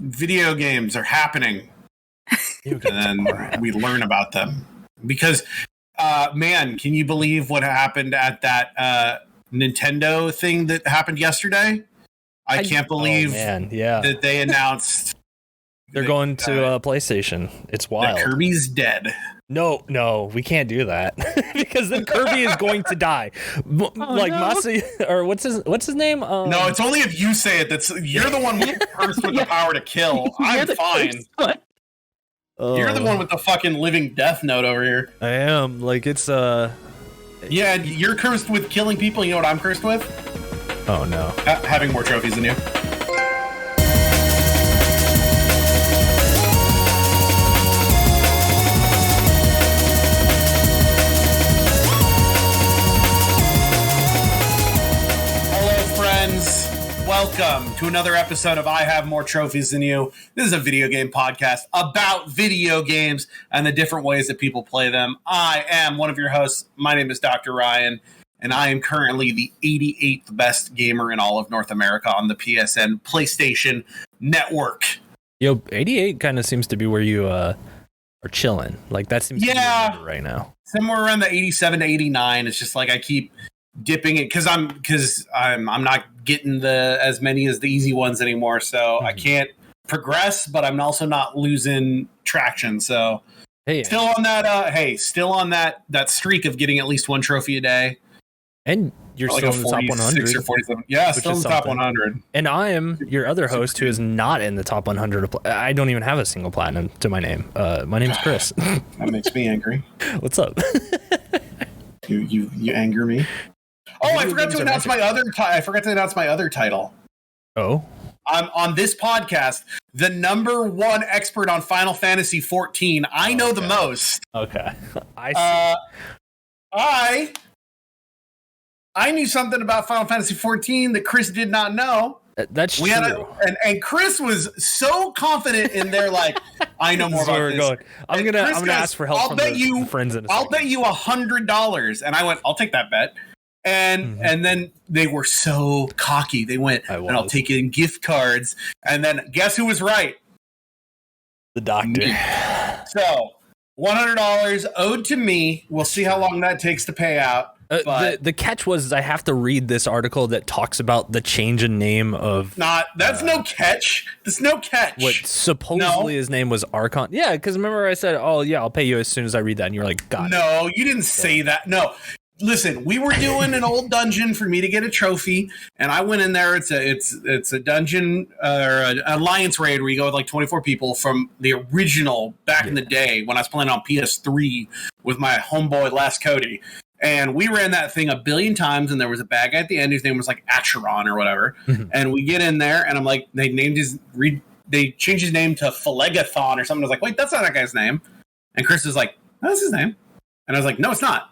video games are happening. And then we learn about them. Because, man, can you believe what happened at that Nintendo thing that happened yesterday? I can't believe that they announced they're going to PlayStation. It's wild. Kirby's dead. No, we can't do that because then Kirby is going to die. Masi, or what's his name? No, it's only if you say it. You're the one with the power to kill. I'm fine. You're the one with the fucking living death note over here. I am. It's Yeah, you're cursed with killing people. You know what I'm cursed with? Oh no. Having more trophies than you. Hello, friends. Welcome to another episode of I Have More Trophies Than You. This is a video game podcast about video games and the different ways that people play them. I am one of your hosts. My name is Dr. Ryan. And I am currently the 88th best gamer in all of North America on the PSN PlayStation Network. Yo, 88 kind of seems to be where you are chilling. That seems to be right now. Somewhere around the 87 to 89. It's just I keep dipping it because I'm not getting as many as the easy ones anymore. So I can't progress, but I'm also not losing traction. So still on that streak of getting at least one trophy a day. And you're still in the top 100. Or 47. Yeah, still in the top 100. And I am your other host who is not in the top 100. I don't even have a single platinum to my name. My name's Chris. That makes me angry. What's up? You anger me. Oh, I forgot to announce my other title. Oh. I'm on this podcast, the #1 expert on Final Fantasy 14. I know the most. Okay. I see. I knew something about Final Fantasy 14 that Chris did not know. That's true. And Chris was so confident in there, I know more about this. I'm gonna ask for help from friends in a second. I'll bet you $100. And I went, I'll take that bet. And then they were so cocky. They went, and I'll take in gift cards. And then guess who was right? The doctor. Me. So $100 owed to me. We'll see how long that takes to pay out. The catch was I have to read this article that talks about the change in name of... That's no catch. There's no catch. What supposedly his name was Archon. Yeah, because remember I said, I'll pay you as soon as I read that. And you're like, God. No, you didn't say that. No. Listen, we were doing an old dungeon for me to get a trophy, and I went in there. It's a dungeon or an alliance raid where you go with 24 people from the original back in the day when I was playing on PS3 with my homeboy Les Cody. And we ran that thing a billion times, and there was a bad guy at the end whose name was Acheron or whatever. Mm-hmm. And we get in there, and I'm like, they changed his name to Phlegathon or something. I was like, wait, that's not that guy's name. And Chris is like, that's his name. And I was like, no, it's not.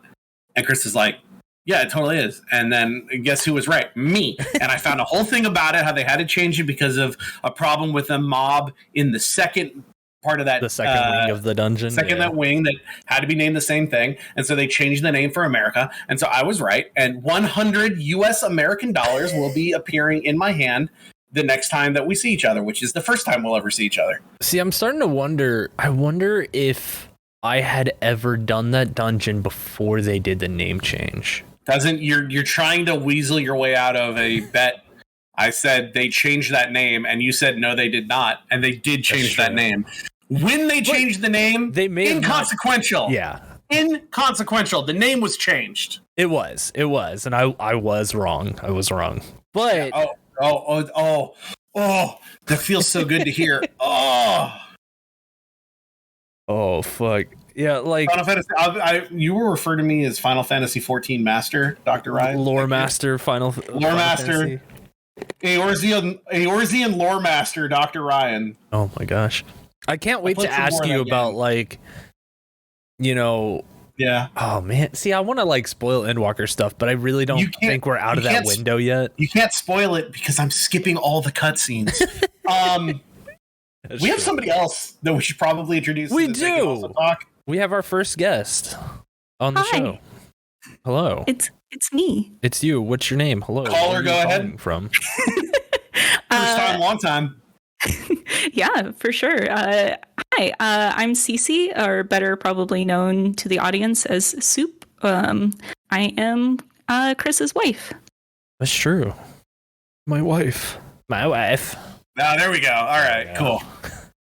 And Chris is like, yeah, it totally is. And then guess who was right? Me. And I found a whole thing about it, how they had to change it because of a problem with a mob in the second part of that. The second wing of the dungeon. That wing that had to be named the same thing. And so they changed the name for America. And so I was right. And 100 US American dollars will be appearing in my hand the next time that we see each other, which is the first time we'll ever see each other. See, I'm starting to wonder. I wonder if I had ever done that dungeon before they did the name change. You're trying to weasel your way out of a bet. I said they changed that name, and you said no, they did not, and they did change that name. When they changed the name, they made inconsequential. Inconsequential. The name was changed. It was, and I was wrong. But that feels so good to hear. Oh fuck. Yeah, Final Fantasy. You were referred to me as Final Fantasy 14 Master, Dr. Ryan. Lore Master, Lore Master. Eorzean Lore Master, Dr. Ryan. Oh my gosh. I can't wait to ask you about Yeah. Oh man. See, I want to spoil Endwalker stuff, but I really don't think we're out of that window yet. You can't spoil it because I'm skipping all the cutscenes. We have somebody else that we should probably introduce. We do. We have our first guest on the show. Hello. It's me. It's you. What's your name? Hello. Caller, go ahead. From first time, long time. Yeah, for sure. Hi, I'm Cece, or better probably known to the audience as Soup. I am Chris's wife. That's true. My wife. Oh, there we go. All right, cool.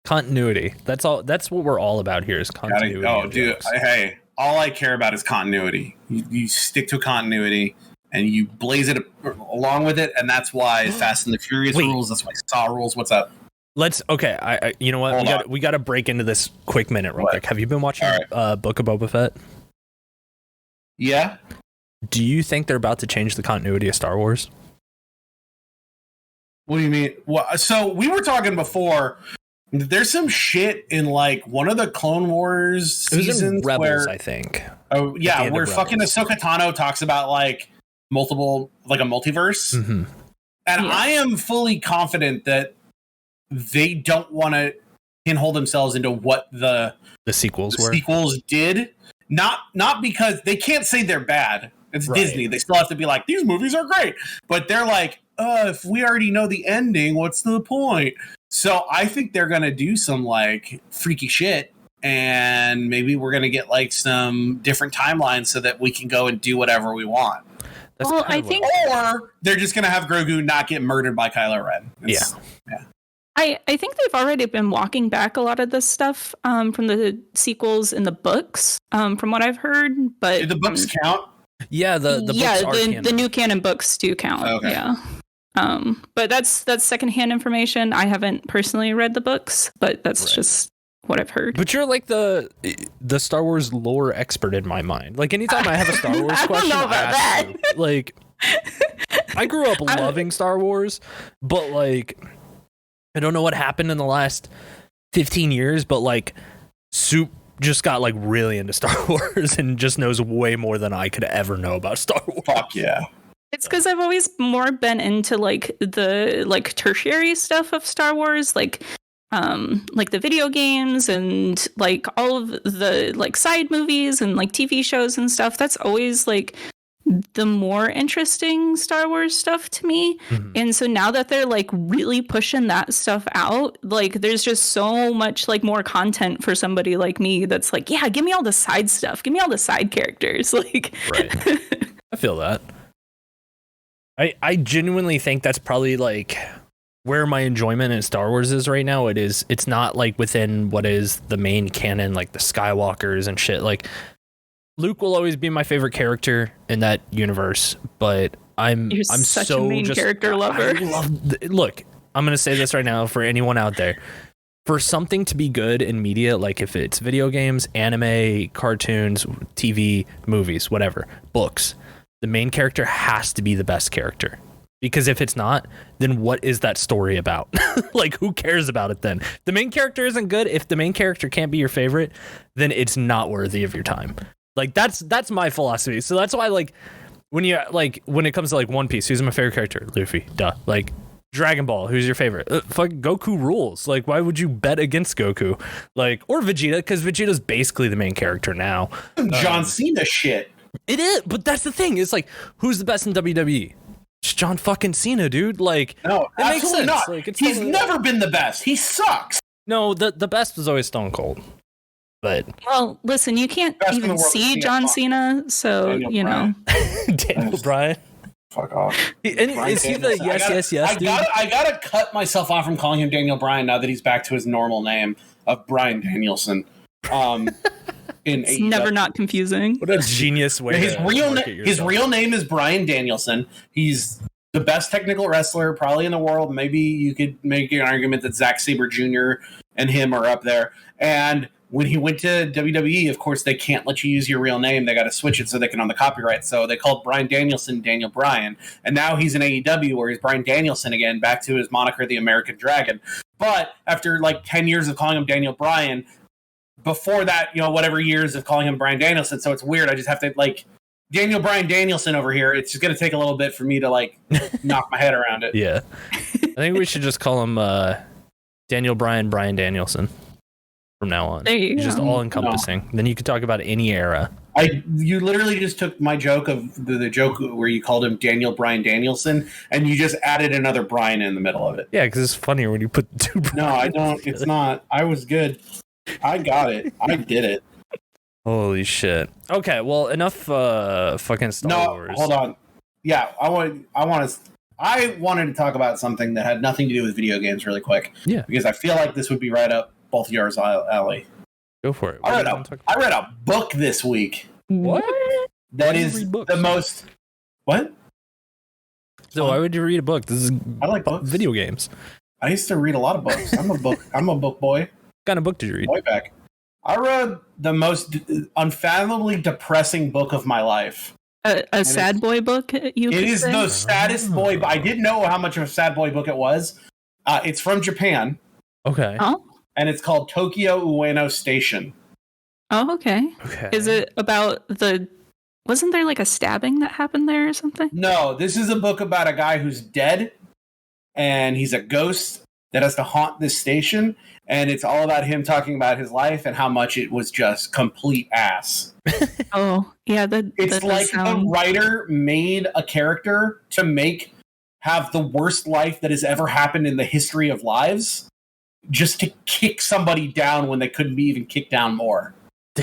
Continuity. That's all. That's what we're all about here is continuity. Dude. Hey, all I care about is continuity. You stick to continuity and you blaze it along with it, and that's why Fast and the Furious rules. That's why Saw rules. What's up? I you know what? We got to break into this quick minute real quick. Have you been watching Book of Boba Fett? Yeah. Do you think they're about to change the continuity of Star Wars? What do you mean? Well, so we were talking before. There's some shit in like one of the Clone Wars seasons Rebels, where I think. Oh yeah, where fucking Ahsoka Tano talks about like a multiverse, and I am fully confident that they don't want to pinhole themselves into what the sequels did. Not because they can't say they're bad. It's Disney. They still have to be like, these movies are great, but they're like, if we already know the ending, what's the point? So I think they're gonna do some like freaky shit, and maybe we're gonna get like some different timelines so that we can go and do whatever we want. Or they're just gonna have Grogu not get murdered by Kylo Ren. Yeah. I think they've already been walking back a lot of this stuff from the sequels in the books, from what I've heard. But do the books count? Yeah, the books the new canon books do count. Okay. Yeah. But that's secondhand information. I haven't personally read the books, but that's just what I've heard. But you're like the Star Wars lore expert in my mind. Like anytime I have a Star Wars question, I don't know about that. Like, I grew up loving Star Wars, but like, I don't know what happened in the last 15 years, but like, Soup just got like really into Star Wars and just knows way more than I could ever know about Star Wars. Fuck yeah. It's because I've always more been into like the like tertiary stuff of Star Wars, like the video games and like all of the like side movies and like TV shows and stuff. That's always like the more interesting Star Wars stuff to me. And so now that they're like really pushing that stuff out, like there's just so much like more content for somebody like me that's like, yeah, give me all the side stuff, give me all the side characters. Like, I feel that. I genuinely think that's probably like where my enjoyment in Star Wars is right now. It's not like within what is the main canon, like the Skywalkers and shit. Like Luke will always be my favorite character in that universe, but I'm such a main character lover. Look, I'm gonna say this right now for anyone out there. For something to be good in media, like if it's video games, anime, cartoons, TV, movies, whatever, books, the main character has to be the best character. Because if it's not, then what is that story about? Like, who cares about it then? The main character isn't good. If the main character can't be your favorite, then it's not worthy of your time. Like, that's my philosophy. So that's why, like, when it comes to like One Piece, who's my favorite character? Luffy, duh. Like, Dragon Ball, who's your favorite? Fucking Goku rules. Like, why would you bet against Goku? Like, or Vegeta, because Vegeta's basically the main character now. John Cena shit. It is, but that's the thing. It's like, who's the best in WWE? It's John fucking Cena, dude. Like, no, it makes sense. Not. Like, he's never been the best. He sucks. No, the best was always Stone Cold. But well, listen, you can't even see John Cena, so Daniel you know. Daniel Bryan. Fuck off. Is he the yes? I gotta cut myself off from calling him Daniel Bryan now that he's back to his normal name of Bryan Danielson. It's never not confusing. What a genius way. His real name is Bryan Danielson. He's the best technical wrestler probably in the world. Maybe you could make an argument that Zack Sabre Jr. and him are up there. And when he went to WWE, of course, they can't let you use your real name. They got to switch it so they can on the copyright. So they called Bryan Danielson Daniel Bryan. And now he's in AEW where he's Bryan Danielson again, back to his moniker, the American Dragon. But after like 10 years of calling him Daniel Bryan, before that, whatever years of calling him Bryan Danielson. So it's weird. I just have to like Daniel Bryan Danielson over here. It's just going to take a little bit for me to like knock my head around it. Yeah. I think we should just call him Daniel Bryan Danielson from now on. There you He's go. just all encompassing. No. Then you could talk about any era. You literally just took my joke of the joke where you called him Daniel Bryan Danielson, and you just added another Bryan in the middle of it. Yeah, because it's funnier when you put the two Bryans. No, I don't. It's not. I was good. I got it. I did it. Holy shit. Okay, well, enough fucking Star Wars. Hold on. Yeah, I wanted to talk about something that had nothing to do with video games really quick. Yeah. Because I feel like this would be right up both of yours alley. Go for it. I read a book this week. What? That is the most... What? So why would you read a book? This is I like books. Video games. I used to read a lot of books. I'm a book boy. What kind of book did you read? Way back. I read the most unfathomably depressing book of my life. A sad boy book, you could It is say? the saddest boy... I didn't know how much of a sad boy book it was. It's from Japan. Okay. Oh? And it's called Tokyo Ueno Station. Oh, okay. Okay. Is it about wasn't there like a stabbing that happened there or something? No, this is a book about a guy who's dead, and he's a ghost that has to haunt this station, and it's all about him talking about his life and how much it was just complete ass. Oh, yeah. It's like the writer made a character to have the worst life that has ever happened in the history of lives, just to kick somebody down when they couldn't be even kicked down more.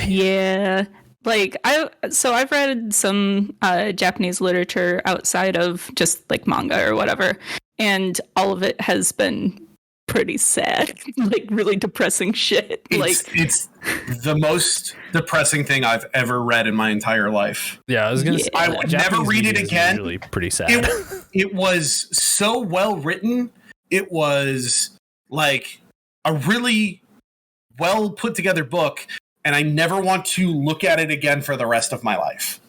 Yeah. Like I've read some Japanese literature outside of just like manga or whatever, and all of it has been pretty sad, like really depressing shit. It's the most depressing thing I've ever read in my entire life. Yeah, I was gonna say I would never read it again. Really pretty sad. It was so well written. It was like a really well put together book, and I never want to look at it again for the rest of my life.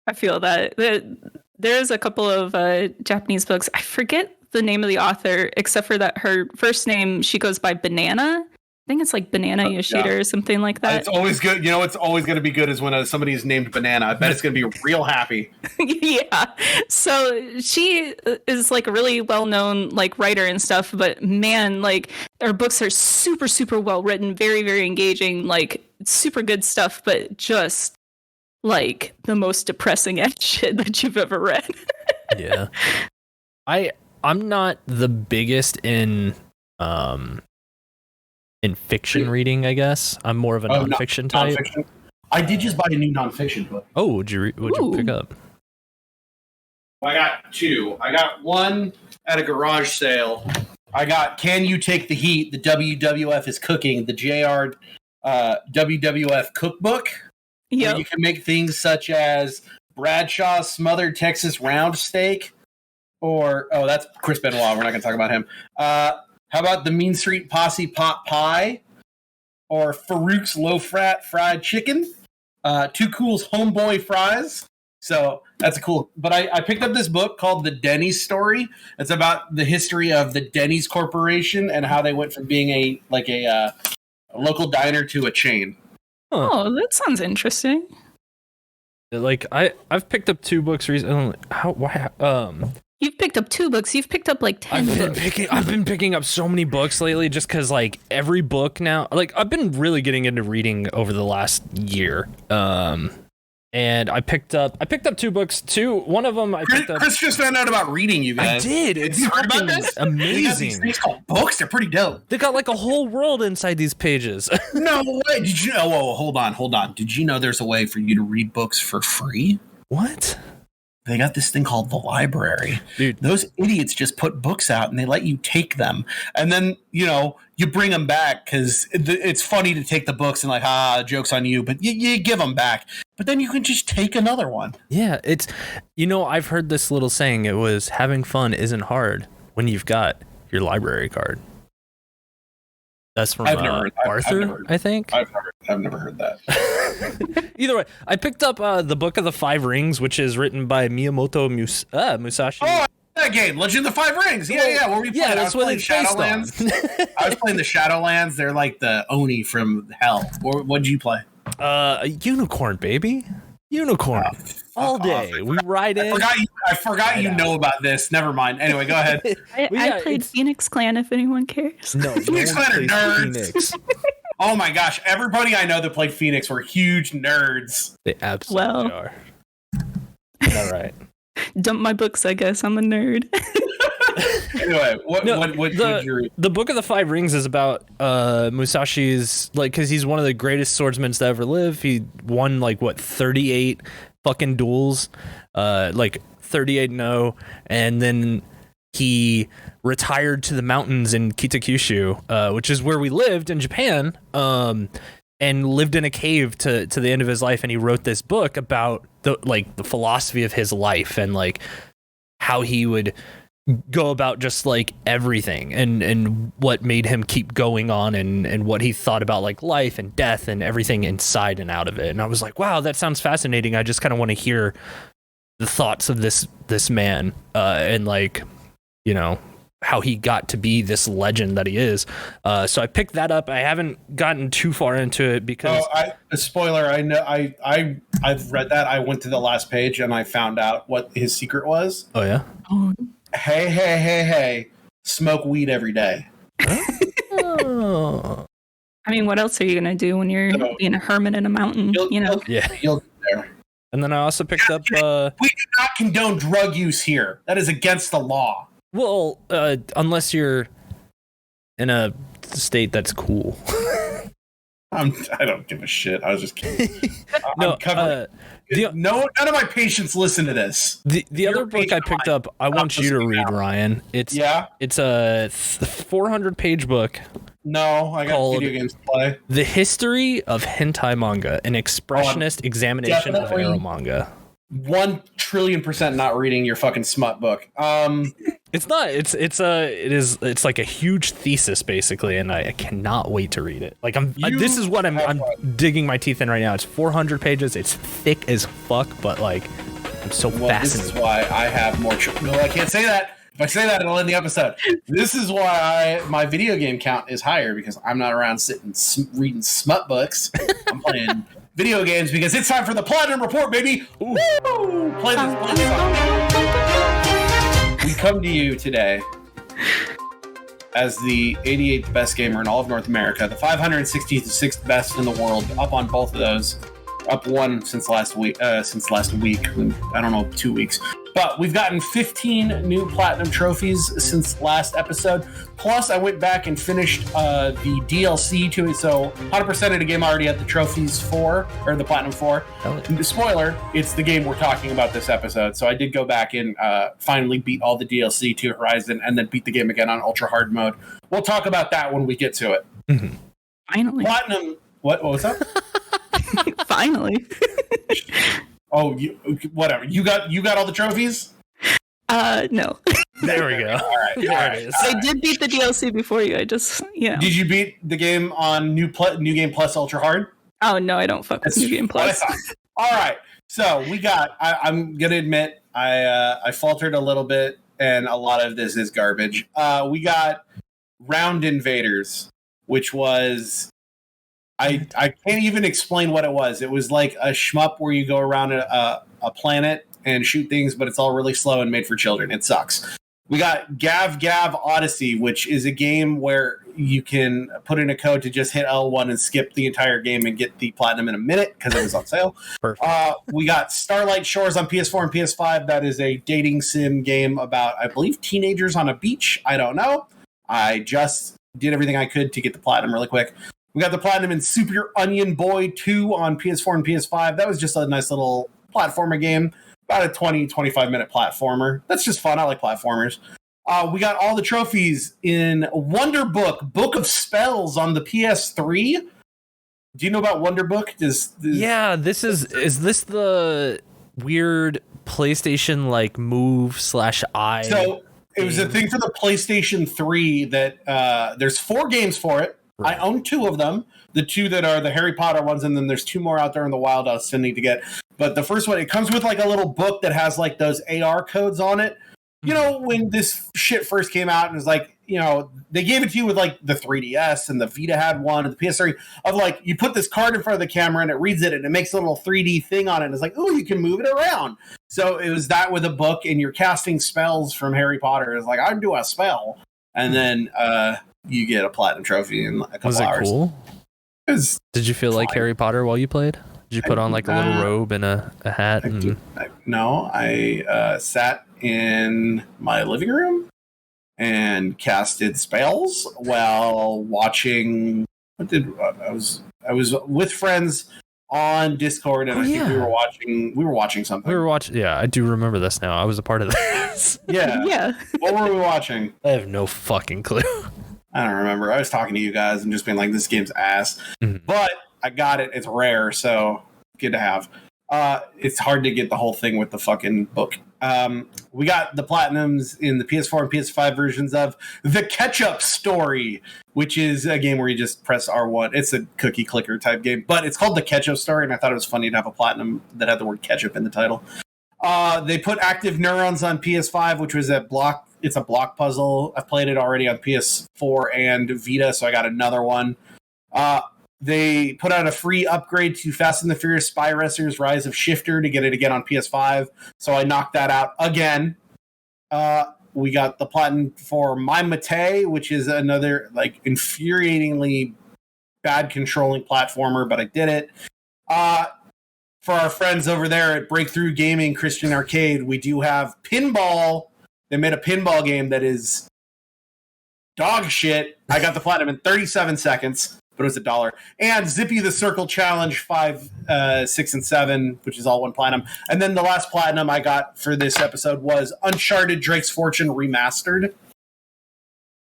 I feel that there's a couple of Japanese books. I forget the name of the author, except for that her first name, she goes by Banana. I think it's like Banana Yoshida or something like that. It's always good. You know, it's always going to be good is when somebody is named Banana. I bet it's going to be real happy. Yeah. So she is like a really well-known like writer and stuff, but man, like her books are super, super well written, very, very engaging, like super good stuff, but just like the most depressing ass shit that you've ever read. Yeah. I'm not the biggest in fiction reading, I guess. I'm more of a nonfiction type. Nonfiction. I did just buy a new nonfiction book. Oh, what'd you pick up? I got two. I got one at a garage sale. I got Can You Take the Heat? The WWF is Cooking, the JR WWF cookbook. Yeah. You can make things such as Bradshaw smothered Texas round steak, or that's Chris Benoit. We're not going to talk about him. How about the Mean Street Posse pot pie, or Farouk's low fat fried chicken? Too Cool's homeboy fries. So that's a cool. But I picked up this book called The Denny's Story. It's about the history of the Denny's Corporation and how they went from being a local diner to a chain. Huh. Oh, that sounds interesting. Like I've picked up two books recently. You've picked up two books. You've picked up like 10 books. I've been picking up so many books lately just because like every book now, like I've been really getting into reading over the last year. And I picked up two books. One of them I picked up. Chris just found out about reading, you guys. I did. It's fucking amazing. These things called books. They're pretty dope. They got like a whole world inside these pages. No way. Did you know? Whoa, hold on. Did you know there's a way for you to read books for free? What? They got this thing called the library. Dude, those idiots just put books out and they let you take them. And then, you bring them back because it's funny to take the books and like, joke's on you, but you give them back. But then you can just take another one. Yeah, it's, I've heard this little saying. It was having fun isn't hard when you've got your library card. That's from Arthur, I think. I've never heard that. Either way, I picked up the Book of the Five Rings, which is written by Miyamoto Musashi. Oh, that game, Legend of the Five Rings. Yeah. What were you playing? That's what it's based on. I was playing the Shadowlands. They're like the Oni from hell. What'd you play? Unicorn, baby. Unicorn. All day. We ride in. I forgot you know about this. Never mind. Anyway, go ahead. I played Phoenix Clan, if anyone cares. No, Phoenix Clan are nerds. Phoenix. Oh my gosh, everybody I know that played Phoenix were huge nerds. They absolutely are. All right. Dump my books, I guess. I'm a nerd. Anyway, what did you read? The Book of the Five Rings is about Musashi's, like, because he's one of the greatest swordsmen to ever live. He won, 38 fucking duels, 38-0, and then he retired to the mountains in Kitakyushu, which is where we lived in Japan, and lived in a cave to the end of his life. And he wrote this book about the philosophy of his life and how he would go about just everything and what made him keep going on and what he thought about life and death and everything inside and out of it. And I was like, wow, that sounds fascinating. I just kind of want to hear the thoughts of this man and how he got to be this legend that he is. So I picked that up. I haven't gotten too far into it because a spoiler. I know I've read that. I went to the last page and I found out what his secret was. Oh yeah. Hey, smoke weed every day. Oh. I mean, what else are you gonna do when you're being a hermit in a mountain? You'll Yeah. You'll get there. And then I also picked up. We do not condone drug use here. That is against the law. Well, unless you're in a state that's cool. I don't give a shit. I was just kidding. No, none of my patients listen to this. The other book I picked up, I want you to read, Ryan. It's a 400-page book. No, I got video games to play. The History of Hentai Manga, an expressionist examination of ero manga. 1,000,000,000,000% not reading your fucking smut book. It's not. It's like a huge thesis basically, and I cannot wait to read it. This is what I'm digging my teeth in right now. It's 400 pages. It's thick as fuck, but I'm so fascinated. This is why I have more. No, I can't say that. If I say that, it'll end the episode. This is why my video game count is higher, because I'm not around sitting reading smut books. I'm playing video games because it's time for the Platinum Report, baby. Woo! Play this song. We come to you today as the 88th best gamer in all of North America, the 566th best in the world, up on both of those, up one since last week. I don't know, 2 weeks. But we've gotten 15 new platinum trophies since last episode. Plus, I went back and finished the DLC to it. So 100% of the game already had the trophies for, or the platinum for. Spoiler, it's the game we're talking about this episode. So I did go back and finally beat all the DLC to Horizon and then beat the game again on ultra hard mode. We'll talk about that when we get to it. Mm-hmm. Finally. Platinum. What was that? Finally. Oh, whatever. You got all the trophies? No. There we go. All right. There it is. I did beat the DLC before you. I just, Did you beat the game on New Game Plus Ultra Hard? Oh, no, I don't fuck with New Game Plus. All right. So we got, I'm going to admit, I faltered a little bit, and a lot of this is garbage. We got Round Invaders, which was... I can't even explain what it was. It was like a shmup where you go around a planet and shoot things, but it's all really slow and made for children. It sucks. We got Gav Odyssey, which is a game where you can put in a code to just hit L1 and skip the entire game and get the platinum in a minute because it was on sale. We got Starlight Shores on PS4 and PS5. That is a dating sim game about, I believe, teenagers on a beach. I don't know. I just did everything I could to get the platinum really quick. We got the platinum in Super Onion Boy 2 on PS4 and PS5. That was just a nice little platformer game, about a 20-25 minute platformer. That's just fun. I like platformers. We got all the trophies in Wonder Book of Spells on the PS3. Do you know about Wonder Book? Yeah, is this the weird PlayStation Move/I? So it was a thing for the PlayStation 3 that there's 4 games for it. Right. I own 2 of them, the 2 that are the Harry Potter ones, and then there's 2 more out there in the wild I was sending to get. But the first one, it comes with a little book that has those AR codes on it. You know, when this shit first came out, and it was they gave it to you with the 3DS, and the Vita had one, and the PS3 of you put this card in front of the camera and it reads it and it makes a little 3D thing on it, and it's ooh, you can move it around. So it was that with a book, and you're casting spells from Harry Potter. It's I do a spell, and then you get a platinum trophy in a couple hours. Was it cool? Did you feel like Harry Potter while you played? Did you put on like a little robe and a hat? No, I sat in my living room and casted spells while watching. I was with friends on Discord, and I think we were watching something. Yeah, I do remember this now. I was a part of this. Yeah. What were we watching? I have no fucking clue. I don't remember. I was talking to you guys and just being like, this game's ass. Mhm. But I got it. It's rare, so good to have. It's hard to get the whole thing with the fucking book. We got the platinums in the PS4 and PS5 versions of The Ketchup Story, which is a game where you just press R1. It's a cookie clicker type game, but it's called The Ketchup Story, and I thought it was funny to have a platinum that had the word ketchup in the title. They put Active Neurons on PS5, which was it's a block puzzle. I've played it already on PS4 and Vita, so I got another one. They put out a free upgrade to Fast and the Furious Spy Racers Rise of Shifter to get it again on PS5, so I knocked that out again. We got the platinum for My Mate, which is another like infuriatingly bad controlling platformer, but I did it. For our friends over there at Breakthrough Gaming Christian Arcade, we do have Pinball. They made a pinball game that is dog shit. I got the platinum in 37 seconds, but it was $1. And Zippy the Circle Challenge 5, 6, and 7, which is all one platinum. And then the last platinum I got for this episode was Uncharted Drake's Fortune Remastered.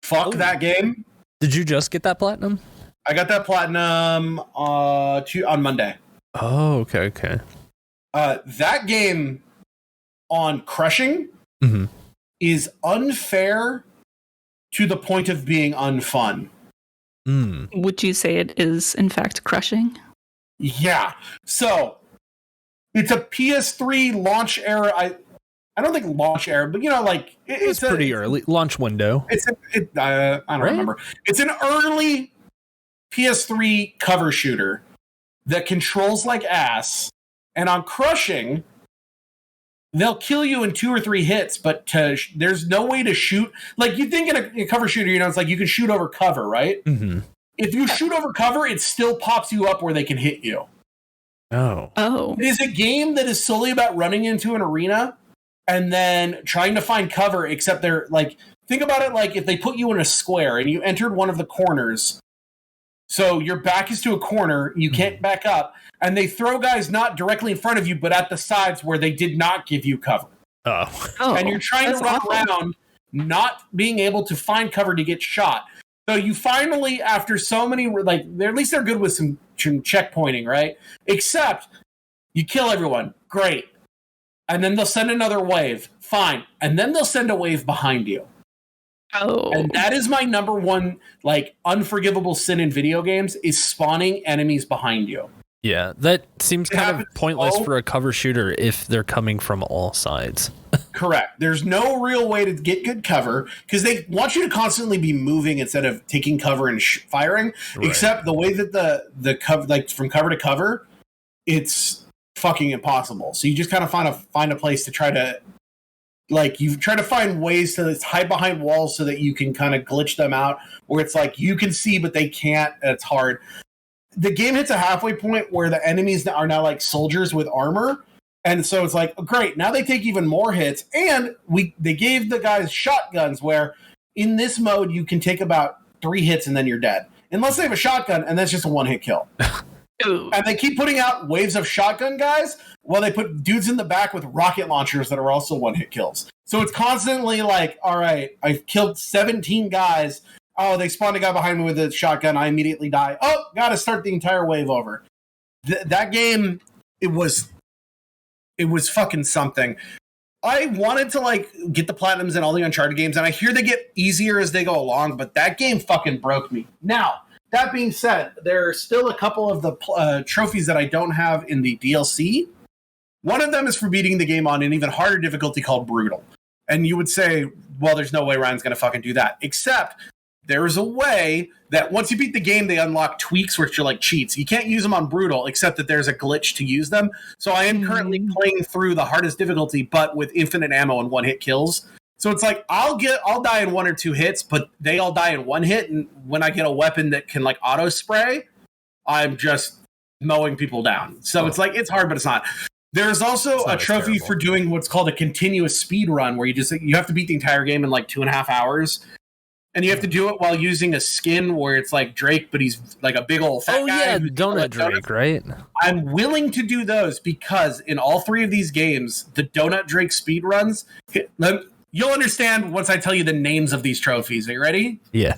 Fuck that game. Did you just get that platinum? I got that platinum on Monday. Oh, okay. That game on Crushing is unfair to the point of being unfun. Would you say it is, in fact, crushing? Yeah. So, it's a PS3 launch era. I don't think launch era, but like... It's pretty early. Launch window. I don't remember. It's an early PS3 cover shooter that controls like ass, and on Crushing, they'll kill you in 2 or 3 hits, but there's no way to shoot. Like, you think in a cover shooter, it's like you can shoot over cover, right? Mm-hmm. If you shoot over cover, it still pops you up where they can hit you. Oh. It is a game that is solely about running into an arena and then trying to find cover, except they're like, think about it like if they put you in a square and you entered one of the corners. So your back is to a corner, you can't back up, and they throw guys not directly in front of you, but at the sides where they did not give you cover. Oh. And you're trying to run around, not being able to find cover to get shot. So you finally, after so many, like, at least they're good with some checkpointing, right? Except you kill everyone. Great. And then they'll send another wave. Fine. And then they'll send a wave behind you. Oh. And that is my number one, like, unforgivable sin in video games, is spawning enemies behind you. Yeah, that seems kind of pointless for a cover shooter if they're coming from all sides. Correct. There's no real way to get good cover because they want you to constantly be moving instead of taking cover and firing. Right. Except the way that the cover, like from cover to cover, it's fucking impossible. So you just kind of find a place to try to, like, you try to find ways to hide behind walls so that you can kind of glitch them out, where it's like you can see but they can't. And it's hard. The game hits a halfway point where the enemies are now like soldiers with armor. And so it's like, oh, great, now they take even more hits. And they gave the guys shotguns where in this mode you can take about 3 hits and then you're dead. Unless they have a shotgun, and that's just a 1-hit kill. And they keep putting out waves of shotgun guys while they put dudes in the back with rocket launchers that are also 1-hit kills. So it's constantly like, all right, I've killed 17 guys. Oh, they spawned a guy behind me with a shotgun. I immediately die. Oh, gotta start the entire wave over. That game, it was fucking something. I wanted to, like, get the platinums in all the Uncharted games, and I hear they get easier as they go along, but that game fucking broke me. Now, that being said, there are still a couple of the trophies that I don't have in the DLC. One of them is for beating the game on an even harder difficulty called Brutal. And you would say, well, there's no way Ryan's going to fucking do that. Except there is a way that once you beat the game, they unlock tweaks, which are like cheats. You can't use them on Brutal, except that there's a glitch to use them. So I am currently playing through the hardest difficulty, but with infinite ammo and 1-hit kills. So it's like, I'll die in 1 or 2 hits, but they all die in 1 hit. And when I get a weapon that can, like, auto spray, I'm just mowing people down. So it's like, it's hard, but it's not. There's also a trophy for doing what's called a continuous speed run, where you have to beat the entire game in like 2.5 hours. And you have to do it while using a skin where it's like Drake, but he's like a big old fat guy. Oh, yeah, Donut Drake, right? I'm willing to do those because in all 3 of these games, the Donut Drake speed runs, you'll understand once I tell you the names of these trophies. Are you ready? Yeah.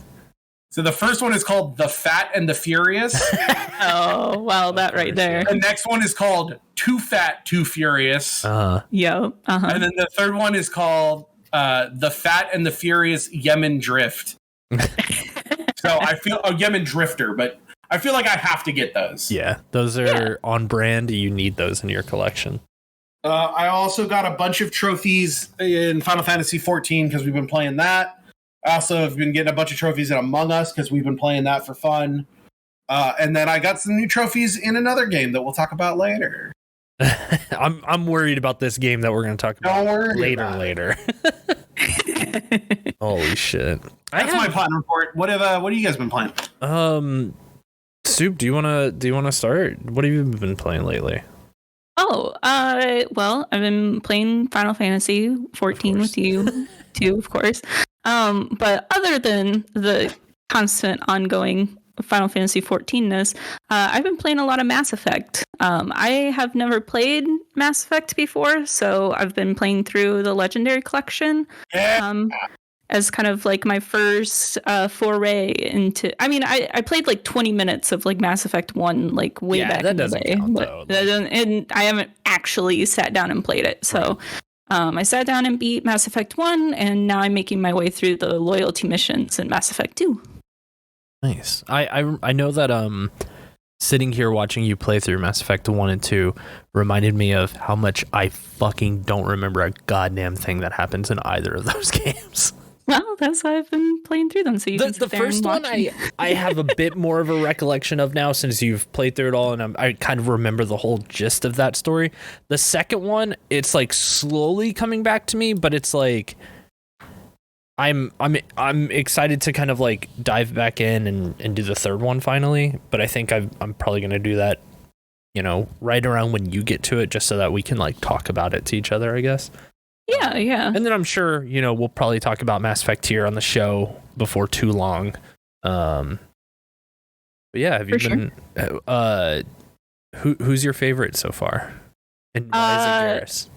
So the first one is called The Fat and the Furious. Oh, wow, that right there. The next one is called Too Fat, Too Furious. Yeah. And then the third one is called The Fat and the Furious Yemen Drift. So I feel Yemen Drifter, but I feel like I have to get those. Yeah, those are on brand. You need those in your collection. I also got a bunch of trophies in Final Fantasy 14 because we've been playing that. I also have been getting a bunch of trophies in Among Us because we've been playing that for fun. And then I got some new trophies in another game that we'll talk about later. I'm worried about this game that we're going to talk about later. Holy shit! That's my platinum report. What have you guys been playing? Soup, do you wanna start? What have you been playing lately? Oh, well, I've been playing Final Fantasy 14 with you too, of course. But other than the constant ongoing Final Fantasy 14ness, I've been playing a lot of Mass Effect. I have never played Mass Effect before, so I've been playing through the Legendary Collection. As kind of like my first foray into. I mean, I played like 20 minutes of like Mass Effect 1 like way back in the day, but and I haven't actually sat down and played it. So I sat down and beat Mass Effect 1, and now I'm making my way through the loyalty missions in Mass Effect 2. Nice. I know that sitting here watching you play through Mass Effect 1 and 2 reminded me of how much I fucking don't remember a goddamn thing that happens in either of those games. Well, that's why I've been playing through them. So you can sit there first and watch one, I have a bit more of a recollection of now since you've played through it all, and I kind of remember the whole gist of that story. The second one, it's like slowly coming back to me, but it's like I'm excited to kind of like dive back in and do the third one finally. But I think I'm probably gonna do that, right around when you get to it, just so that we can like talk about it to each other, I guess. Yeah. And then I'm sure, we'll probably talk about Mass Effect here on the show before too long. But yeah, have you been who's your favorite so far? And why is it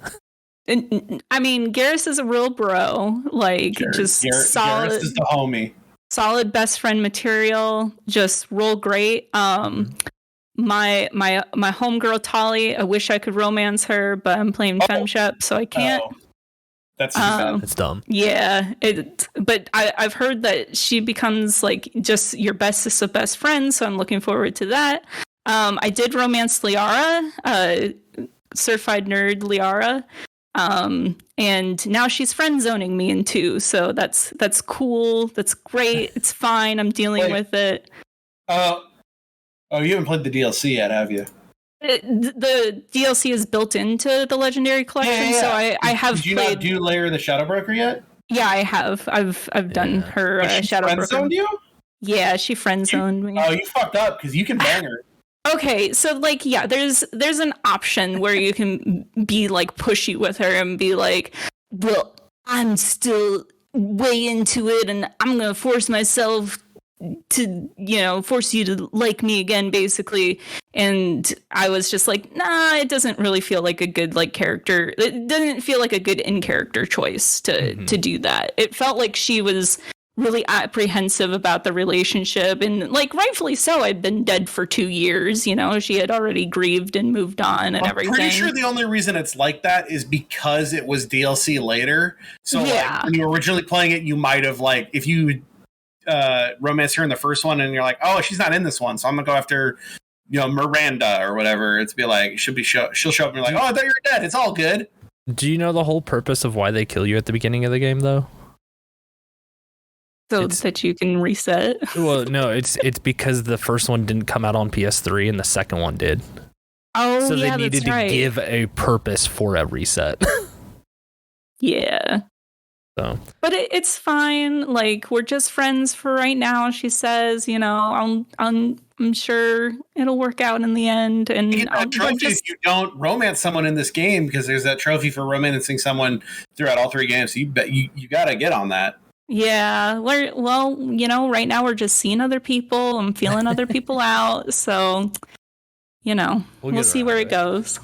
Garrus? I mean, Garrus is a real bro, like just solid. Garrus is the homie. Solid best friend material, just real great. My homegirl Tali, I wish I could romance her, but I'm playing FemShep, so I can't. That's bad. It's dumb. Yeah, but I've heard that she becomes like just your bestest of best friends, so I'm looking forward to that. I did romance Liara, certified nerd Liara, and now she's friend zoning me in 2, so that's cool. That's great. It's fine. I'm dealing with it. Oh, you haven't played the DLC yet, have you? The DLC is built into the Legendary Collection, so I have Did you played. not do Lair the Shadow Broker yet? Yeah, I have. I've done her Shadow Broker. Friend-zoned you? Yeah, she friend zoned me. Oh, you fucked up because you can bang her. Okay, so like, yeah, there's an option where you can be like pushy with her and be like, well, I'm still way into it, and I'm gonna force myself to force you to like me again, basically. And I was just like, nah, it doesn't really feel like a good like character. It doesn't feel like a good in character choice to do that. It felt like she was really apprehensive about the relationship, and like rightfully so. I'd been dead for 2 years, she had already grieved and moved on and everything. I'm pretty sure the only reason it's like that is because it was DLC later. So like, when you were originally playing it, you might have like, if you romance her in the first one and you're like, oh, she's not in this one, so I'm gonna go after Miranda or whatever, it's be like she'll show up and you're like, oh, I thought you were dead, it's all good. Do you know the whole purpose of why they kill you at the beginning of the game though? So that you can reset? Well, no, it's because the first one didn't come out on PS3 and the second one did. Oh, so yeah, they needed to give a purpose for a reset. Yeah. So, but it's fine. Like, we're just friends for right now. She says, you know, I'm sure it'll work out in the end. And you get that trophy if you don't romance someone in this game, because there's that trophy for romancing someone throughout all 3 games. So you got to get on that. Yeah, well, you know, right now we're just seeing other people. I'm feeling other people out. So, you know, we'll see where it goes.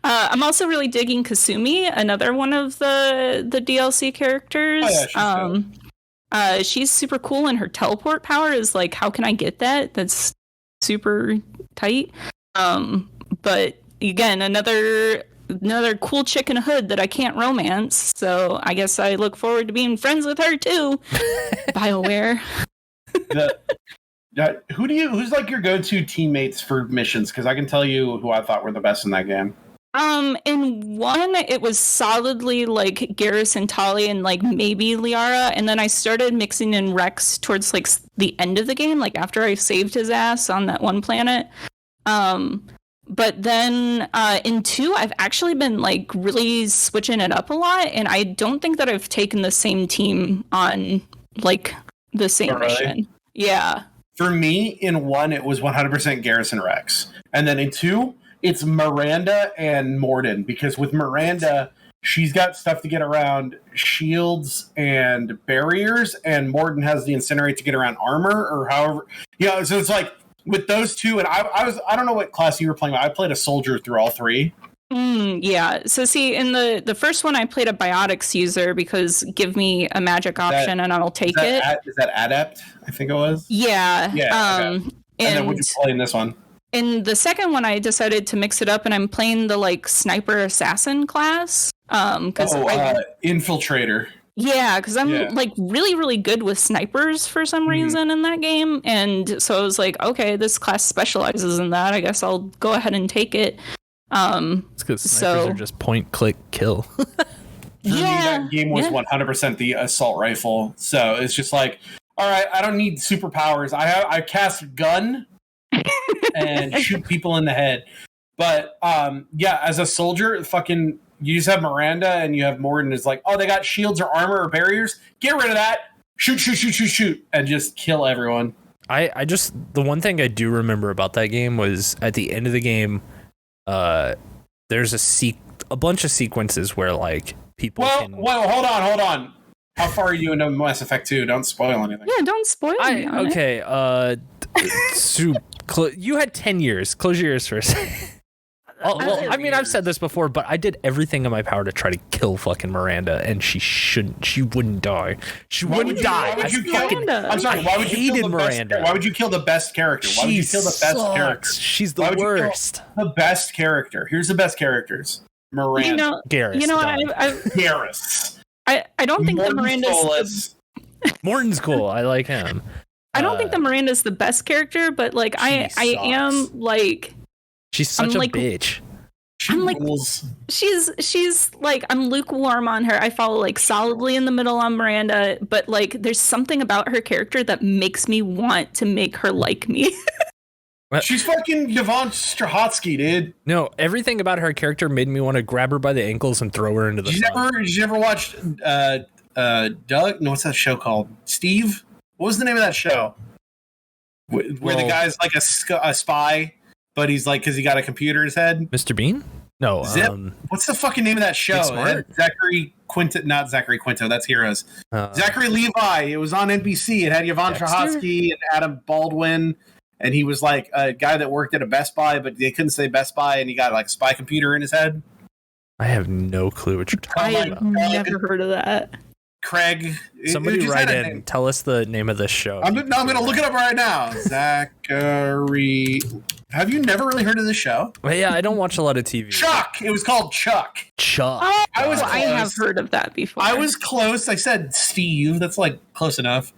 I'm also really digging Kasumi, another one of the DLC characters. Oh, yeah, she's super cool, and her teleport power is like, how can I get that? That's super tight. But again, another cool chick in a hood that I can't romance. So I guess I look forward to being friends with her too. BioWare. Who's like your go-to teammates for missions? Because I can tell you who I thought were the best in that game. In 1, it was solidly like Garrus and Tali and like maybe Liara, and then I started mixing in Rex towards like the end of the game, like after I saved his ass on that one planet. But then in 2, I've actually been like really switching it up a lot, and I don't think that I've taken the same team on like the same mission. Yeah. For me, in 1, it was 100% Garrus and Rex, and then in 2. It's Miranda and Morden, because with Miranda, she's got stuff to get around shields and barriers, and Morden has the incinerate to get around armor, or however. Yeah, so it's like with those two, and I don't know what class you were playing, but I played a soldier through all 3. Yeah. So see, in the first one, I played a biotics user because give me a magic option and I'll take it. Is that adept? I think it was. Yeah. Yeah. Okay. And then what did you play in this one? In the second one, I decided to mix it up, and I'm playing the like sniper assassin class. Infiltrator. Yeah, because I'm like really, really good with snipers for some reason in that game, and so I was like, okay, this class specializes in that. I guess I'll go ahead and take it. It's because snipers are just point, click, kill. For me, that game was 100% the assault rifle. So it's just like, all right, I don't need superpowers. I cast gun. And shoot people in the head. But as a soldier, fucking you just have Miranda and you have Morden is like, oh, they got shields or armor or barriers, get rid of that, shoot, and just kill everyone. I just, the one thing I do remember about that game was at the end of the game, there's a bunch of sequences where like people well, hold on. How far are you into Mass Effect 2? Don't spoil anything. Yeah, don't spoil me on it. You had 10 years. Close your ears for a second. Well, I mean, I've said this before, but I did everything in my power to try to kill fucking Miranda, and she wouldn't die. She wouldn't die. I'm sorry, why would you kill Miranda? Why would you kill the best character? Why would you kill the best character? She's the worst. The best character. Here's the best characters. Miranda. Garrus. You know, Garrus. I don't think that Miranda's... Morton's cool. I like him. I don't think that Miranda's the best character, but like I am like she's such a bitch. I'm like she's like I'm lukewarm on her. I follow like solidly in the middle on Miranda, but like there's something about her character that makes me want to make her like me. She's fucking Yvonne Strahotsky, dude. No, everything about her character made me want to grab her by the ankles and throw her into the sun. Did you ever watch Doug? No, what's that show called? Steve? What was the name of that show? Where the guy's like a spy, but he's like, because he got a computer in his head? Mr. Bean? No. Zip. What's the fucking name of that show? Zachary Quinto, not Zachary Quinto, that's Heroes. Zachary Levi. It was on NBC. It had Yvonne Strahotsky and Adam Baldwin, and he was like a guy that worked at a Best Buy, but they couldn't say Best Buy, and he got like a spy computer in his head. I have no clue what you're talking about. I have never heard of that. Craig. Somebody write in. Tell us the name of this show. I'm going to look it up right now. Zachary. Have you never really heard of this show? Well, yeah, I don't watch a lot of TV. Chuck. It was called Chuck. Oh, I have heard of that before. I was close. I said Steve. That's like close enough.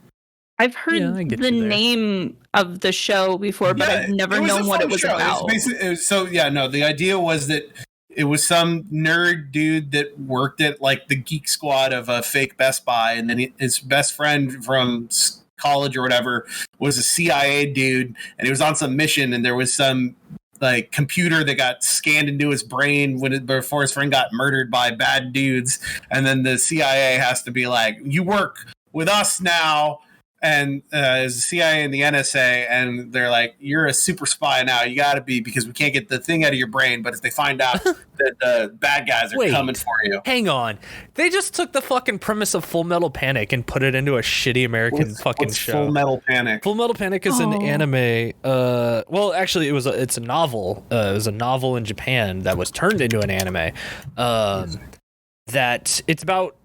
I've heard the name of the show before, but I've never known what it was about. The idea was that it was some nerd dude that worked at like the geek squad of a fake Best Buy, and then his best friend from college or whatever was a CIA dude, and he was on some mission, and there was some like computer that got scanned into his brain before his friend got murdered by bad dudes, and then the CIA has to be like, you work with us now, and as the CIA and the NSA, and they're like, you're a super spy now, you gotta be, because we can't get the thing out of your brain, but if they find out that the bad guys are coming for you. Hang on, they just took the fucking premise of Full Metal Panic and put it into a shitty American fucking show. Full Metal Panic? Full Metal Panic is an anime. Well, actually, it's a novel. It was a novel in Japan that was turned into an anime. That it's about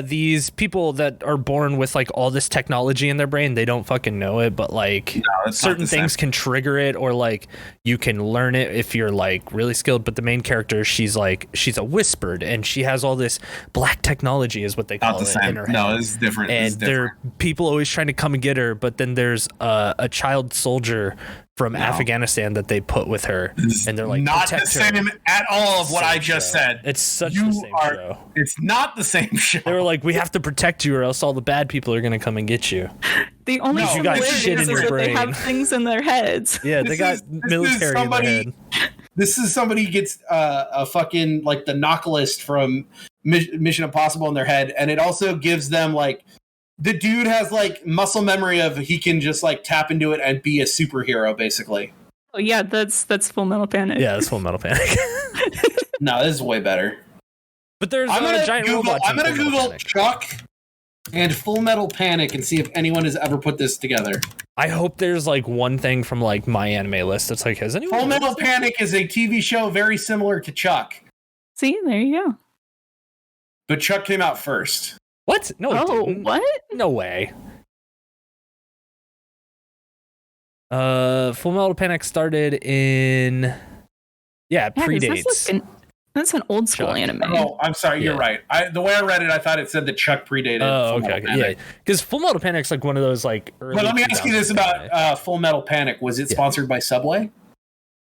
these people that are born with like all this technology in their brain. They don't fucking know it, but like certain things can trigger it, or like you can learn it if you're like really skilled. But the main character, she's a whispered, and she has all this black technology, is what they call it, in her head. No, it's different. And there are people always trying to come and get her, but then there's a child soldier from Afghanistan that they put with her, and they're like, not the same at all of what I just said. It's such the same show. It's not the same show. They were like, we have to protect you, or else all the bad people are gonna come and get you. The only you got shit in your that brain. they have things in their heads. Yeah, they got military in their head. This is somebody gets a fucking like the Knocklist from Mission Impossible in their head, and it also gives them like, the dude has like muscle memory of he can just like tap into it and be a superhero basically. Oh yeah, that's Full Metal Panic. Yeah, that's Full Metal Panic. No, this is way better. But there's a giant robot. I'm gonna Google Chuck and Full Metal Panic and see if anyone has ever put this together. I hope there's like one thing from like my anime list that's like, has anyone? Full Metal Panic is a TV show very similar to Chuck. See, there you go. But Chuck came out first. What? No, it didn't. What? No way. Full Metal Panic started in predates. That's an old school anime. Oh, I'm sorry, you're right. The way I read it, I thought it said that Chuck predated. Oh, okay. Yeah, because Full Metal Panic's like one of those like early. But let me ask you this about Full Metal Panic: was it sponsored by Subway?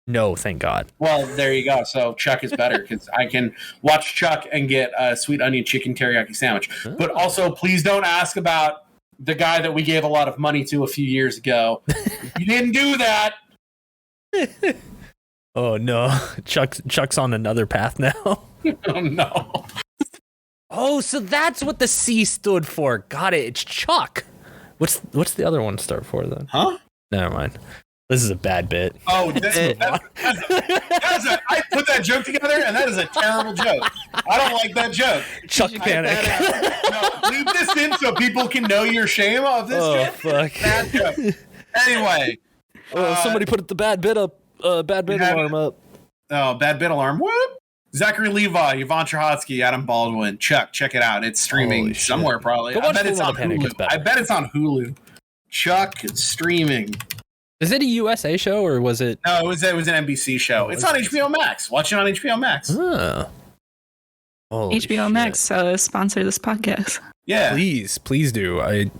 No, thank God. Well, there you go. So Chuck is better because I can watch Chuck and get a sweet onion chicken teriyaki sandwich. Oh. But also, please don't ask about the guy that we gave a lot of money to a few years ago. You didn't do that. Oh no, Chuck's on another path now. Oh no. Oh, so that's what the C stood for. Got it. It's Chuck. What's the other one start for then? Huh? Never mind. This is a bad bit. Oh, I put that joke together, and that is a terrible joke. I don't like that joke. Chuck Panic. No, leave this in so people can know your shame of this joke. Fuck. Bad joke. Anyway. Somebody put the bad bit up. Bad bit alarm up. Oh, bad bit alarm. Whoop. Zachary Levi, Yvonne Trahotsky, Adam Baldwin. Chuck, check it out. It's streaming somewhere probably. I bet it's on Hulu. I bet it's on Hulu. Chuck, it's streaming. Is it a USA show or was it? No, it was an NBC show. It's on HBO Max. Watch it on HBO Max. Oh. HBO Max sponsor this podcast. Yeah, please do. I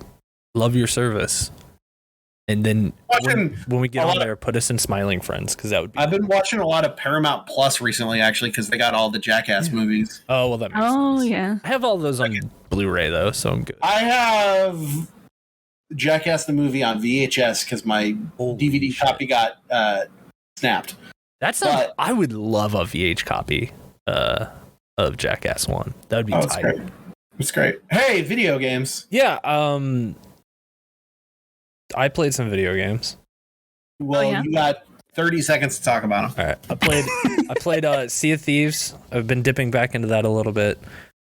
love your service. And then when we get on there, put us in Smiling Friends, because that would be. I've been watching a lot of Paramount Plus recently, actually, because they got all the Jackass movies. Oh well, that makes sense. Oh yeah. I have all those on Blu-ray though, so I'm good. I have Jackass the movie on VHS because my DVD copy got snapped. I would love a VH copy of Jackass 1. That would be tight. Great. It's great. Hey, video games. Yeah. I played some video games. Well, you got 30 seconds to talk about them. All right. I played Sea of Thieves. I've been dipping back into that a little bit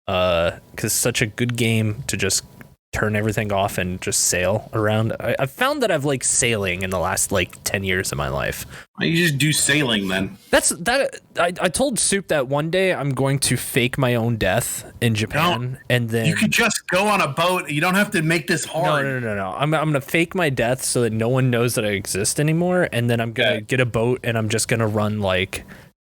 because it's such a good game to just turn everything off and just sail around. I've found that I've liked sailing in the last 10 years of my life. Why don't you just do sailing then? I told Soup that one day I'm going to fake my own death in Japan, and then you could just go on a boat. You don't have to make this hard. No. I'm gonna fake my death so that no one knows that I exist anymore, and then I'm gonna get a boat and I'm just gonna run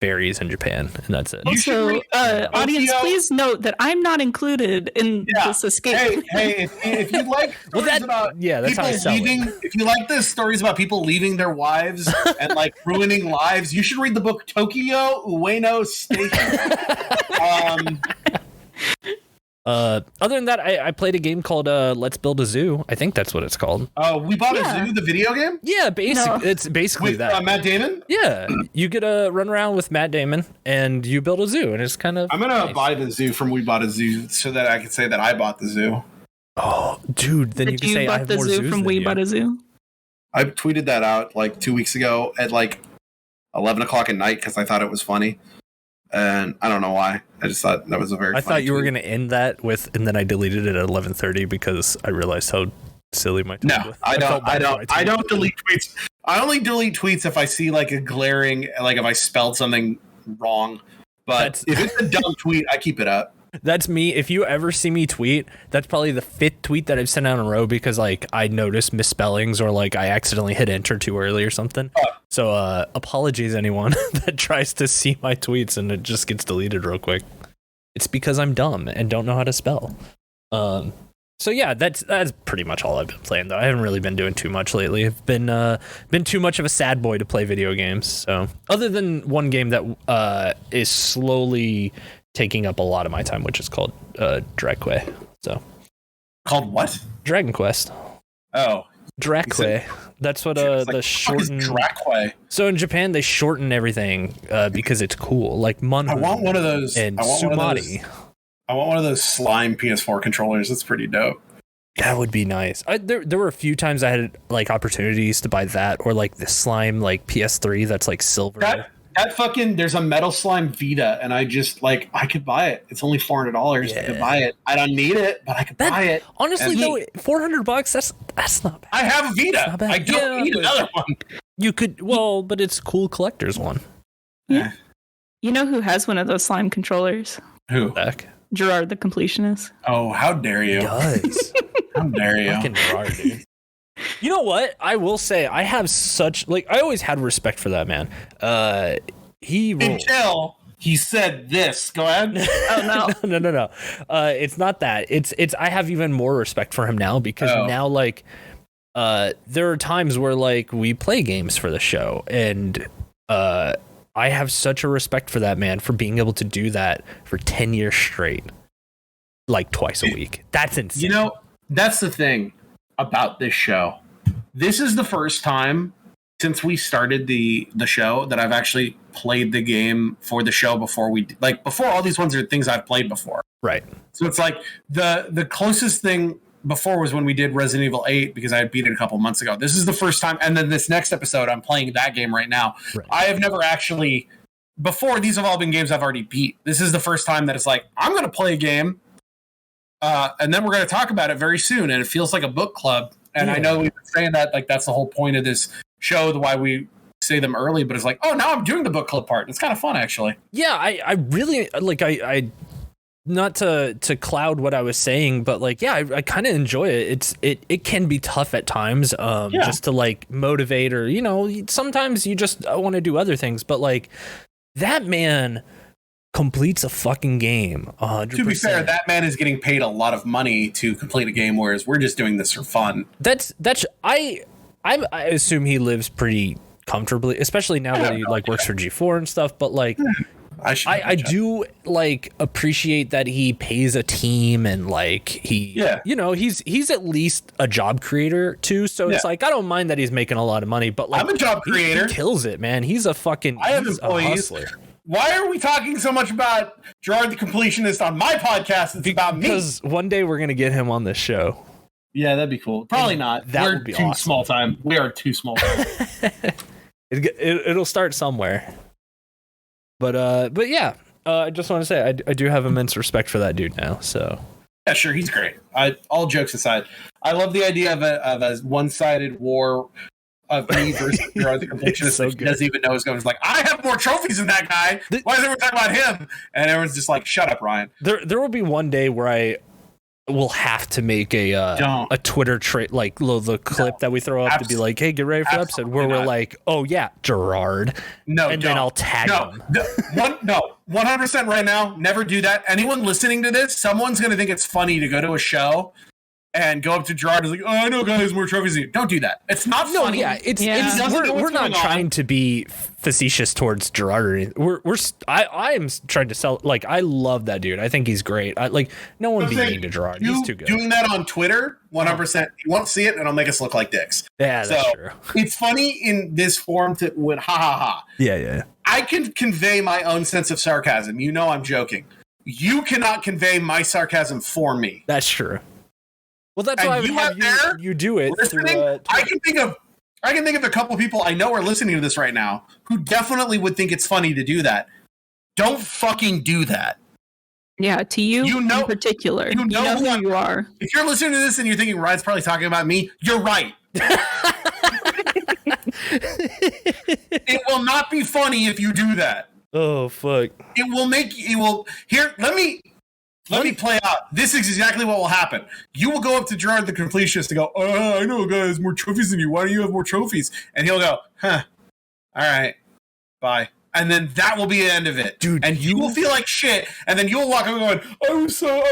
ferries in Japan, and that's it. Also, audience, please note that I'm not included in this escape. Hey, if you like stories about people leaving, if you like the stories about people leaving their wives and ruining lives, you should read the book Tokyo Ueno Station. Other than that, I played a game called Let's Build a Zoo. I think that's what it's called. Oh, we bought a zoo, the video game? Yeah, it's basically With that. Matt Damon? Yeah, you get to run around with Matt Damon and you build a zoo, and it's kind of. I'm gonna buy the zoo from We Bought a Zoo so that I can say that I bought the zoo. Oh, dude! Then you can say I have more zoos from We Bought a Zoo. I tweeted that out like 2 weeks ago at like 11 o'clock at night because I thought it was funny. And I don't know why. I just thought that was a very. I thought you were going to end that with, and then I deleted it at 11:30 because I realized how silly my tweet was. I don't delete tweets. I only delete tweets if I see like a glaring, like if I spelled something wrong. But if it's a dumb tweet, I keep it up. That's me. If you ever see me tweet, that's probably the 5th tweet that I've sent out in a row because like I noticed misspellings or like I accidentally hit enter too early or something. So apologies anyone that tries to see my tweets and it just gets deleted real quick. It's because I'm dumb and don't know how to spell. So yeah, that's pretty much all I've been playing though. I haven't really been doing too much lately. I've been too much of a sad boy to play video games. So other than one game that is slowly taking up a lot of my time, which is called Dragquay. So called what? Dragon Quest. Oh, Dragquay. That's what the shorten. Dragquay. So in Japan they shorten everything because it's cool. Like Munhu. I want one of those. And Sumati. I want one of those slime PS4 controllers. That's pretty dope. That would be nice. There were a few times I had like opportunities to buy that or like the slime like PS3 that's like silver. That fucking, there's a metal slime Vita, and I just like I could buy it. It's only $400. Yeah. I could buy it. I don't need it, but I could buy it. Honestly, though, $400 that's not bad. I have a Vita. I don't need another one. You could, but it's a cool collector's one. Yeah. You know who has one of those slime controllers? Who? Heck? Gerard the Completionist. Oh, how dare you? He does. How dare you? Fucking Gerard, dude. You know what? I will say I have such I always had respect for that man. He until he said this. Go ahead. Oh no. No. It's not that. It's I have even more respect for him now because now there are times where like we play games for the show and I have such a respect for that man for being able to do that for 10 years straight, like twice a week. That's insane. You know, that's the thing about this show. This is the first time since we started the show that I've actually played the game for the show before before all these ones are things I've played before. Right. So it's like the closest thing before was when we did Resident Evil 8 because I had beat it a couple months ago. This is the first time, and then this next episode I'm playing that game right now. Right. I have never actually before, these have all been games I've already beat. This is the first time that it's like I'm going to play a game and then we're going to talk about it very soon, and it feels like a book club. And I know we've been saying that, like, that's the whole point of this show, why we say them early, but it's like, oh, now I'm doing the book club part. It's kind of fun, actually. Yeah, I really, like, I not to cloud what I was saying, but, like, yeah, I kind of enjoy it. It can be tough at times just to, like, motivate or, you know, sometimes you just want to do other things. But, like, that man completes a fucking game 100%. To be fair, that man is getting paid a lot of money to complete a game, whereas we're just doing this for fun. I assume he lives pretty comfortably, especially now that he like works for G4 and stuff. But like, I do like appreciate that he pays a team and like he, you know, he's at least a job creator too. So it's like I don't mind that he's making a lot of money, but like I'm a job creator. He kills it, man. He's a fucking. I have employees. Why are we talking so much about Gerard the Completionist on my podcast? It's about me. Because one day we're gonna get him on this show. Yeah, that'd be cool. Probably not. That would be awesome. Too small time. We are too small time. It'll start somewhere. But yeah, I just want to say I do have immense respect for that dude now. So yeah, sure, he's great. All jokes aside, I love the idea of a one-sided war of me versus Gerard the Completionist. So he doesn't even know what's going on. He's like, I have more trophies than that guy. Why is everyone talking about him? And everyone's just like, shut up, Ryan. There will be one day where I will have to make a Twitter like the clip that we throw up to be like, hey, get ready for the episode where we're like, oh yeah, Gerard. No, and then I'll tag him. 100% right now. Never do that. Anyone listening to this, someone's going to think it's funny to go to a show and go up to Gerard and is like, oh, I know a guy who's more trophies than you. Don't do that. It's not funny. Yeah, it's We're not trying to be facetious towards Gerard or anything. I am trying to sell. Like, I love that dude. I think he's great. No one be mean to Gerard. He's too good. Doing that on Twitter, 100%. You won't see it, and it'll make us look like dicks. Yeah, that's true. It's funny in this form to with ha ha ha. Yeah. I can convey my own sense of sarcasm. You know I'm joking. You cannot convey my sarcasm for me. That's true. Well, that's why you do it. Through, I can think of a couple people I know are listening to this right now who definitely would think it's funny to do that. Don't fucking do that. Yeah, to you in particular. You know who you are. If you're listening to this and you're thinking Ryan's probably talking about me, you're right. It will not be funny if you do that. Oh fuck! Here. Let me play out. This is exactly what will happen. You will go up to Gerard the completionist and go, "Oh, I know a guy has more trophies than you. Why do you have more trophies?" And he'll go, "Huh? All right, bye." And then that will be the end of it, dude. And you will feel like shit. And then you'll walk up going, I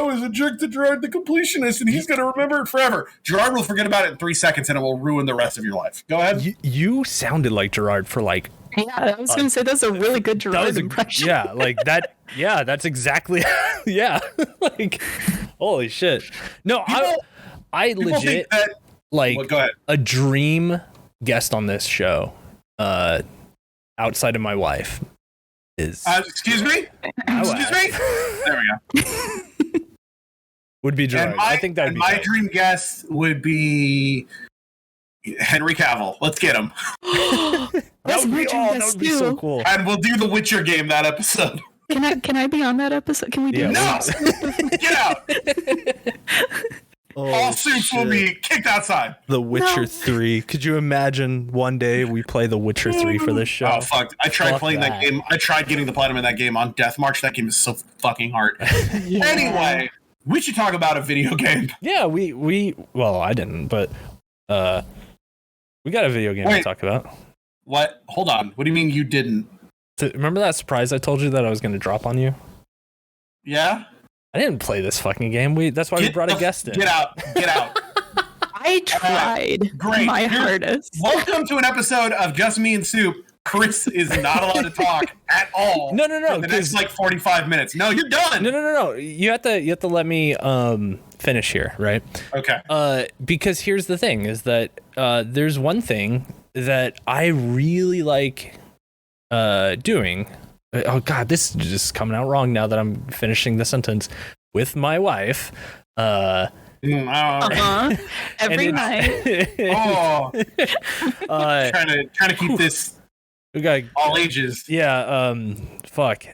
was a jerk to Gerard the completionist, and he's gonna remember it forever. Gerard will forget about it in 3 seconds, and it will ruin the rest of your life. Go ahead. You sounded like Gerard for like. Yeah, I was going to say that's a really good Gerard impression. Yeah, like that. Yeah, that's exactly. Yeah, like holy shit. No, I legit that, like well, go ahead. A dream guest on this show. Outside of my wife is. Excuse me. Excuse me. There we go. Would be Gerard. I think that'd be my dream guest would be Henry Cavill. Let's get him. That would be so cool. And we'll do the Witcher game that episode. Can I be on that episode? Can we do that? No! Get out! All suits will be kicked outside. The Witcher 3. Could you imagine one day we play The Witcher 3 for this show? Oh, fuck. I tried playing that game. I tried getting the platinum in that game on Death March. That game is so fucking hard. Yeah. Anyway, we should talk about a video game. Yeah, well, I didn't, but we got a video game to talk about. What? Hold on. What do you mean you didn't? Remember that surprise I told you that I was going to drop on you? Yeah? I didn't play this fucking game. That's why we brought a guest in. Get out. I tried my hardest. Welcome to an episode of Just Me and Soup. Chris is not allowed to talk at all. No. For the next like 45 minutes. No, you're done. No. You have to let me finish here, right? Okay. Because here's the thing: is that there's one thing that I really like doing. Oh God, this is just coming out wrong now that I'm finishing the sentence with my wife. Every night. Trying to keep this all ages. Yeah. Fuck.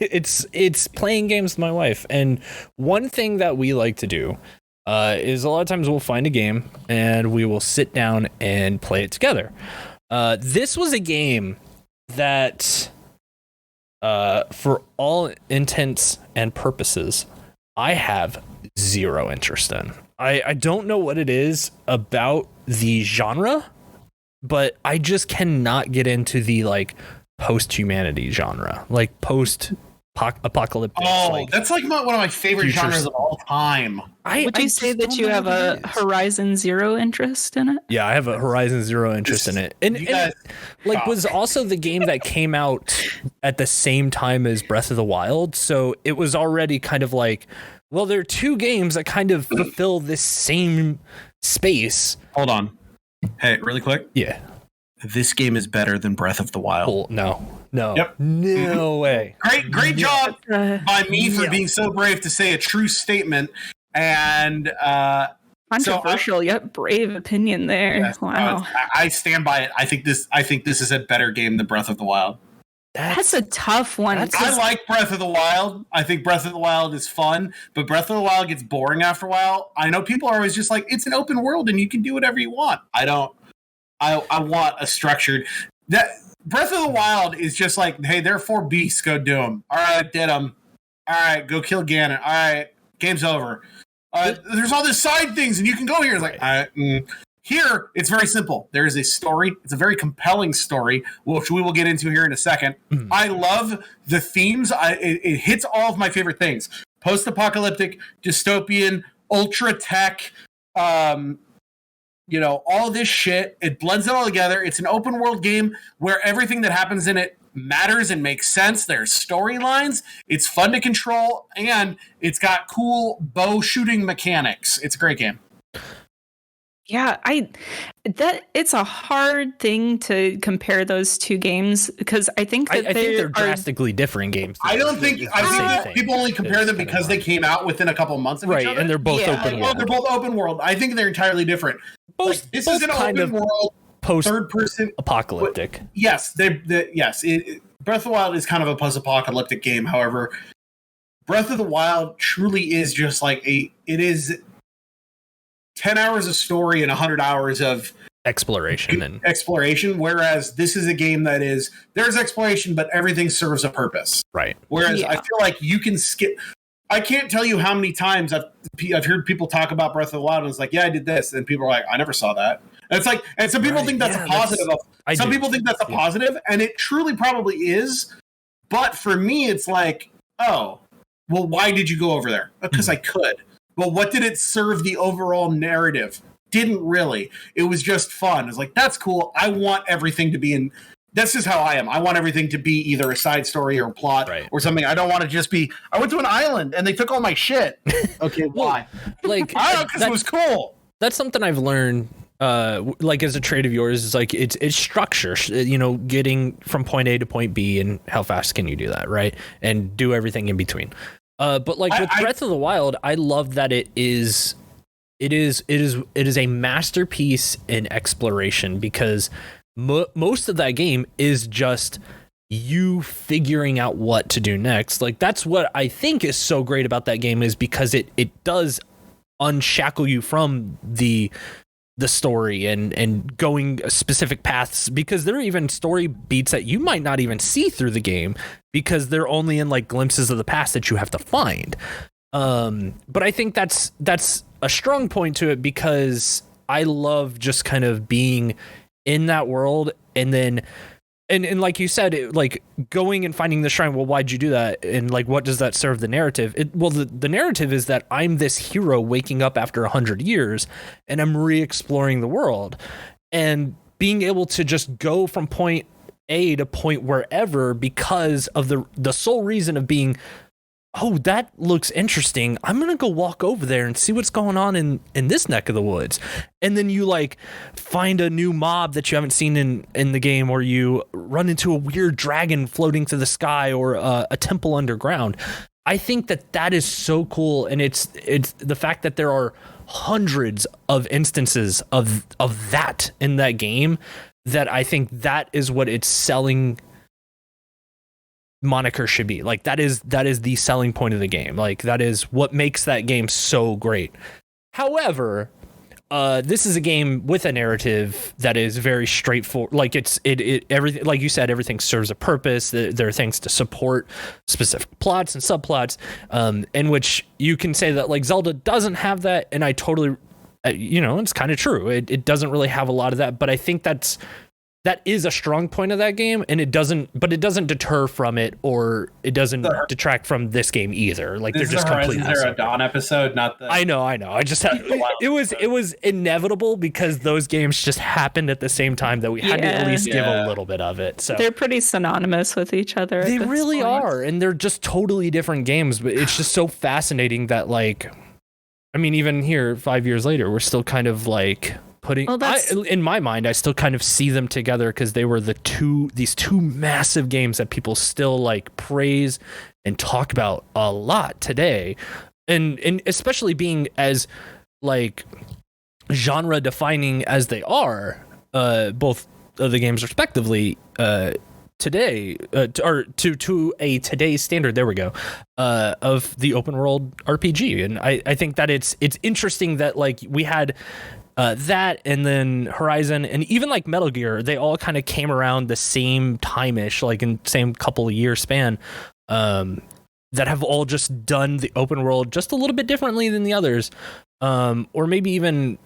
It's playing games with my wife, and one thing that we like to do is a lot of times we'll find a game and we will sit down and play it together. This was a game that. For all intents and purposes, I have zero interest in. I don't know what it is about the genre, but I just cannot get into the like post-humanity genre, like post-apocalyptic. Oh, that's like one of my favorite genres of all time. Would you say that you have a Horizon Zero interest in it? Yeah, I have a Horizon Zero interest in it. And was also the game that came out at the same time as Breath of the Wild. So it was already kind of like, well, there are two games that kind of fulfill this same space. Hold on. Hey, really quick. Yeah. This game is better than Breath of the Wild. Oh, no. Yep. No way. Great job by me for being so brave to say a true statement. And controversial yet brave opinion there. Yes, wow. I stand by it. I think this is a better game than Breath of the Wild. That's a tough one. I like Breath of the Wild. I think Breath of the Wild is fun, but Breath of the Wild gets boring after a while. I know people are always just like, it's an open world and you can do whatever you want. I don't. I want a structured. That Breath of the Wild is just like, hey, there are 4 beasts. Go do them. All right, did them. All right, go kill Ganon. All right, game's over. There's all these side things, and you can go here. It's like, here, it's very simple. There is a story. It's a very compelling story, which we will get into here in a second. Mm-hmm. I love the themes. It hits all of my favorite things. Post-apocalyptic, dystopian, ultra tech, all this shit. It blends it all together. It's an open world game where everything that happens in it matters and makes sense. There's storylines. It's fun to control, and it's got cool bow shooting mechanics. It's a great game. Yeah, it's a hard thing to compare those two games because I think that I think they're drastically different games. I think people only compare them because they came out within a couple months of each other. And they're both open world. They're both open world. I think they're entirely different. This is an open world, third person apocalyptic. Yes, Breath of the Wild is kind of a post-apocalyptic game. However, Breath of the Wild truly is just like it is 10 hours of story and 100 hours of exploration, whereas this is a game that there's exploration, but everything serves a purpose. Right. Whereas I feel like you can skip. I can't tell you how many times I've heard people talk about Breath of the Wild and it's like, yeah, I did this. And people are like, I never saw that. And it's like, and some people think that's a positive. Some people think that's a positive, and it truly probably is. But for me, it's like, oh, well, why did you go over there? Because I could. Well, what did it serve the overall narrative? Didn't really. It was just fun. It's like, that's cool. I want everything to be in. This is how I am. I want everything to be either a side story or a plot or something. I don't want to just be, I went to an island and they took all my shit. Okay, why? Like, I don't know, because it was cool. That's something I've learned, as a trait of yours, is like, it's structure, getting from point A to point B, and how fast can you do that, right? And do everything in between. But like with Breath of the Wild, I love that it is a masterpiece in exploration, because most of that game is just you figuring out what to do next. Like, that's what I think is so great about that game, is because it does unshackle you from the story and going specific paths, because there are even story beats that you might not even see through the game because they're only in like glimpses of the past that you have to find. But I think that's a strong point to it, because I love just kind of being in that world, and then and like you said, like going and finding the shrine. Well, why'd you do that? And like, what does that serve the narrative? The narrative is that I'm this hero waking up after 100 years and I'm re-exploring the world, and being able to just go from point A to point wherever because of the sole reason of being, oh, that looks interesting. I'm going to go walk over there and see what's going on in this neck of the woods. And then you like find a new mob that you haven't seen in the game, or you run into a weird dragon floating through the sky, or a temple underground. I think that is so cool. And it's the fact that there are hundreds of instances of that in that game, that I think that is what it's selling moniker should be. Like, that is the selling point of the game. Like, that is what makes that game so great. However, this is a game with a narrative that is very straightforward. Like, everything, like you said, everything serves a purpose. There are things to support specific plots and subplots, in which you can say that like Zelda doesn't have that, and I totally, it's kind of true. It doesn't really have a lot of that, but I think that is a strong point of that game, and it doesn't deter from it, or it doesn't detract from this game either. Like, they're just completely Horizon Zero Dawn episode, not the. I know. I just had it was inevitable, because those games just happened at the same time that we had to at least give a little bit of it. So they're pretty synonymous with each other. They really are, and they're just totally different games. But it's just so fascinating that, like, I mean, even here 5 years later, we're still kind of like in my mind, I still kind of see them together, because they were these two massive games that people still like praise and talk about a lot today, and especially being as like genre defining as they are, both of the games respectively, today, or to a today's standard. There we go, of the open world RPG, and I think that it's interesting that like we had. That, and then Horizon, and even like Metal Gear, they all kind of came around the same time-ish, like in same couple of year span, that have all just done the open world just a little bit differently than the others, or maybe even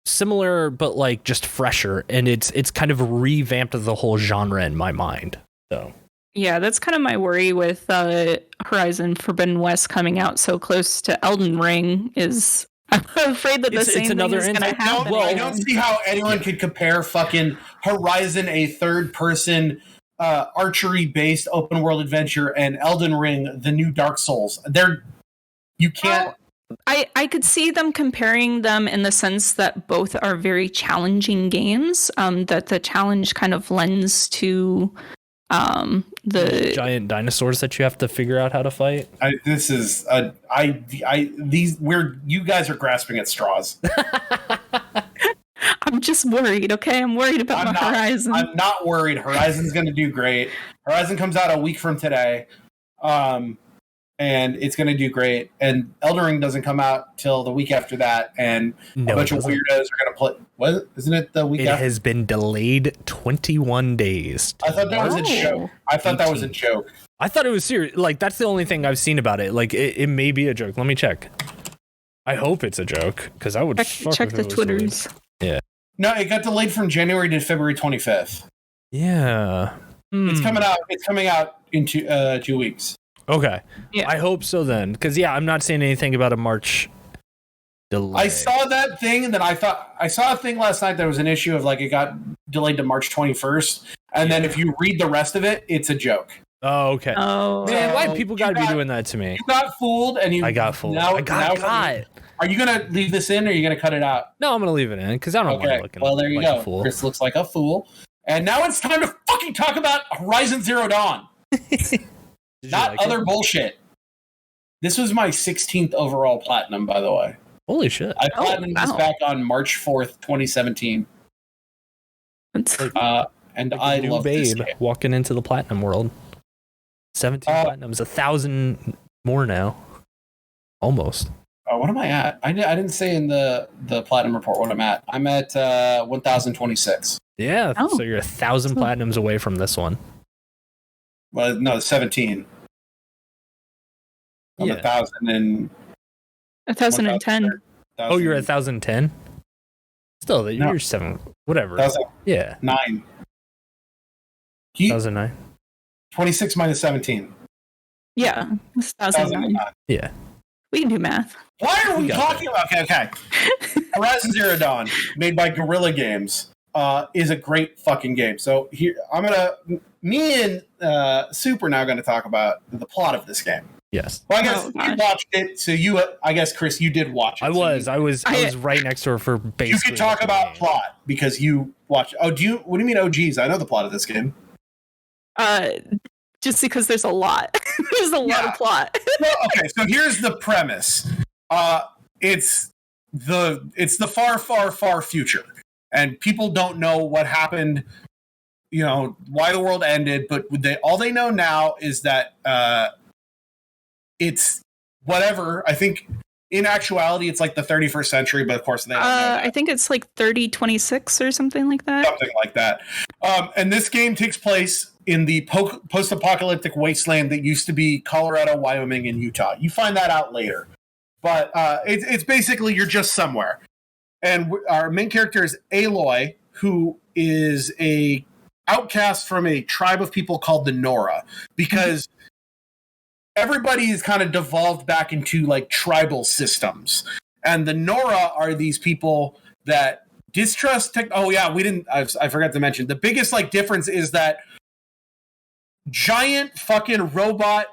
similar, but like just fresher, and it's kind of revamped the whole genre in my mind. So yeah, that's kind of my worry with Horizon Forbidden West coming out so close to Elden Ring, is I'm afraid that the It's same thing another is going to instance- happen. I don't see how anyone could compare fucking Horizon, a third-person archery-based open-world adventure, and Elden Ring, the new Dark Souls. You can't. I could see them comparing them in the sense that both are very challenging games. That the challenge kind of lends to the giant dinosaurs that you have to figure out how to fight. You guys are grasping at straws. I'm just worried, okay? I'm worried about Horizon. I'm not worried. Horizon's going to do great. Horizon comes out a week from today, and it's going to do great. And Elden Ring doesn't come out till the week after that, and a bunch of weirdos are going to play. What? Isn't it the week after? It has been delayed 21 days. I thought that was a joke. I thought it was serious. Like, that's the only thing I've seen about it. Like, it may be a joke. Let me check. I hope it's a joke, because I would check the Twitters. Delayed. Yeah. No, it got delayed from January to February 25th. Yeah. It's coming out. It's coming out in 2 weeks. Okay. Yeah. I hope so then, because I'm not saying anything about a March delay. I saw that thing, and then I saw a thing last night that was an issue of like it got delayed to March 21st, and then if you read the rest of it, it's a joke. Oh, okay. Oh, man, why people got to be doing that to me? You got fooled, and I got fooled. I got caught. Are you gonna leave this in, or are you gonna cut it out? No, I'm gonna leave it in because I don't want to look. Well, there you go. Chris looks like a fool, and now it's time to fucking talk about Horizon Zero Dawn. Not like other bullshit. This was my 16th overall platinum, by the way. Holy shit! I platinumed this back on March 4th, 2017. And I love this game. Walking into the platinum world. 17 platinums, 1,000 more now. Almost. What am I at? I didn't say in the platinum report what I'm at. I'm at 1,026. Yeah, so you're 1,000 platinums away from this one. Well, no, 17. I'm 1,000 and 1,010. Oh, you're at 1,010? Still, you're 7. Whatever. 1,009. 1,009. 26 minus 17. Yeah, it's 1,009. Yeah. We can do math. Why are we talking about? Okay. Horizon Zero Dawn, made by Guerrilla Games, is a great fucking game. So here, me and Soup are now going to talk about the plot of this game. Yes. Well, I guess you watched it, so I guess Chris, you did watch it. I was right next to her for basically. You could talk about plot because you watched. What do you mean? Oh, geez, I know the plot of this game. Just because there's a lot. There's a lot of plot. Well, okay, so here's the premise. It's the far, far, far future, and people don't know what happened. You know why the world ended, but all they know now is that it's whatever. I think in actuality, it's like the 31st century, but of course they don't know that. I think it's like 3026 or something like that. Something like that. And this game takes place in the post-apocalyptic wasteland that used to be Colorado, Wyoming, and Utah. You find that out later. But it's basically you're just somewhere. And our main character is Aloy, who is a outcast from a tribe of people called the Nora. Because everybody is kind of devolved back into like tribal systems. And the Nora are these people that distrust tech. Oh, yeah, I forgot to mention. The biggest like difference is that giant fucking robot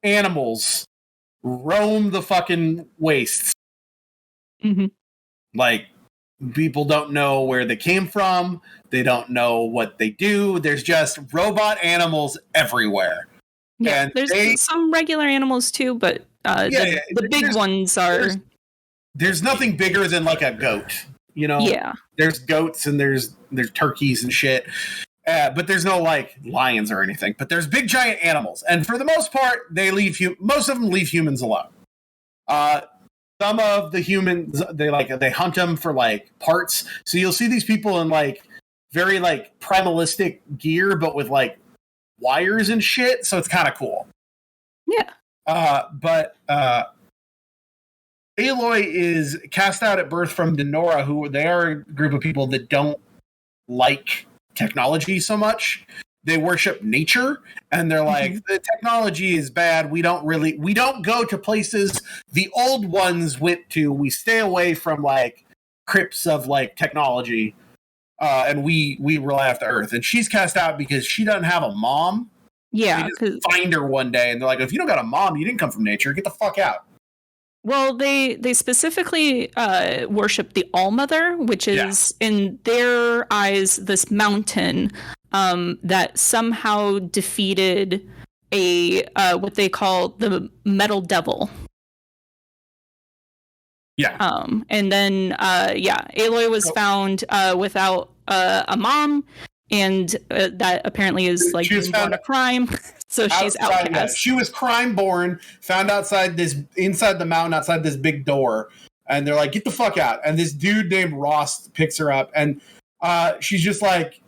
animals roam the fucking wastes. Mm-hmm. Like, people don't know where they came from. They don't know what they do. There's just robot animals everywhere. Yeah, and there's some regular animals too, but the big ones are... There's nothing bigger than like a goat, you know? Yeah. There's goats and there's turkeys and shit. But there's no like lions or anything. But there's big giant animals, and for the most part, most of them leave humans alone. Some of the humans they hunt them for like parts. So you'll see these people in like very like primalistic gear, but with like wires and shit. So it's kind of cool. Yeah. But Aloy is cast out at birth from the Nora, who they are a group of people that don't like technology so much, they worship nature, and they're like, the technology is bad. We don't go to places the old ones went to. We stay away from like crypts of like technology, and we rely off the earth. And she's cast out because she doesn't have a mom. Yeah, they just find her one day, and they're like, if you don't got a mom, you didn't come from nature. Get the fuck out. Well, they specifically worship the All-Mother, which is in their eyes this mountain that somehow defeated a what they call the Metal Devil. Yeah. And then Aloy was found without a mom, and that apparently is like being born a crime. So she's outcast. Yeah. She was crime born, found inside the mountain, outside this big door, and they're like, "Get the fuck out!" And this dude named Ross picks her up, and she's just like,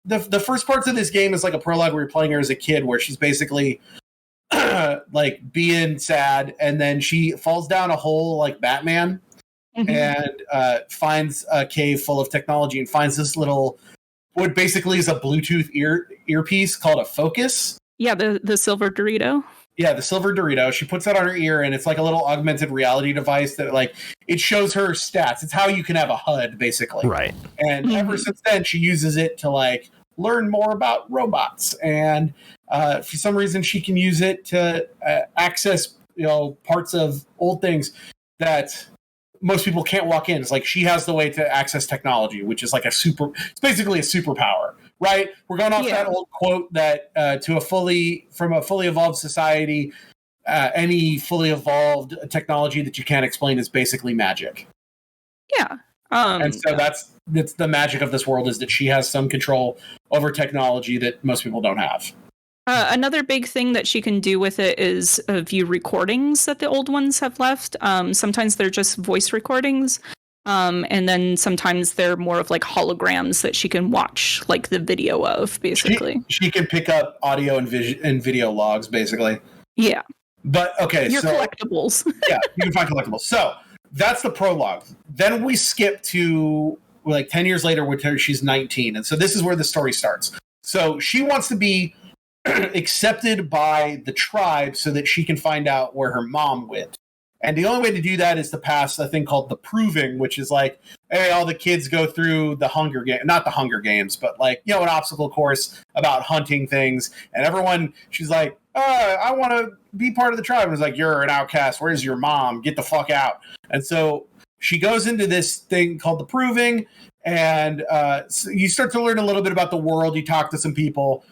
the first parts of this game is like a prologue where you're playing her as a kid, where she's basically like being sad, and then she falls down a hole like Batman, and finds a cave full of technology, and finds this little, what basically is a Bluetooth earpiece called a Focus. Yeah, the silver Dorito. Yeah, the silver Dorito. She puts that on her ear, and it's like a little augmented reality device that like it shows her stats. It's how you can have a HUD, basically. Right. And ever since then, she uses it to like learn more about robots, and for some reason, she can use it to access parts of old things that most people can't walk in. It's like she has the way to access technology, which is like it's basically a superpower, right? We're going off that old quote that from a fully evolved society, any fully evolved technology that you can't explain is basically magic. Yeah. And so that's the magic of this world, is that she has some control over technology that most people don't have. Another big thing that she can do with it is view recordings that the old ones have left. Sometimes they're just voice recordings, and then sometimes they're more of like holograms that she can watch like the video of, basically. She can pick up audio and video logs, basically. Yeah. But okay, your collectibles. Yeah, you can find collectibles. So that's the prologue. Then we skip to like 10 years later, where she's 19, and so this is where the story starts. So she wants to be accepted by the tribe so that she can find out where her mom went. And the only way to do that is to pass a thing called the Proving, which is like, hey, all the kids go through the Hunger Games, not the Hunger Games, but like, an obstacle course about hunting things. And everyone, she's like, I want to be part of the tribe. And it's like, you're an outcast. Where's your mom? Get the fuck out. And so she goes into this thing called the Proving, and so you start to learn a little bit about the world. You talk to some people.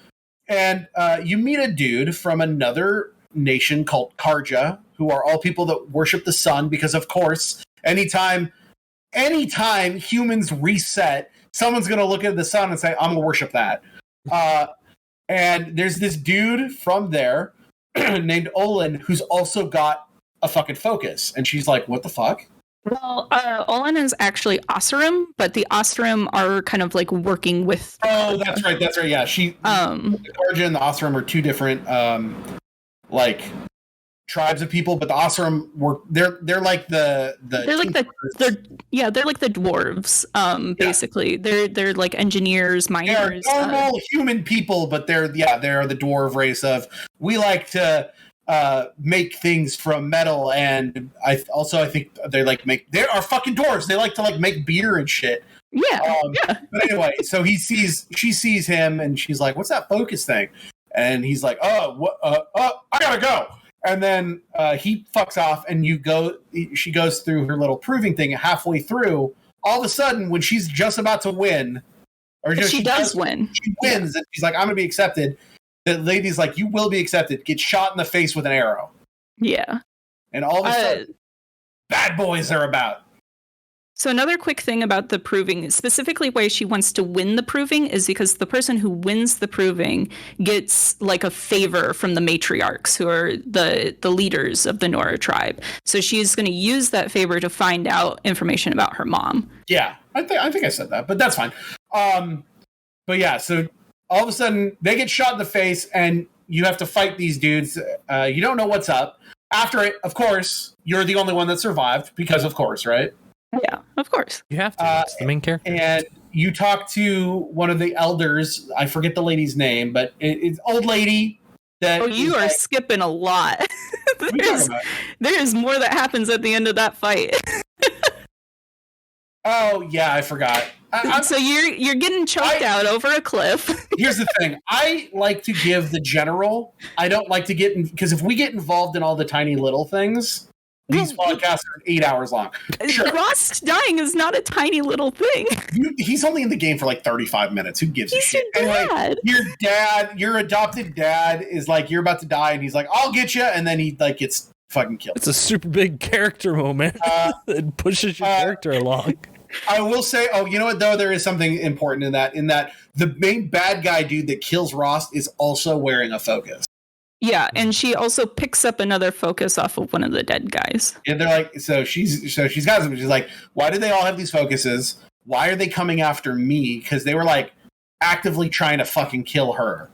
And you meet a dude from another nation called Karja, who are all people that worship the sun, because, of course, anytime humans reset, someone's going to look at the sun and say, I'm going to worship that. And there's this dude from there named Olin who's also got a fucking focus. And she's like, what the fuck? Well, Olin is actually Oseram, but the Oseram are kind of like working with. Oh, that's right. Yeah, the Karja and the Oseram are two different like tribes of people, but the Oseram they're like the they're like they're like the dwarves. Basically, they're like engineers, miners. They're normal human people, but they're the dwarf race of, we like to make things from metal, and I think they are fucking dwarves. They like to like make beer and shit. Yeah. But anyway, so she sees him, and she's like, "What's that focus thing?" And he's like, I gotta go. And then he fucks off, and she goes through her little Proving thing. Halfway through, all of a sudden, when she's just about to win, or she does win. She wins, and she's like, "I'm gonna be accepted." The lady's like, you will be accepted. Get shot in the face with an arrow. Yeah. And all of a sudden, bad boys are about. So another quick thing about the Proving, specifically why she wants to win the Proving, is because the person who wins the Proving gets like a favor from the matriarchs, who are the leaders of the Nora tribe. So she's going to use that favor to find out information about her mom. Yeah, I think I said that, but that's fine. But yeah, so all of a sudden, they get shot in the face, and you have to fight these dudes. You don't know what's up. After it, of course, you're the only one that survived, because of course, right? Yeah, of course. You have to. It's the main character. And you talk to one of the elders. I forget the lady's name, but it's old lady. That you are skipping a lot. There's more that happens at the end of that fight. Oh yeah, I forgot. So you're getting choked out over a cliff. Here's the thing: I like to give the general. I don't like to get because if we get involved in all the tiny little things, these podcasts are 8 hours long. Sure. Ross dying is not a tiny little thing. He's only in the game for like 35 minutes. Who gives a shit? Your dad. Anyway, your adopted dad is like, you're about to die, and he's like, I'll get you, and then he like gets fucking killed. It's a super big character moment. It pushes your character along. I will say, you know what though? There is something important in that the main bad guy dude that kills Ross is also wearing a focus. Yeah, and she also picks up another focus off of one of the dead guys. And they're like, so she's got some. She's like, why do they all have these focuses? Why are they coming after me? Because they were like actively trying to fucking kill her.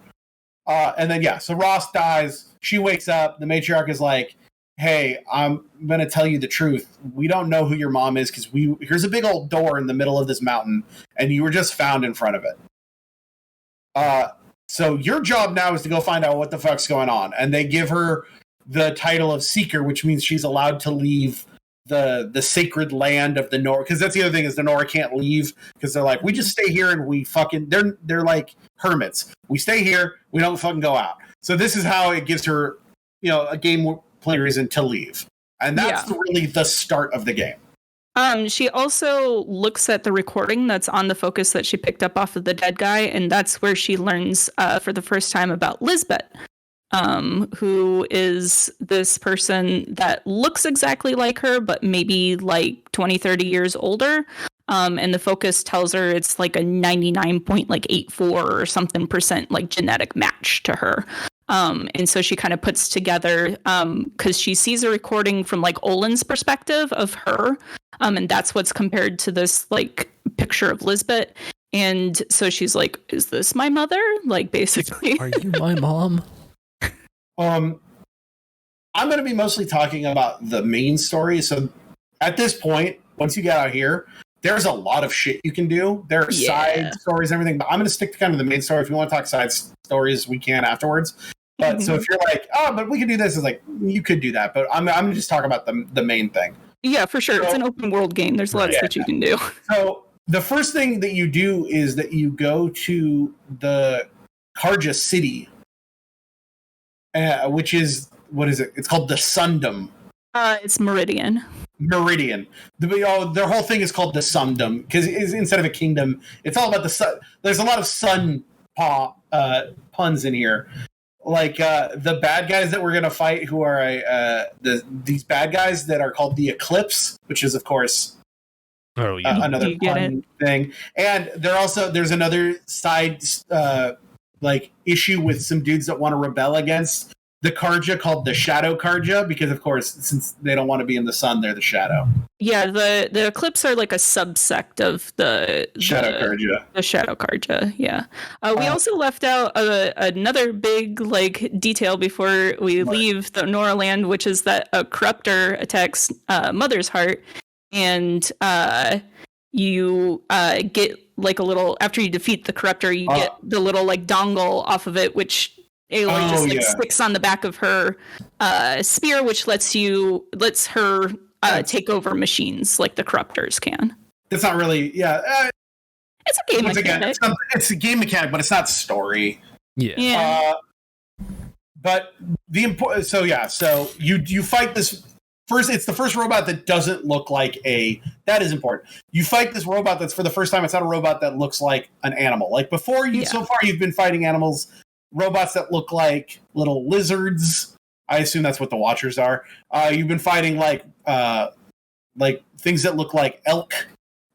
And then so Ross dies. She wakes up. The matriarch is like, hey, I'm gonna tell you the truth. We don't know who your mom is because here's a big old door in the middle of this mountain, and you were just found in front of it. So your job now is to go find out what the fuck's going on. And they give her the title of Seeker, which means she's allowed to leave the sacred land of the Nora. Because that's the other thing is the Nora can't leave because they're like, we just stay here and we fucking they're like hermits. We stay here, we don't fucking go out. So this is how it gives her, a game play reason to leave. And that's really the start of the game. She also looks at the recording that's on the focus that she picked up off of the dead guy, and that's where she learns for the first time about Lisbeth, who is this person that looks exactly like her, but maybe like 20, 30 years older. And the focus tells her it's like a 99.84 or something % like genetic match to her. And so she kind of puts together, because she sees a recording from like Olin's perspective of her. And that's what's compared to this like picture of Lisbeth. And so she's like, is this my mother? Like, basically. Are you my mom? I'm going to be mostly talking about the main story. So at this point, once you get out here, there's a lot of shit you can do. There are side stories and everything, but I'm going to stick to kind of the main story. If you want to talk side stories, we can afterwards. But so if you're like, but we can do this, it's like, you could do that. But I'm going to just talk about the main thing. Yeah, for sure. So, it's an open world game. There's lots that you can do. So the first thing that you do is that you go to the Karja city, which is, what is it? It's called the Sundom. It's Meridian. Their whole thing is called the Sundom because instead of a kingdom, it's all about the sun. There's a lot of sun puns in here. Like the bad guys that we're gonna fight, who are these bad guys that are called the Eclipse, which is of course another pun thing. And there's another side like issue with some dudes that want to rebel against the Karja called the Shadow Karja, because of course, since they don't want to be in the sun, they're the shadow. Yeah, the Eclipse are like a subsect of the Shadow Karja. The Shadow Karja, yeah. We also left out another big like detail before we leave the Nora land, which is that a corruptor attacks Mother's Heart, and you get like a little, after you defeat the corruptor, you get the little like dongle off of it, which Aloy sticks on the back of her spear, which lets her take over machines like the corruptors can. It's not really, it's a game mechanic. It's a game mechanic, but it's not story. Yeah. But so you fight this first. It's the first robot that doesn't look like that is important. You fight this robot that's for the first time. It's not a robot that looks like an animal. Like before, so far you've been fighting animals. Robots that look like little lizards. I assume that's what the Watchers are. You've been fighting like things that look like elk,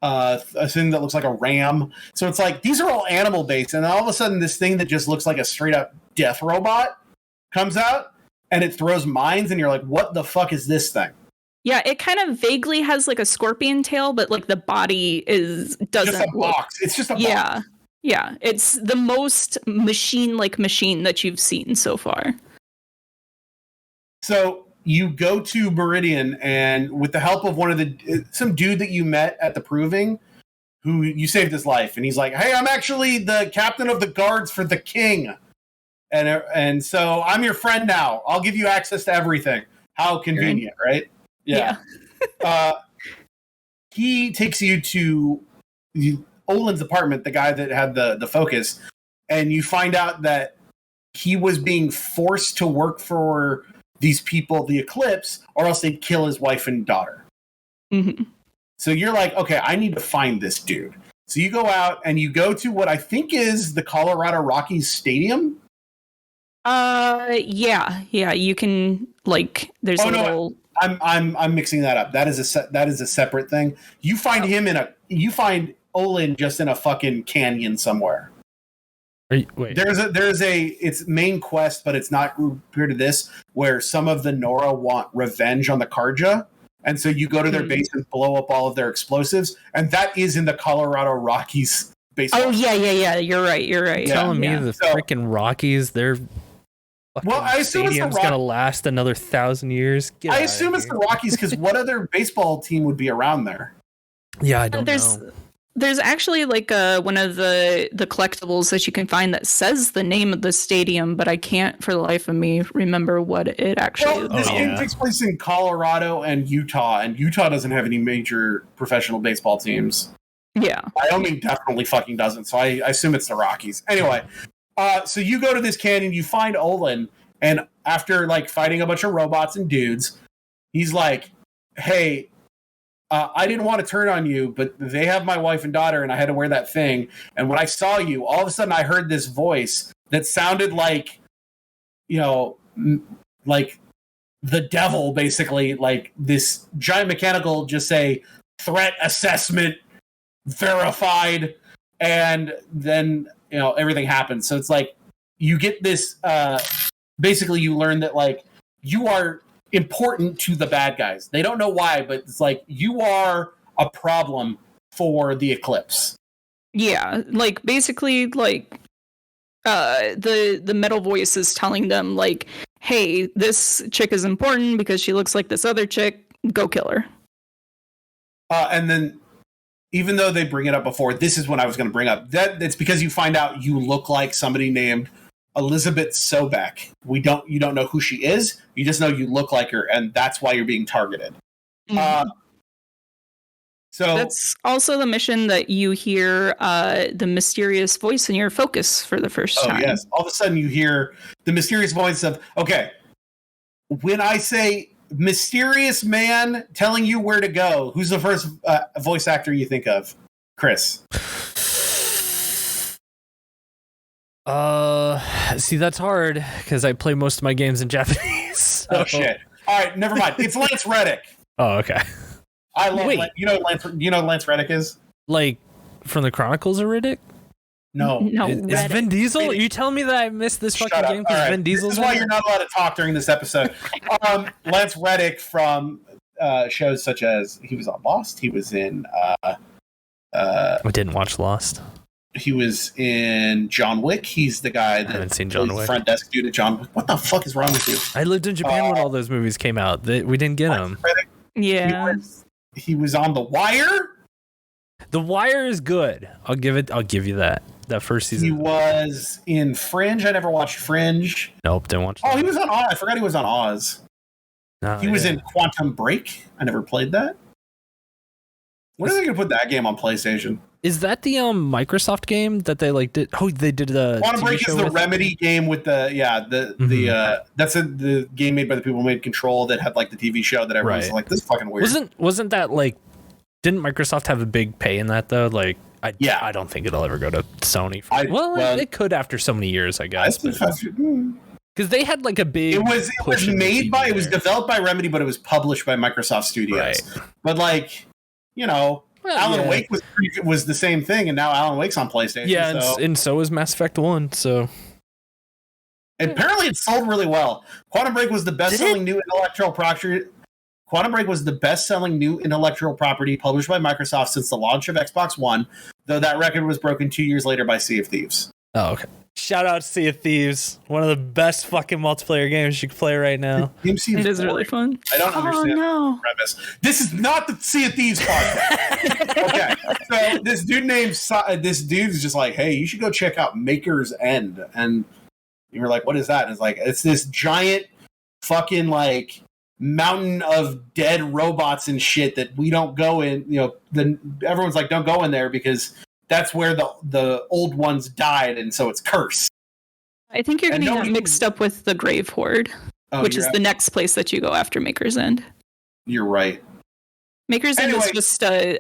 a thing that looks like a ram. So it's like these are all animal based, and all of a sudden this thing that just looks like a straight up death robot comes out and it throws mines, and you're like, what the fuck is this thing? Yeah, it kind of vaguely has like a scorpion tail, but like the body doesn't just a box. It's just a box. Yeah, it's the most machine-like machine that you've seen so far. So you go to Meridian, and with the help of some dude that you met at the Proving, who you saved his life, and he's like, "Hey, I'm actually the captain of the guards for the king, and so I'm your friend now. I'll give you access to everything." How convenient, right? Yeah. He takes you to Olin's apartment, the guy that had the focus, and you find out that he was being forced to work for these people, the Eclipse, or else they'd kill his wife and daughter. Mm-hmm. So you're like, okay, I need to find this dude. So you go out and you go to what I think is the Colorado Rockies stadium. Yeah. You can there's a little. I'm mixing that up. That is a separate thing. You find him you find Olin just in a fucking canyon somewhere. Wait. There's it's main quest, but it's not compared to this, where some of the Nora want revenge on the Karja, and so you go to their base and blow up all of their explosives, and that is in the Colorado Rockies baseball. Oh yeah. You're right. You're telling me the freaking Rockies, they're I assume stadium's gonna last another 1,000 years. I assume it's the Rockies because what other baseball team would be around there? Yeah, I don't know. There's actually one of the collectibles that you can find that says the name of the stadium, but I can't for the life of me remember what it actually is. This game takes place in Colorado and Utah doesn't have any major professional baseball teams. Yeah. Wyoming definitely fucking doesn't, so I assume it's the Rockies. Anyway, so you go to this canyon, you find Olin, and after fighting a bunch of robots and dudes, he's like, hey, I didn't want to turn on you, but they have my wife and daughter, and I had to wear that thing. And when I saw you, all of a sudden I heard this voice that sounded like the devil, basically, like this giant mechanical just say, threat assessment verified, and then, everything happens. So it's like, you get this, basically you learn that, you are important to the bad guys. They don't know why, but it's like you are a problem for the Eclipse. Yeah, basically the metal voice is telling them hey, this chick is important because she looks like this other chick. Go kill her. And then even though they bring it up before, this is what I was going to bring up. It's because you find out you look like somebody named Elizabeth Sobek. You don't know who she is. You just know you look like her, and that's why you're being targeted. Mm-hmm. So that's also the mission that you hear the mysterious voice in your focus for the first time. Oh yes! All of a sudden you hear the mysterious voice of, okay, when I say mysterious man telling you where to go, who's the first voice actor you think of? Chris. See, that's hard because I play most of my games in Japanese. So. Oh shit! All right, never mind. It's Lance Reddick. Oh, okay. I love. You know Lance Reddick is from the Chronicles of Riddick. No. Is Vin Diesel? Are you telling me that I missed this fucking game because Vin Diesel's? This is why you're not allowed to talk during this episode. Lance Reddick from shows such as he was on Lost. He was in. I didn't watch Lost. He was in John Wick. He's the guy that I haven't seen John Wick. Front desk dude at John Wick. What the fuck is wrong with you? I lived in Japan when all those movies came out. We didn't get them. Yeah. He was on The Wire. The Wire is good. I'll give you that. That first season. He was in Fringe. I never watched Fringe. Nope, didn't watch. Oh, he was on Oz. I forgot he was on Oz. No, he was in Quantum Break. I never played that. When are they gonna put that game on PlayStation? Is that the Microsoft game that they did? Oh, they did the Quantum Break is the Remedy game with the that's the game made by the people who made Control that had the TV show that everyone's like, this is fucking weird. Wasn't that didn't Microsoft have a big pay in that though? I don't think it'll ever go to Sony. It could after so many years, I guess. Because they had a big. It was developed by Remedy, but it was published by Microsoft Studios. Right. But Alan Wake was the same thing, and now Alan Wake's on PlayStation. Yeah, and so is Mass Effect 1. So apparently, it sold really well. Quantum Break was the best-selling new intellectual property. Quantum Break was the best-selling new intellectual property published by Microsoft since the launch of Xbox One, though that record was broken 2 years later by Sea of Thieves. Oh, okay. Shout out to Sea of Thieves, one of the best fucking multiplayer games you can play right now. It is really fun. I don't understand no. the premise. This is not the Sea of Thieves podcast. Okay, so this dude's just like, hey, you should go check out Maker's End, and you're like, what is that? And it's like, it's this giant fucking like mountain of dead robots and shit that we don't go in. You know, then everyone's like, don't go in there because that's where the old ones died, and so it's cursed. I think you're getting that mixed up with the Grave Horde, which is the next place that you go after Maker's End. You're right. Maker's End is just a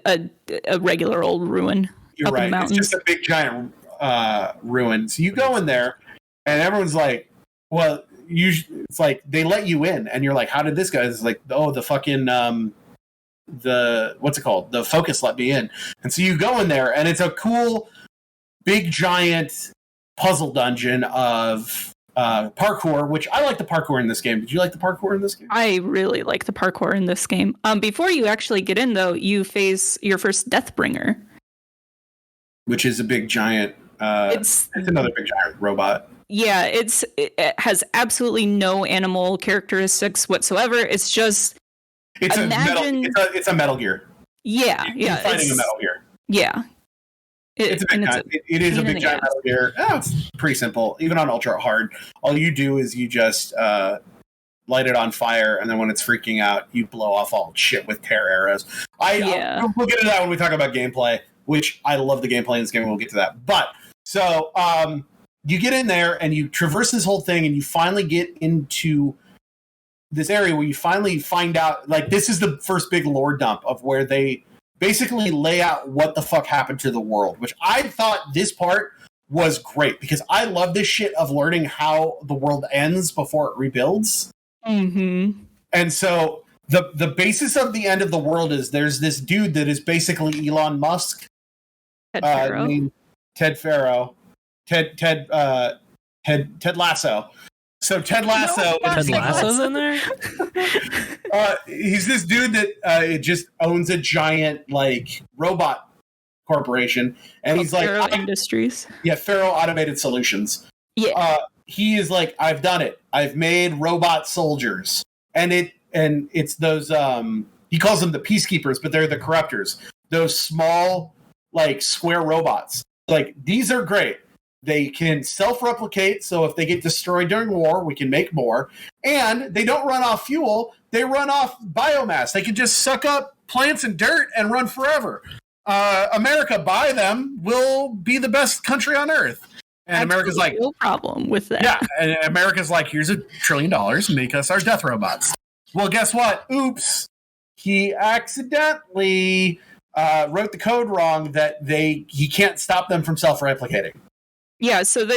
regular old ruin. You're right. It's just a big giant ruin. So you go in there, and everyone's like, well, it's like they let you in, and you're like, how did this go? It's like, oh, the fucking what's it called? The Focus let me in. And so you go in there, and it's a cool, big, giant puzzle dungeon of parkour, which I like the parkour in this game. Did you like the parkour in this game? I really like the parkour in this game. Before you actually get in, though, you face your first Deathbringer. Which is a big, giant... it's another big, giant robot. Yeah, it has absolutely no animal characteristics whatsoever. It's just... It's a Metal Gear. Yeah, You're fighting a Metal Gear. Yeah. It is a big giant Metal Gear. Oh, it's pretty simple. Even on ultra hard, all you do is you just light it on fire, and then when it's freaking out, you blow off all shit with tear arrows. We'll get into that when we talk about gameplay, which I love the gameplay in this game. We'll get to that. But so you get in there and you traverse this whole thing, and you finally get into this area where you finally find out, like, this is the first big lore dump of where they basically lay out what the fuck happened to the world, which I thought this part was great because I love this shit of learning how the world ends before it rebuilds. Mm-hmm. And so the basis of the end of the world is there's this dude that is basically Elon Musk, named Ted Lasso. So Ted Lasso. Ted Lasso's in there? He's this dude that just owns a giant like robot corporation, and he's like Faro Industries. Yeah, Faro Automated Solutions. Yeah. He is like, I've done it. I've made robot soldiers, and it's those he calls them the peacekeepers, but they're the corruptors. Those small like square robots. Like, these are great. They can self-replicate, so if they get destroyed during war, we can make more. And they don't run off fuel, they run off biomass. They can just suck up plants and dirt and run forever. America, buy them, we'll be the best country on earth. And America's like, no problem with that. Yeah, and America's like, here's $1 trillion, make us our death robots. Well, guess what? Oops. He accidentally wrote the code wrong that he can't stop them from self-replicating. Yeah, so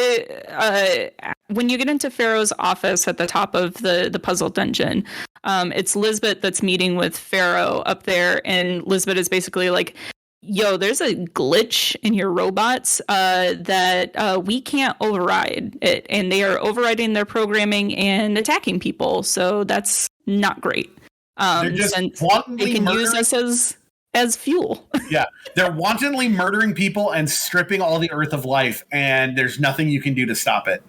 when you get into Pharaoh's office at the top of the puzzle dungeon, it's Lisbeth that's meeting with Pharaoh up there, and Lisbeth is basically like, yo, there's a glitch in your robots that we can't override it, and they are overriding their programming and attacking people, so that's not great. They're just they can use us as fuel. Yeah, they're wantonly murdering people and stripping all the earth of life, and there's nothing you can do to stop it.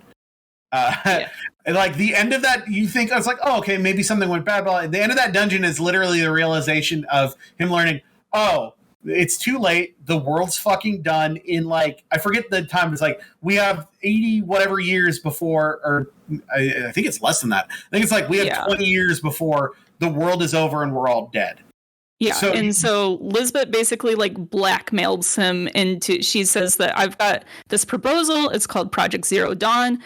Like, the end of that, you think, I was like, oh, okay, maybe something went bad. But the end of that dungeon is literally the realization of him learning, oh, it's too late. The world's fucking done in, like, I forget the time. It's like, we have 80 whatever years before, or I think it's less than that. I think it's like we have 20 years before the world is over and we're all dead. Yeah, so Lisbeth basically like blackmails him into. She says that I've got this proposal. It's called Project Zero Dawn.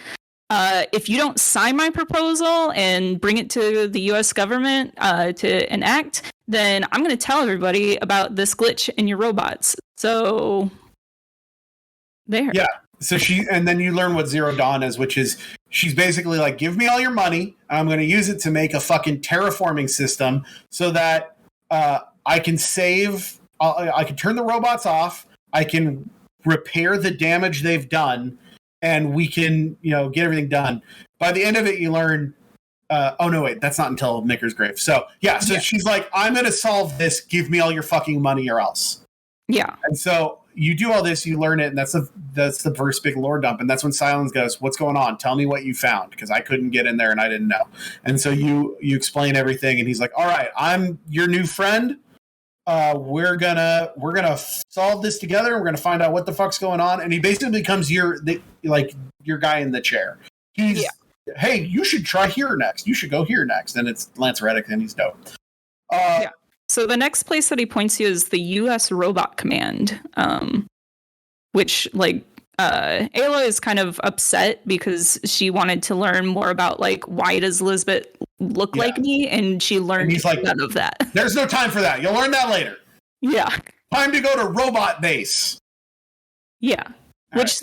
If you don't sign my proposal and bring it to the U.S. government to enact, then I'm going to tell everybody about this glitch in your robots. So there. Yeah. So and then you learn what Zero Dawn is, which is she's basically like, give me all your money. I'm going to use it to make a fucking terraforming system so that I can save. I can turn the robots off. I can repair the damage they've done, and we can, get everything done. By the end of it, you learn. Oh no, wait, that's not until Maker's Grave. So she's like, I'm going to solve this. Give me all your fucking money, or else. Yeah. And so you do all this, you learn it, and that's that's the first big lore dump, and that's when Silence goes, "What's going on? Tell me what you found, because I couldn't get in there and I didn't know." And so you explain everything, and he's like, "All right, I'm your new friend. We're gonna solve this together. We're gonna find out what the fuck's going on." And he basically becomes your guy in the chair. He's hey, you should try here next. You should go here next. And it's Lance Reddick, and he's dope. So the next place that he points you is the U.S. Robot Command, which Ayla is kind of upset because she wanted to learn more about why does Lisbeth look like me, and she learned none of that. There's no time for that. You'll learn that later. Yeah. Time to go to Robot Base. Yeah. All which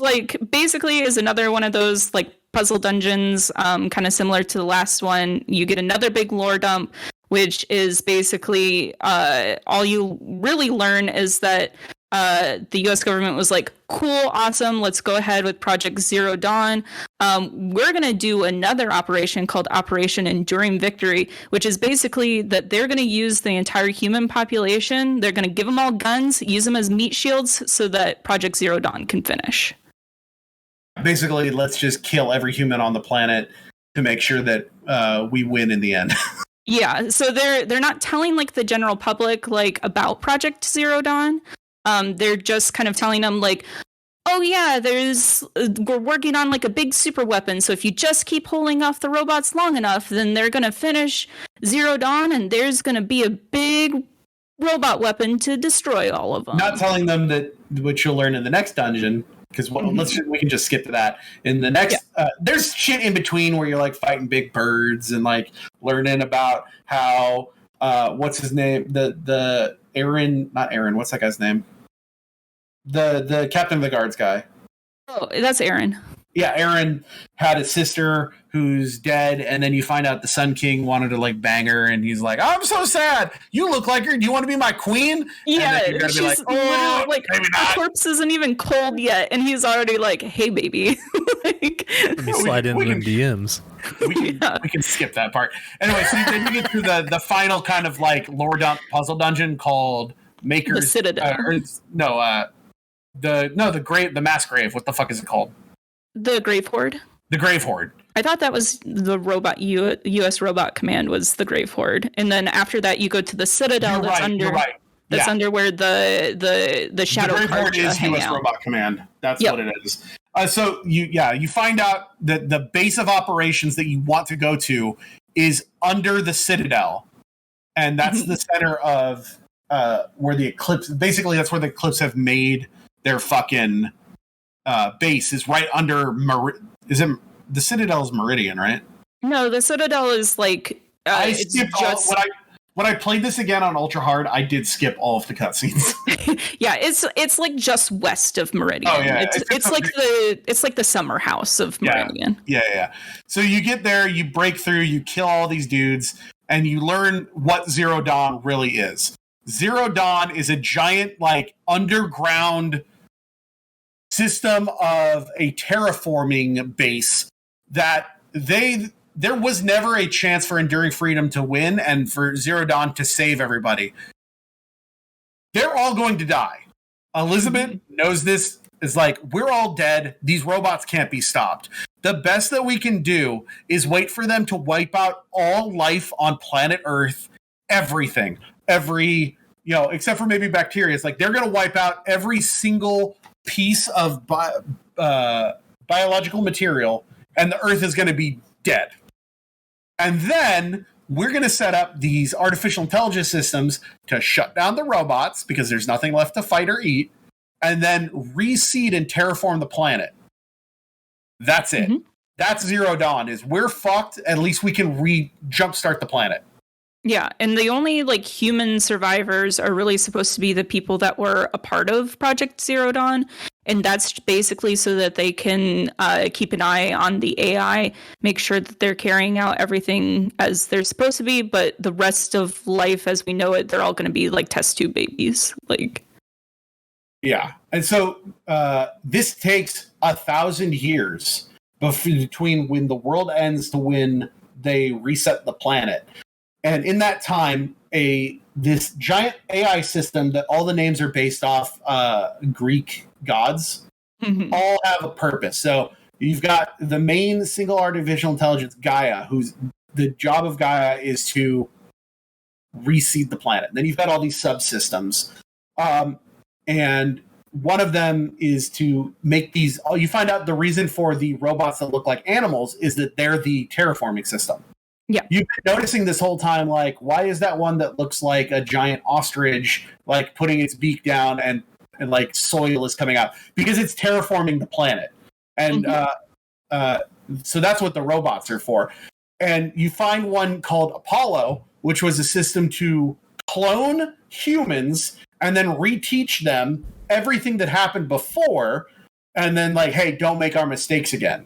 basically is another one of those puzzle dungeons, kind of similar to the last one. You get another big lore dump, which is basically all you really learn is that the U.S. government was like, cool, awesome, let's go ahead with Project Zero Dawn. We're going to do another operation called Operation Enduring Victory, which is basically that they're going to use the entire human population. They're going to give them all guns, use them as meat shields so that Project Zero Dawn can finish. Basically, let's just kill every human on the planet to make sure that we win in the end. Yeah, so they're not telling the general public about Project Zero Dawn. They're just kind of telling them oh yeah, we're working on a big super weapon. So if you just keep holding off the robots long enough, then they're gonna finish Zero Dawn, and there's gonna be a big robot weapon to destroy all of them. Not telling them that what you'll learn in the next dungeon, because we can just skip to that. In the next, there's shit in between where you're fighting big birds and learning about how what's his name, the Aaron, not Aaron, what's that guy's name? The captain of the guards guy. Oh, that's Aaron. Yeah, Aaron had a sister who's dead, and then you find out the Sun King wanted to bang her, and he's like, "I'm so sad. You look like her. Do you want to be my queen?" Yeah, and then she's literally maybe the corpse isn't even cold yet, and he's already "Hey, baby." Let me slide in them DMs. We can skip that part. Anyway, so then you get to the final kind of lore dump puzzle dungeon called Maker's the Citadel. The mass grave. What the fuck is it called? The Grave Horde. The Grave Horde. I thought that was the U.S. Robot Command was the Grave Horde, and then after that you go to the Citadel. You're right. That's under where the Shadow. The Grave Horde is U.S. Robot Command. That's what it is. So you find out that the base of operations that you want to go to is under the Citadel, and that's the center of where the Eclipse. Basically, that's where the Eclipse have made their fucking base. Is right under. Is it the Citadel's Meridian? Right? No, the Citadel is I skipped when I played this again on Ultra Hard, I did skip all of the cutscenes. Yeah, it's just west of Meridian. Oh yeah, it's like the summer house of Meridian. Yeah. So you get there, you break through, you kill all these dudes, and you learn what Zero Dawn really is. Zero Dawn is a giant underground system of a terraforming base that there was never a chance for Enduring Freedom to win and for Zero Dawn to save everybody. They're all going to die. Elizabeth knows this. Is we're all dead. These robots can't be stopped. The best that we can do is wait for them to wipe out all life on planet Earth. Everything. Except for maybe bacteria. It's they're going to wipe out every single piece of biological material, and the Earth is going to be dead. And then we're going to set up these artificial intelligence systems to shut down the robots because there's nothing left to fight or eat, and then reseed and terraform the planet. That's it. Mm-hmm. That's Zero Dawn. Is we're fucked. At least we can jumpstart the planet. Yeah, and the only human survivors are really supposed to be the people that were a part of Project Zero Dawn, and that's basically so that they can keep an eye on the AI, make sure that they're carrying out everything as they're supposed to be, but the rest of life as we know it, they're all going to be test tube babies. Yeah, and so this takes 1,000 years between when the world ends to when they reset the planet. And in that time, this giant AI system that all the names are based off Greek gods all have a purpose. So you've got the main single artificial intelligence, Gaia, whose the job of Gaia is to reseed the planet. Then you've got all these subsystems. And one of them is to make these. You find out the reason for the robots that look like animals is that they're the terraforming system. Yeah. You've been noticing this whole time, like, why is that one that looks like a giant ostrich, like putting its beak down and like soil is coming out? Because it's terraforming the planet. And so that's what the robots are for. And you find one called Apollo, which was a system to clone humans and then reteach them everything that happened before, and then like, hey, don't make our mistakes again.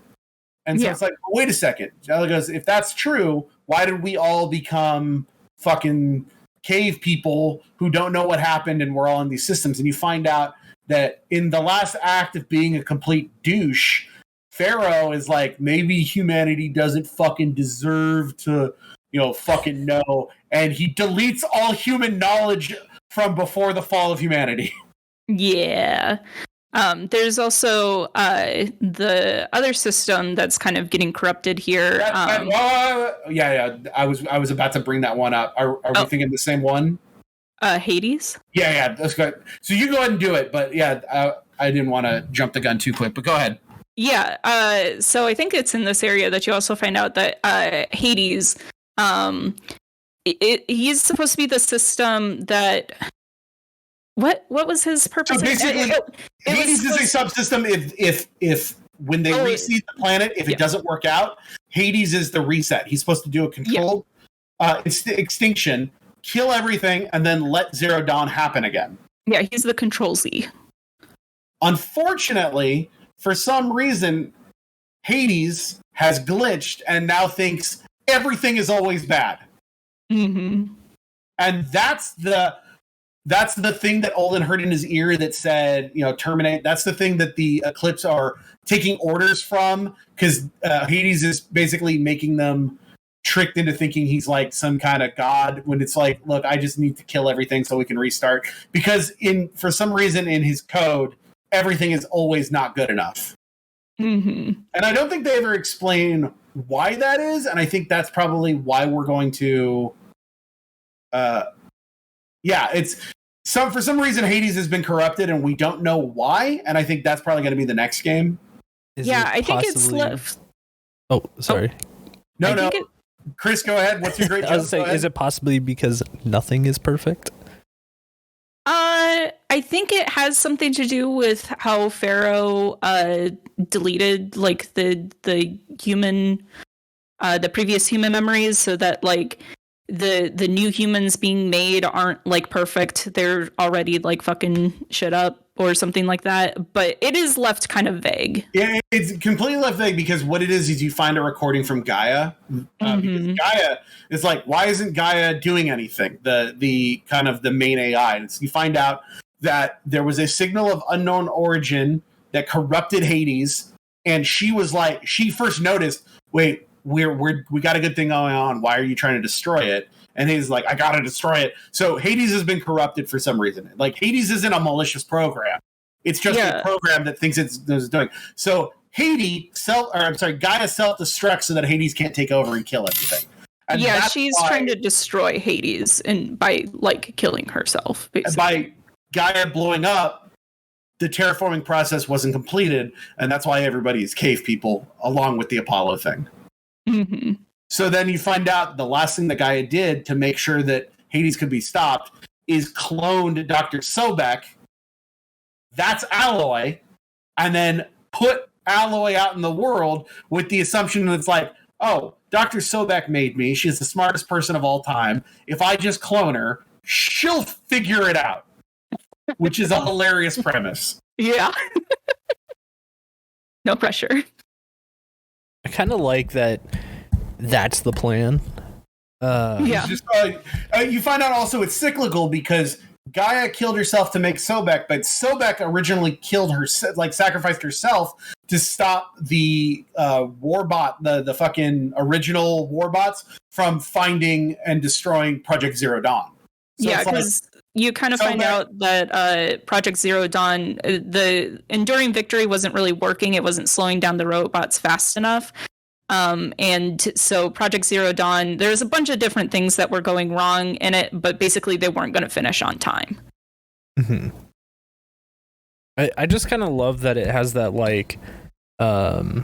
And so it's like, wait a second. Jelly goes, if that's true, why did we all become fucking cave people who don't know what happened and we're all in these systems? And you find out that in the last act of being a complete douche, Pharaoh is like, maybe humanity doesn't fucking deserve to, fucking know. And he deletes all human knowledge from before the fall of humanity. Yeah. There's also the other system that's kind of getting corrupted here. Yeah. I was about to bring that one up. Are we thinking the same one? Hades? Yeah. That's good. So you go ahead and do it. But yeah, I didn't want to jump the gun too quick, but go ahead. Yeah. So I think it's in this area that you also find out that Hades, he's supposed to be the system that... What was his purpose? So basically, Hades is a subsystem. If when they reseed the planet, if it doesn't work out, Hades is the reset. He's supposed to do a controlled extinction, kill everything, and then let Zero Dawn happen again. Yeah, he's the Control Z. Unfortunately, for some reason, Hades has glitched and now thinks everything is always bad. Mm-hmm. And that's the thing that Olin heard in his ear that said, terminate. That's the thing that the Eclipse are taking orders from, because Hades is basically making them tricked into thinking he's like some kind of god, when it's like, look, I just need to kill everything so we can restart. Because for some reason in his code, everything is always not good enough. Mm-hmm. And I don't think they ever explain why that is. And I think that's probably why we're going to... for some reason Hades has been corrupted and we don't know why, and I think that's probably going to be the next game. I think it's left. Oh, sorry. No. Chris, go ahead. What's your great joke? I was saying, is it possibly because nothing is perfect? I think it has something to do with how Pharaoh deleted like the human, the previous human memories, so that like the new humans being made aren't like perfect. They're already like fucking shit up or something like that. But it is left kind of vague. Yeah, it's completely left vague, because what it is you find a recording from Gaia. Because Gaia is like, why isn't Gaia doing anything? The kind of the main AI. And so you find out that there was a signal of unknown origin that corrupted Hades, and she was like, she first noticed, wait, we got a good thing going on. Why are you trying to destroy it? And Hades is like, I gotta destroy it. So Hades has been corrupted for some reason. Like, Hades isn't a malicious program. It's just a program that thinks it's doing. So Gaia self-destructs so that Hades can't take over and kill everything. And she's trying to destroy Hades by like killing herself, basically. By Gaia blowing up, the terraforming process wasn't completed, and that's why everybody is cave people, along with the Apollo thing. Mm-hmm. So then you find out the last thing that Gaia did to make sure that Hades could be stopped is cloned Dr. Sobek. That's Alloy. And then put Alloy out in the world with the assumption that it's like, oh, Dr. Sobek made me. She's the smartest person of all time. If I just clone her, she'll figure it out. Which is a hilarious premise. Yeah. No pressure. I kind of like that. That's the plan. You find out also it's cyclical, because Gaia killed herself to make Sobek, but Sobek originally killed her, like sacrificed herself to stop the warbot, the fucking original warbots from finding and destroying Project Zero Dawn. So you kind of find out that Project Zero Dawn, the Enduring Victory wasn't really working. It wasn't slowing down the robots fast enough. And so Project Zero Dawn, there's a bunch of different things that were going wrong in it, but basically they weren't going to finish on time. Mm-hmm. I just kind of love that it has that like Shinji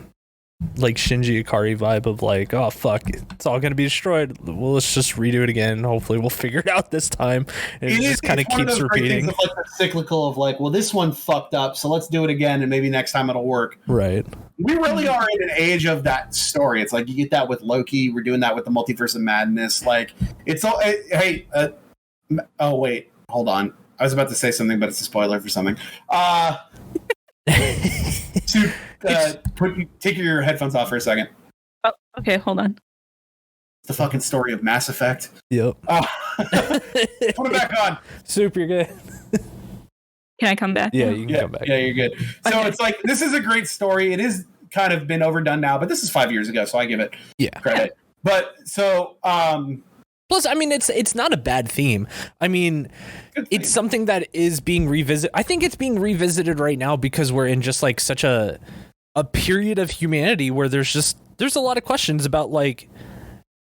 Ikari vibe of like, oh fuck, it's all gonna be destroyed. Well, let's just redo it again. Hopefully, we'll figure it out this time. And it just kind of keeps repeating. Of, like, the cyclical of like, well, this one fucked up, so let's do it again, and maybe next time it'll work. Right. We really are in an age of that story. It's like you get that with Loki. We're doing that with the Multiverse of Madness. Like, it's all. Hey, oh wait, hold on. I was about to say something, but it's a spoiler for something. Take your headphones off for a second. Oh, okay, hold on. The fucking story of Mass Effect. Yep. Put it back on. Soup, you're good. Can I come back? Yeah, you can come back. Yeah, you're good. So It's like, this is a great story. It is kind of been overdone now, but this is 5 years ago, so I give it credit. Yeah. But so plus, I mean, it's not a bad theme. I mean, it's something that is being revisited. I think it's being revisited right now because we're in just like such a period of humanity where there's a lot of questions about like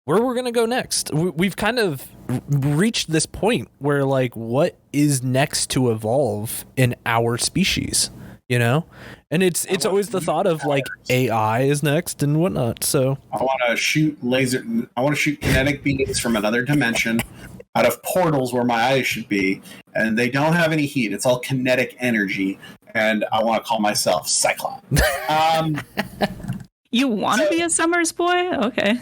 where we're going to go next. We've kind of reached this point where like, what is next to evolve in our species, you know? And it's always the thought of like AI is next and whatnot. So I want to shoot kinetic beams from another dimension out of portals where my eyes should be, and they don't have any heat. It's all kinetic energy, and I want to call myself Cyclops. You want to be a Summers boy? Okay.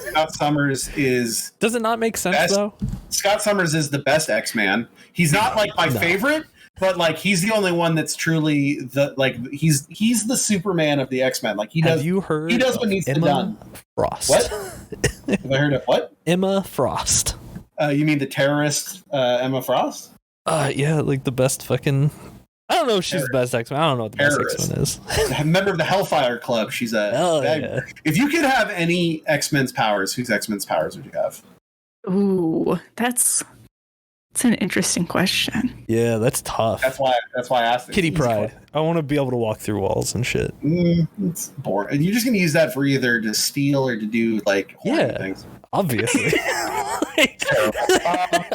Scott Summers is... Does it not make sense, though? Scott Summers is the best X-Man. He's not, like, my favorite, but, like, he's the only one that's truly the... Like, he's the Superman of the X-Men. Like, he does... Have you heard he does what needs to be done. Frost. What? Have I heard of what? Emma Frost. You mean the terrorist Emma Frost? Yeah, like the best fucking... I don't know if she's the best X-Men. I don't know what the best X-Men is. Member of the Hellfire Club. She's a... yeah. If you could have any X-Men's powers, whose X-Men's powers would you have? Ooh, that's an interesting question. Yeah, that's tough. That's why I asked it. Kitty pride. I want to be able to walk through walls and shit. It's boring. You're just going to use that for either to steal or to do, like, things. Obviously.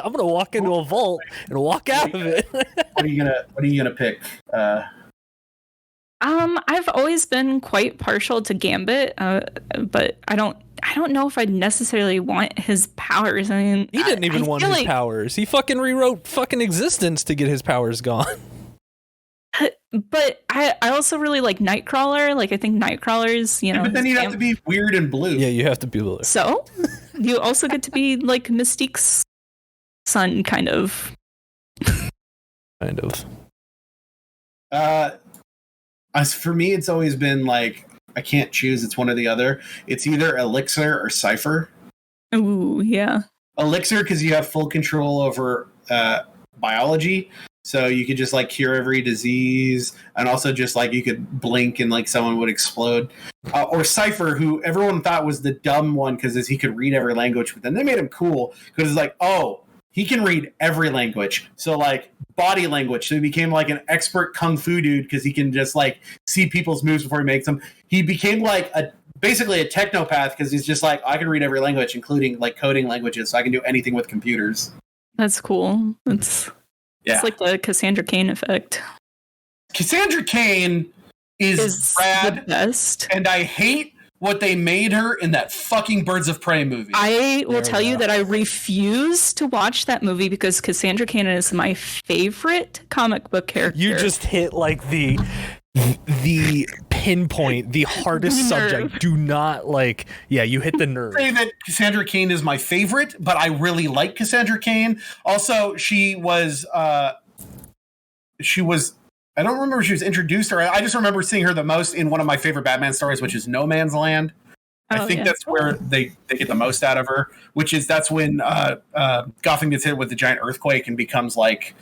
I'm gonna walk into a vault and walk out of it. What are you gonna pick? I've always been quite partial to Gambit, but I don't know if I'd necessarily want his powers. I mean, he didn't even want his powers. He fucking rewrote fucking existence to get his powers gone. But I also really like Nightcrawler. Like, I think Nightcrawler's, you know. But then you'd have to be weird and blue. Yeah, you have to be blue. So you also get to be like Mystique's son, kind of. Kind of. As for me, it's always been like, I can't choose. It's one or the other. It's either Elixir or Cypher. Ooh, yeah. Elixir, because you have full control over biology. So you could just like cure every disease, and also just like you could blink and like someone would explode. Or Cypher, who everyone thought was the dumb one because he could read every language, but then they made him cool because it's like, oh, he can read every language. So like body language. So he became like an expert kung fu dude because he can just like see people's moves before he makes them. He became like basically a technopath because he's just like, I can read every language, including like coding languages, so I can do anything with computers. That's cool. It's like the Cassandra Cain effect. Cassandra Cain is rad, the best. And I hate what they made her in that fucking Birds of Prey movie. I will tell you that I refuse to watch that movie because Cassandra Cain is my favorite comic book character. You just hit like the pinpoint, the hardest subject. Do not you hit the nerve. I say that Cassandra Cain is my favorite, but I really like Cassandra Cain. Also, she was I don't remember if she was introduced, or I just remember seeing her the most in one of my favorite Batman stories, which is No Man's Land. I think that's where they get the most out of her, that's when Gotham gets hit with the giant earthquake and becomes like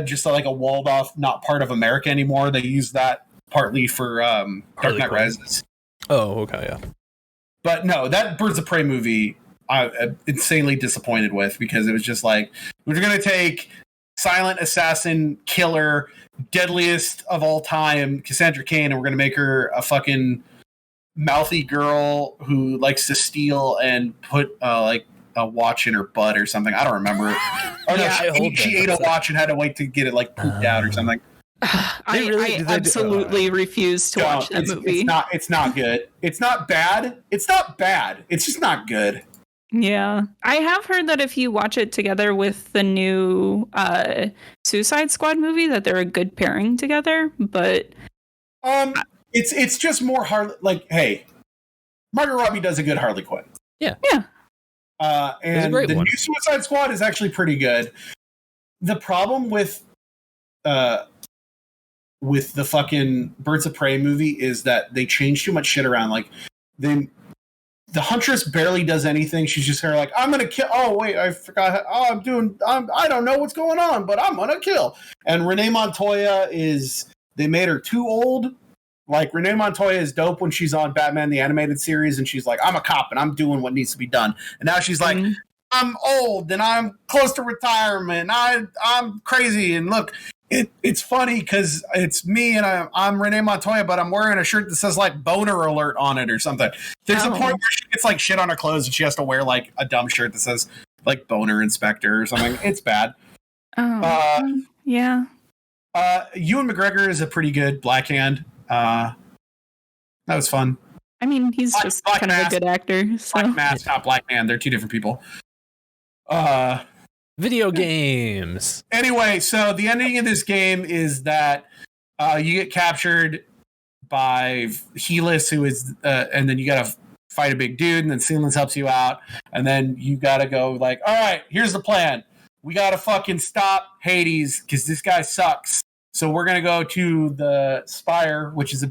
just like a walled off, not part of America anymore. They use that partly for Dark Knight Rises. Oh, okay, yeah. But no, that Birds of Prey movie, I'm insanely disappointed with, because it was just like, we're going to take silent assassin, killer, deadliest of all time, Cassandra Cain, and we're going to make her a fucking mouthy girl who likes to steal and put like a watch in her butt or something. I don't remember it. Oh no, she ate a watch and had to wait to get it like pooped out or something. I absolutely refuse to watch that movie. It's not good. It's not bad. It's not bad. It's just not good. Yeah. I have heard that if you watch it together with the new Suicide Squad movie, that they're a good pairing together, but it's just more hard. Like, hey, Margot Robbie does a good Harley Quinn. Yeah. And the new Suicide Squad is actually pretty good. The problem with the fucking Birds of Prey movie is that they change too much shit around. Like, the Huntress barely does anything. She's just kind of like, I'm gonna kill. Oh wait, I forgot. Oh, I don't know what's going on, but I'm gonna kill. And Renee Montoya they made her too old. Like, Renee Montoya is dope when she's on Batman the Animated Series, and she's like, I'm a cop and I'm doing what needs to be done. And now she's like, I'm old and I'm close to retirement. I'm crazy. And look, it's funny because it's me and I'm Renee Montoya, but I'm wearing a shirt that says like boner alert on it or something. There's a point where she gets like shit on her clothes and she has to wear like a dumb shirt that says like boner inspector or something. It's bad. Yeah. Ewan McGregor is a pretty good Black Hand. That was fun. I mean, he's just kind of a good actor. So. Black Mask, not Black Man. They're two different people. Video games. Anyway, so the ending of this game is that you get captured by Helis, who is, and then you gotta fight a big dude, and then Sealands helps you out, and then you gotta go like, all right, here's the plan. We gotta fucking stop Hades because this guy sucks. So we're gonna go to the Spire, which is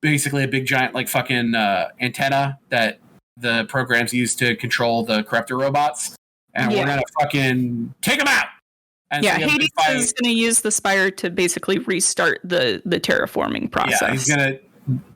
basically a big giant like fucking antenna that the programs use to control the corruptor robots, and we're gonna fucking take them out. And so Hades is gonna use the Spire to basically restart the terraforming process. Yeah, he's gonna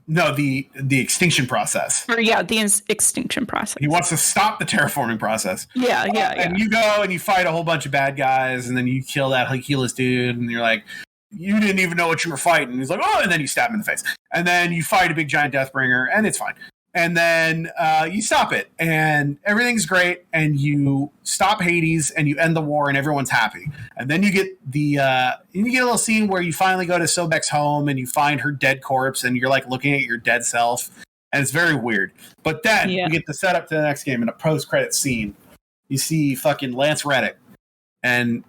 the extinction process. Or the extinction process. He wants to stop the terraforming process. Yeah. And you go and you fight a whole bunch of bad guys, and then you kill that Helis dude, and you're like, you didn't even know what you were fighting. And he's like, oh, and then you stab him in the face. And then you fight a big giant Deathbringer, and it's fine. And then you stop it, and everything's great, and you stop Hades, and you end the war, and everyone's happy. And then you get a little scene where you finally go to Sobek's home, and you find her dead corpse, and you're like looking at your dead self, and it's very weird. But then you get the setup to the next game in a post-credit scene. You see fucking Lance Reddick, and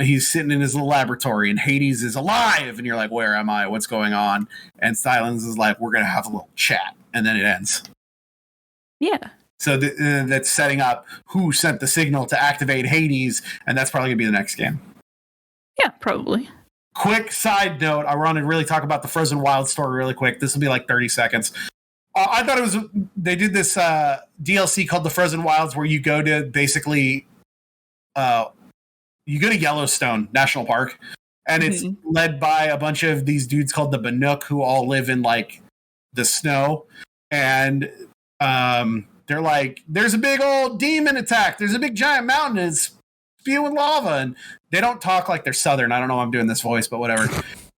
he's sitting in his little laboratory, and Hades is alive, and you're like, where am I? What's going on? And Silence is like, we're going to have a little chat. And then it ends. Yeah. So that's setting up who sent the signal to activate Hades, and that's probably going to be the next game. Yeah, probably. Quick side note, I want to really talk about the Frozen Wild story really quick. This will be like 30 seconds. I thought they did this DLC called the Frozen Wilds where you go to basically, you go to Yellowstone National Park, and it's led by a bunch of these dudes called the Banuk who all live in like the snow, and they're like, there's a big old demon attack, there's a big giant mountain, it's spewing lava, and they don't talk like they're Southern. I don't know why I'm doing this voice, but whatever.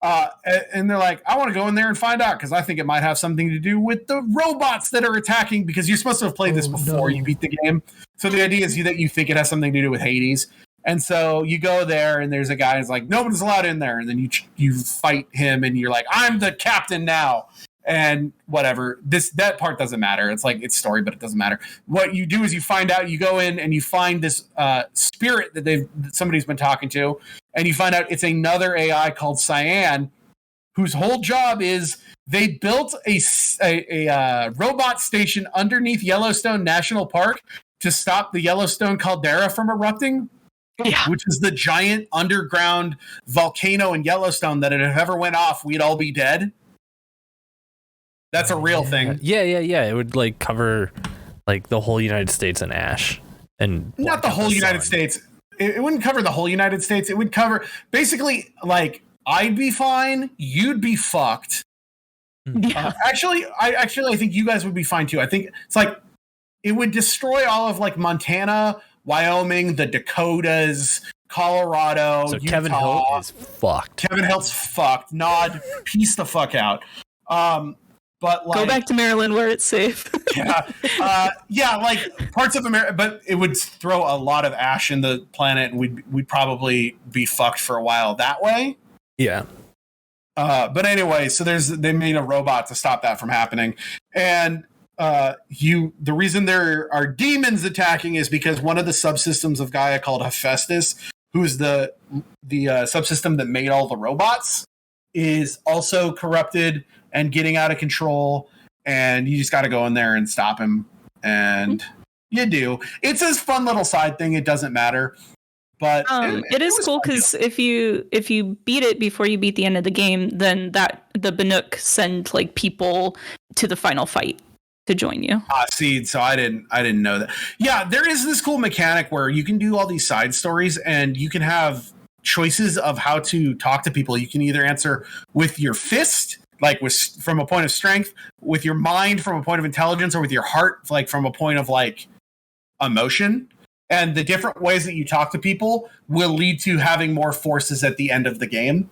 And they're like, I want to go in there and find out because I think it might have something to do with the robots that are attacking, because you're supposed to have played this before you beat the game. So the idea is that you think it has something to do with Hades. And so you go there, and there's a guy who's like, nobody's allowed in there. And then you fight him, and you're like, I'm the captain now. And whatever. That part doesn't matter. It's like, it's story, but it doesn't matter. What you do is you find out, you go in and you find this spirit that somebody's been talking to, and you find out it's another AI called Cyan, whose whole job is they built a robot station underneath Yellowstone National Park to stop the Yellowstone caldera from erupting. Yeah. Which is the giant underground volcano in Yellowstone that if it ever went off, we'd all be dead. That's a real thing. Yeah. It would like cover like the whole United States in ash, and not the whole United States. It wouldn't cover the whole United States. It would cover basically like I'd be fine, you'd be fucked. Yeah. Actually, I think you guys would be fine too. I think it's like it would destroy all of like Montana, Wyoming, the Dakotas, Colorado, So Utah. Kevin Hill is fucked. Kevin Hill's fucked. Nod, piece the fuck out. But like, Go back to Maryland where it's safe. yeah, like parts of America, but it would throw a lot of ash in the planet, and we'd probably be fucked for a while that way. Yeah. But anyway, so they made a robot to stop that from happening, and the reason there are demons attacking is because one of the subsystems of Gaia called Hephaestus, who's the subsystem that made all the robots, is also corrupted and getting out of control, and you just got to go in there and stop him, and you do. It's a fun little side thing. It doesn't matter, but it is cool because if you beat it before you beat the end of the game, then the Banuk send like people to the final fight to join you. See, so I didn't know that. Yeah, there is this cool mechanic where you can do all these side stories, and you can have choices of how to talk to people. You can either answer with your fist, like from a point of strength, with your mind from a point of intelligence, or with your heart, like from a point of like emotion. And the different ways that you talk to people will lead to having more forces at the end of the game.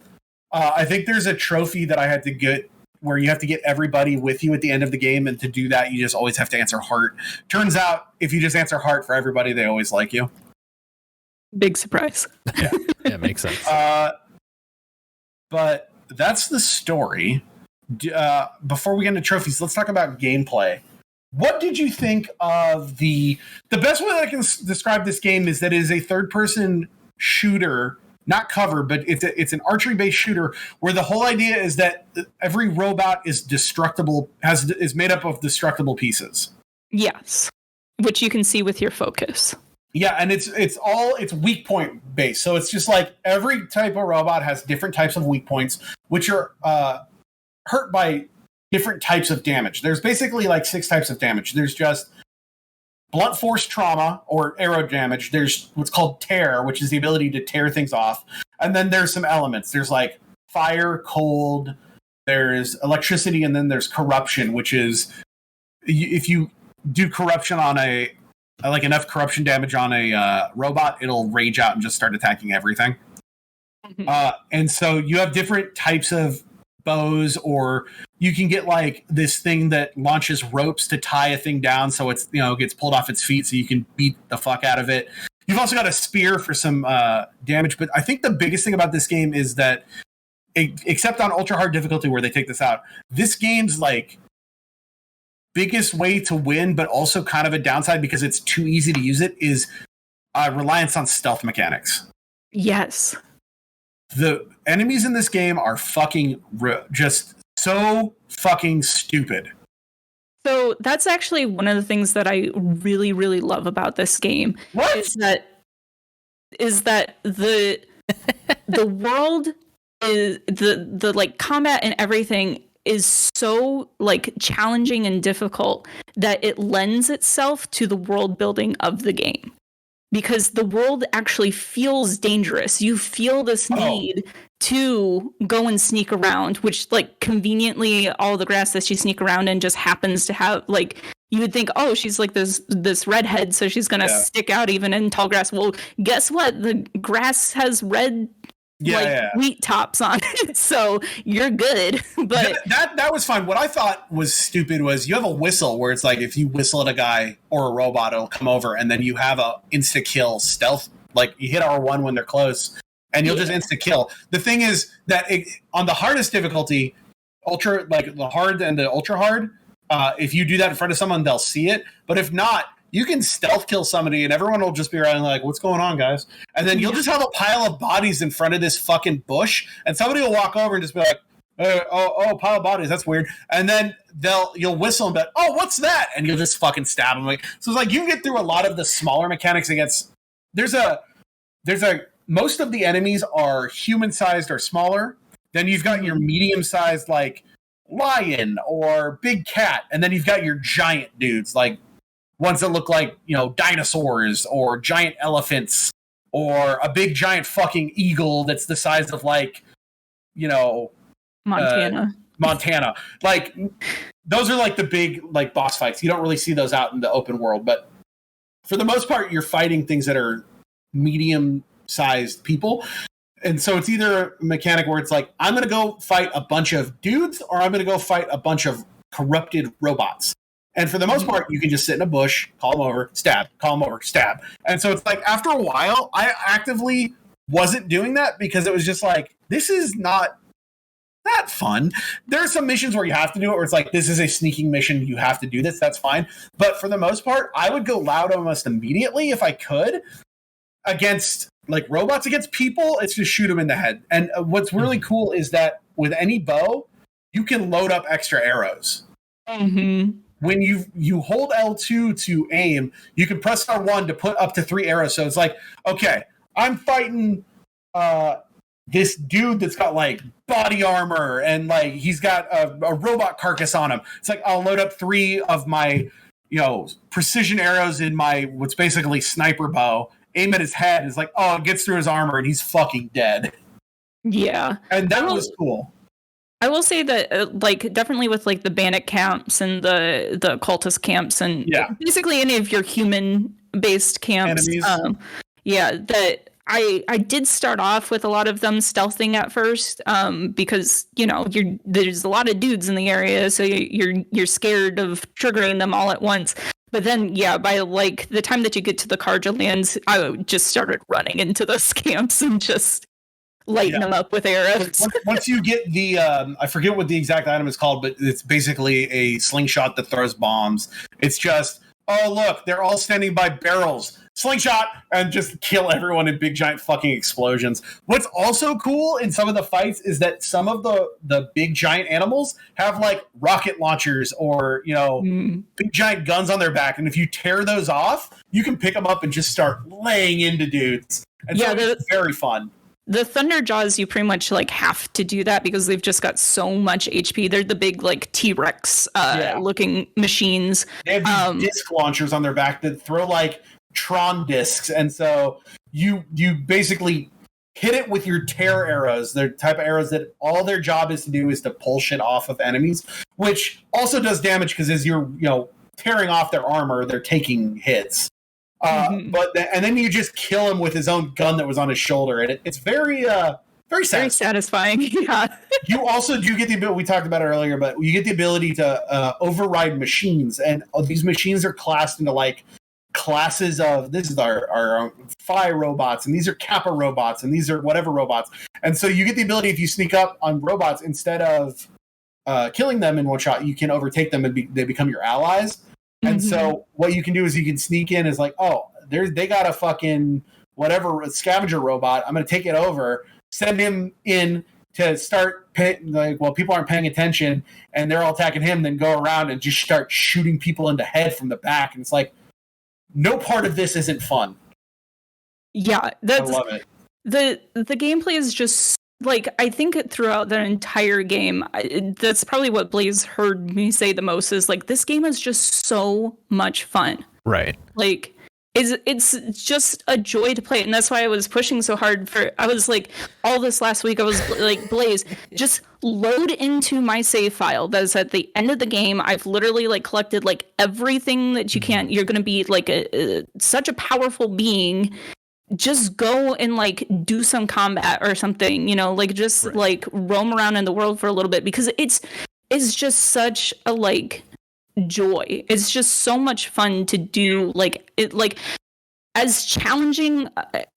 I think there's a trophy that I had to get where you have to get everybody with you at the end of the game, and to do that, you just always have to answer heart. Turns out, if you just answer heart for everybody, they always like you. Big surprise. Yeah, it makes sense. But that's the story. Before we get into trophies, let's talk about gameplay. What did you think of the best way that I can describe this game is that it is a third-person shooter, not cover, but it's an archery-based shooter where the whole idea is that every robot is destructible, is made up of destructible pieces. Yes, which you can see with your focus. Yeah, and it's weak point based. So it's just like every type of robot has different types of weak points, which are hurt by different types of damage. There's basically like 6 types of damage. There's just blunt force trauma or arrow damage. There's what's called tear, which is the ability to tear things off. And then there's some elements. There's like fire, cold, there's electricity, and then there's corruption, which is if you do corruption on like enough corruption damage on a robot, it'll rage out and just start attacking everything. And so you have different types of bows, or you can get like this thing that launches ropes to tie a thing down so it's gets pulled off its feet so you can beat the fuck out of it. You've also got a spear for some damage, but I think the biggest thing about this game is that except on ultra hard difficulty where they take this out, this game's like biggest way to win, but also kind of a downside because it's too easy to use it, is reliance on stealth mechanics. Yes. The enemies in this game are fucking just so fucking stupid. So that's actually one of the things that I really, really love about this game. What? Is that the the world is the like combat and everything is so like challenging and difficult that it lends itself to the world building of the game. Because the world actually feels dangerous. You feel this need to go and sneak around, which like conveniently all the grass that you sneak around in just happens to have like, you would think, oh, she's like this redhead, so she's gonna stick out even in tall grass. Well, guess what? The grass has red wheat tops on it, so you're good. But that was fine. What I thought was stupid was you have a whistle where it's like if you whistle at a guy or a robot, it'll come over, and then you have a insta kill stealth. Like you hit R1 when they're close, and you'll just insta kill. The thing is that on the hardest difficulty, ultra, like the hard and the ultra hard, if you do that in front of someone, they'll see it. But if not, you can stealth kill somebody and everyone will just be around like, what's going on, guys? And then you'll just have a pile of bodies in front of this fucking bush, and somebody will walk over and just be like, pile of bodies, that's weird. And then you'll whistle and be like, oh, what's that? And you'll just fucking stab them. Like, so it's like you can get through a lot of the smaller mechanics against. There's a most of the enemies are human-sized or smaller. Then you've got your medium-sized like lion or big cat, and then you've got your giant dudes like ones that look like, dinosaurs or giant elephants or a big giant fucking eagle that's the size of like, Montana. Montana. Like, those are like the big like boss fights. You don't really see those out in the open world, but for the most part, you're fighting things that are medium-sized people. And so it's either a mechanic where it's like, I'm going to go fight a bunch of dudes, or I'm going to go fight a bunch of corrupted robots. And for the most part, you can just sit in a bush, call them over, stab, call them over, stab. And so it's like, after a while, I actively wasn't doing that because it was just like, this is not that fun. There are some missions where you have to do it, where it's like, this is a sneaking mission, you have to do this, that's fine. But for the most part, I would go loud almost immediately if I could against like robots. Against people, it's just shoot them in the head. And what's really cool is that with any bow, you can load up extra arrows. When you hold L2 to aim, you can press R1 to put up to 3 arrows. So it's like, okay, I'm fighting this dude that's got like body armor and like he's got a robot carcass on him. It's like, I'll load up 3 of my, precision arrows in my what's basically sniper bow, aim at his head. It's like, oh, it gets through his armor and he's fucking dead. Yeah. And that was cool. I will say that, like, definitely with like the bandit camps and the cultist camps and basically any of your human-based camps, enemies. That I did start off with a lot of them stealthing at first, because there's a lot of dudes in the area, so you're scared of triggering them all at once. But then, by like the time that you get to the Karja lands, I just started running into those camps and just lighten them up with arrows. Once you get the, I forget what the exact item is called, but it's basically a slingshot that throws bombs. It's just, oh, look, they're all standing by barrels. Slingshot, and just kill everyone in big, giant fucking explosions. What's also cool in some of the fights is that some of the big, giant animals have, like, rocket launchers or, big, giant guns on their back. And if you tear those off, you can pick them up and just start laying into dudes. And so it's very fun. The Thunderjaws, you pretty much like have to do that because they've just got so much HP. They're the big like T-Rex looking machines. They have these disc launchers on their back that throw like Tron discs, and so you basically hit it with your tear arrows. They're type of arrows that all their job is to do is to pull shit off of enemies, which also does damage because as you're tearing off their armor, they're taking hits. And then you just kill him with his own gun that was on his shoulder, and it's very satisfying. Yeah. You also do get the ability, we talked about it earlier, but you get the ability to override machines, and these machines are classed into like classes of, this is our Phi robots, and these are Kappa robots, and these are whatever robots. And so you get the ability, if you sneak up on robots, instead of killing them in one shot, you can overtake them and they become your allies. And so what you can do is you can sneak in as like, oh, they got a fucking whatever scavenger robot. I'm going to take it over, send him in to start people aren't paying attention and they're all attacking him, then go around and just start shooting people in the head from the back. And it's like, no part of this isn't fun. Yeah, I love it. The gameplay is just like, I think throughout the entire game, that's probably what Blaze heard me say the most is like, this game is just so much fun. Right. Like, it's just a joy to play. And that's why I was pushing so hard I was like, all this last week, I was like, Blaze, just load into my save file. That is at the end of the game. I've literally like collected like everything that you can. You're going to be like such a powerful being. Just go and like do some combat or something, like just like roam around in the world for a little bit, because it's just such a like joy. It's just so much fun to do. Like it, like as challenging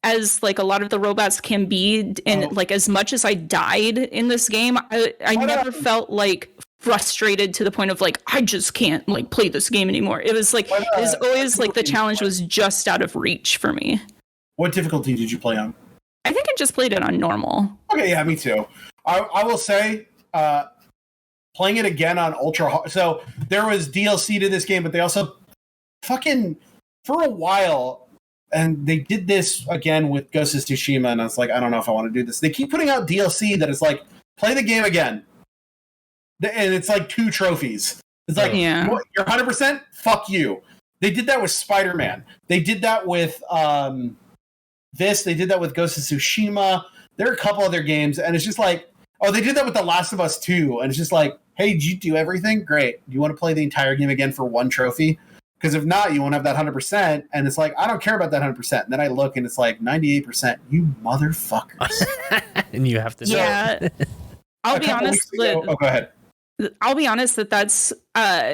as like a lot of the robots can be, and like as much as I died in this game, I never felt like frustrated to the point of like, I just can't like play this game anymore. It was like, it was always like the challenge was just out of reach for me. What difficulty did you play on? I think I just played it on normal. Okay, yeah, me too. I will say, playing it again on ultra hard. So there was DLC to this game, but they also fucking, for a while, and they did this again with Ghost of Tsushima, and I was like, I don't know if I want to do this. They keep putting out DLC that is like, play the game again. And it's like 2 trophies. It's like, you're 100%? Fuck you. They did that with Spider-Man. They did that with... they did that with Ghost of Tsushima. There are a couple other games, and it's just like, Oh, they did that with The Last of Us 2, and it's just like, hey, did you do everything? Great. Do you want to play the entire game again for one trophy? Because if not, you won't have that 100%. And it's like, I don't care about that 100%. And then I look and it's like 98%. You motherfuckers. And you have to. Yeah. I'll be honest. Go ahead. I'll be honest that's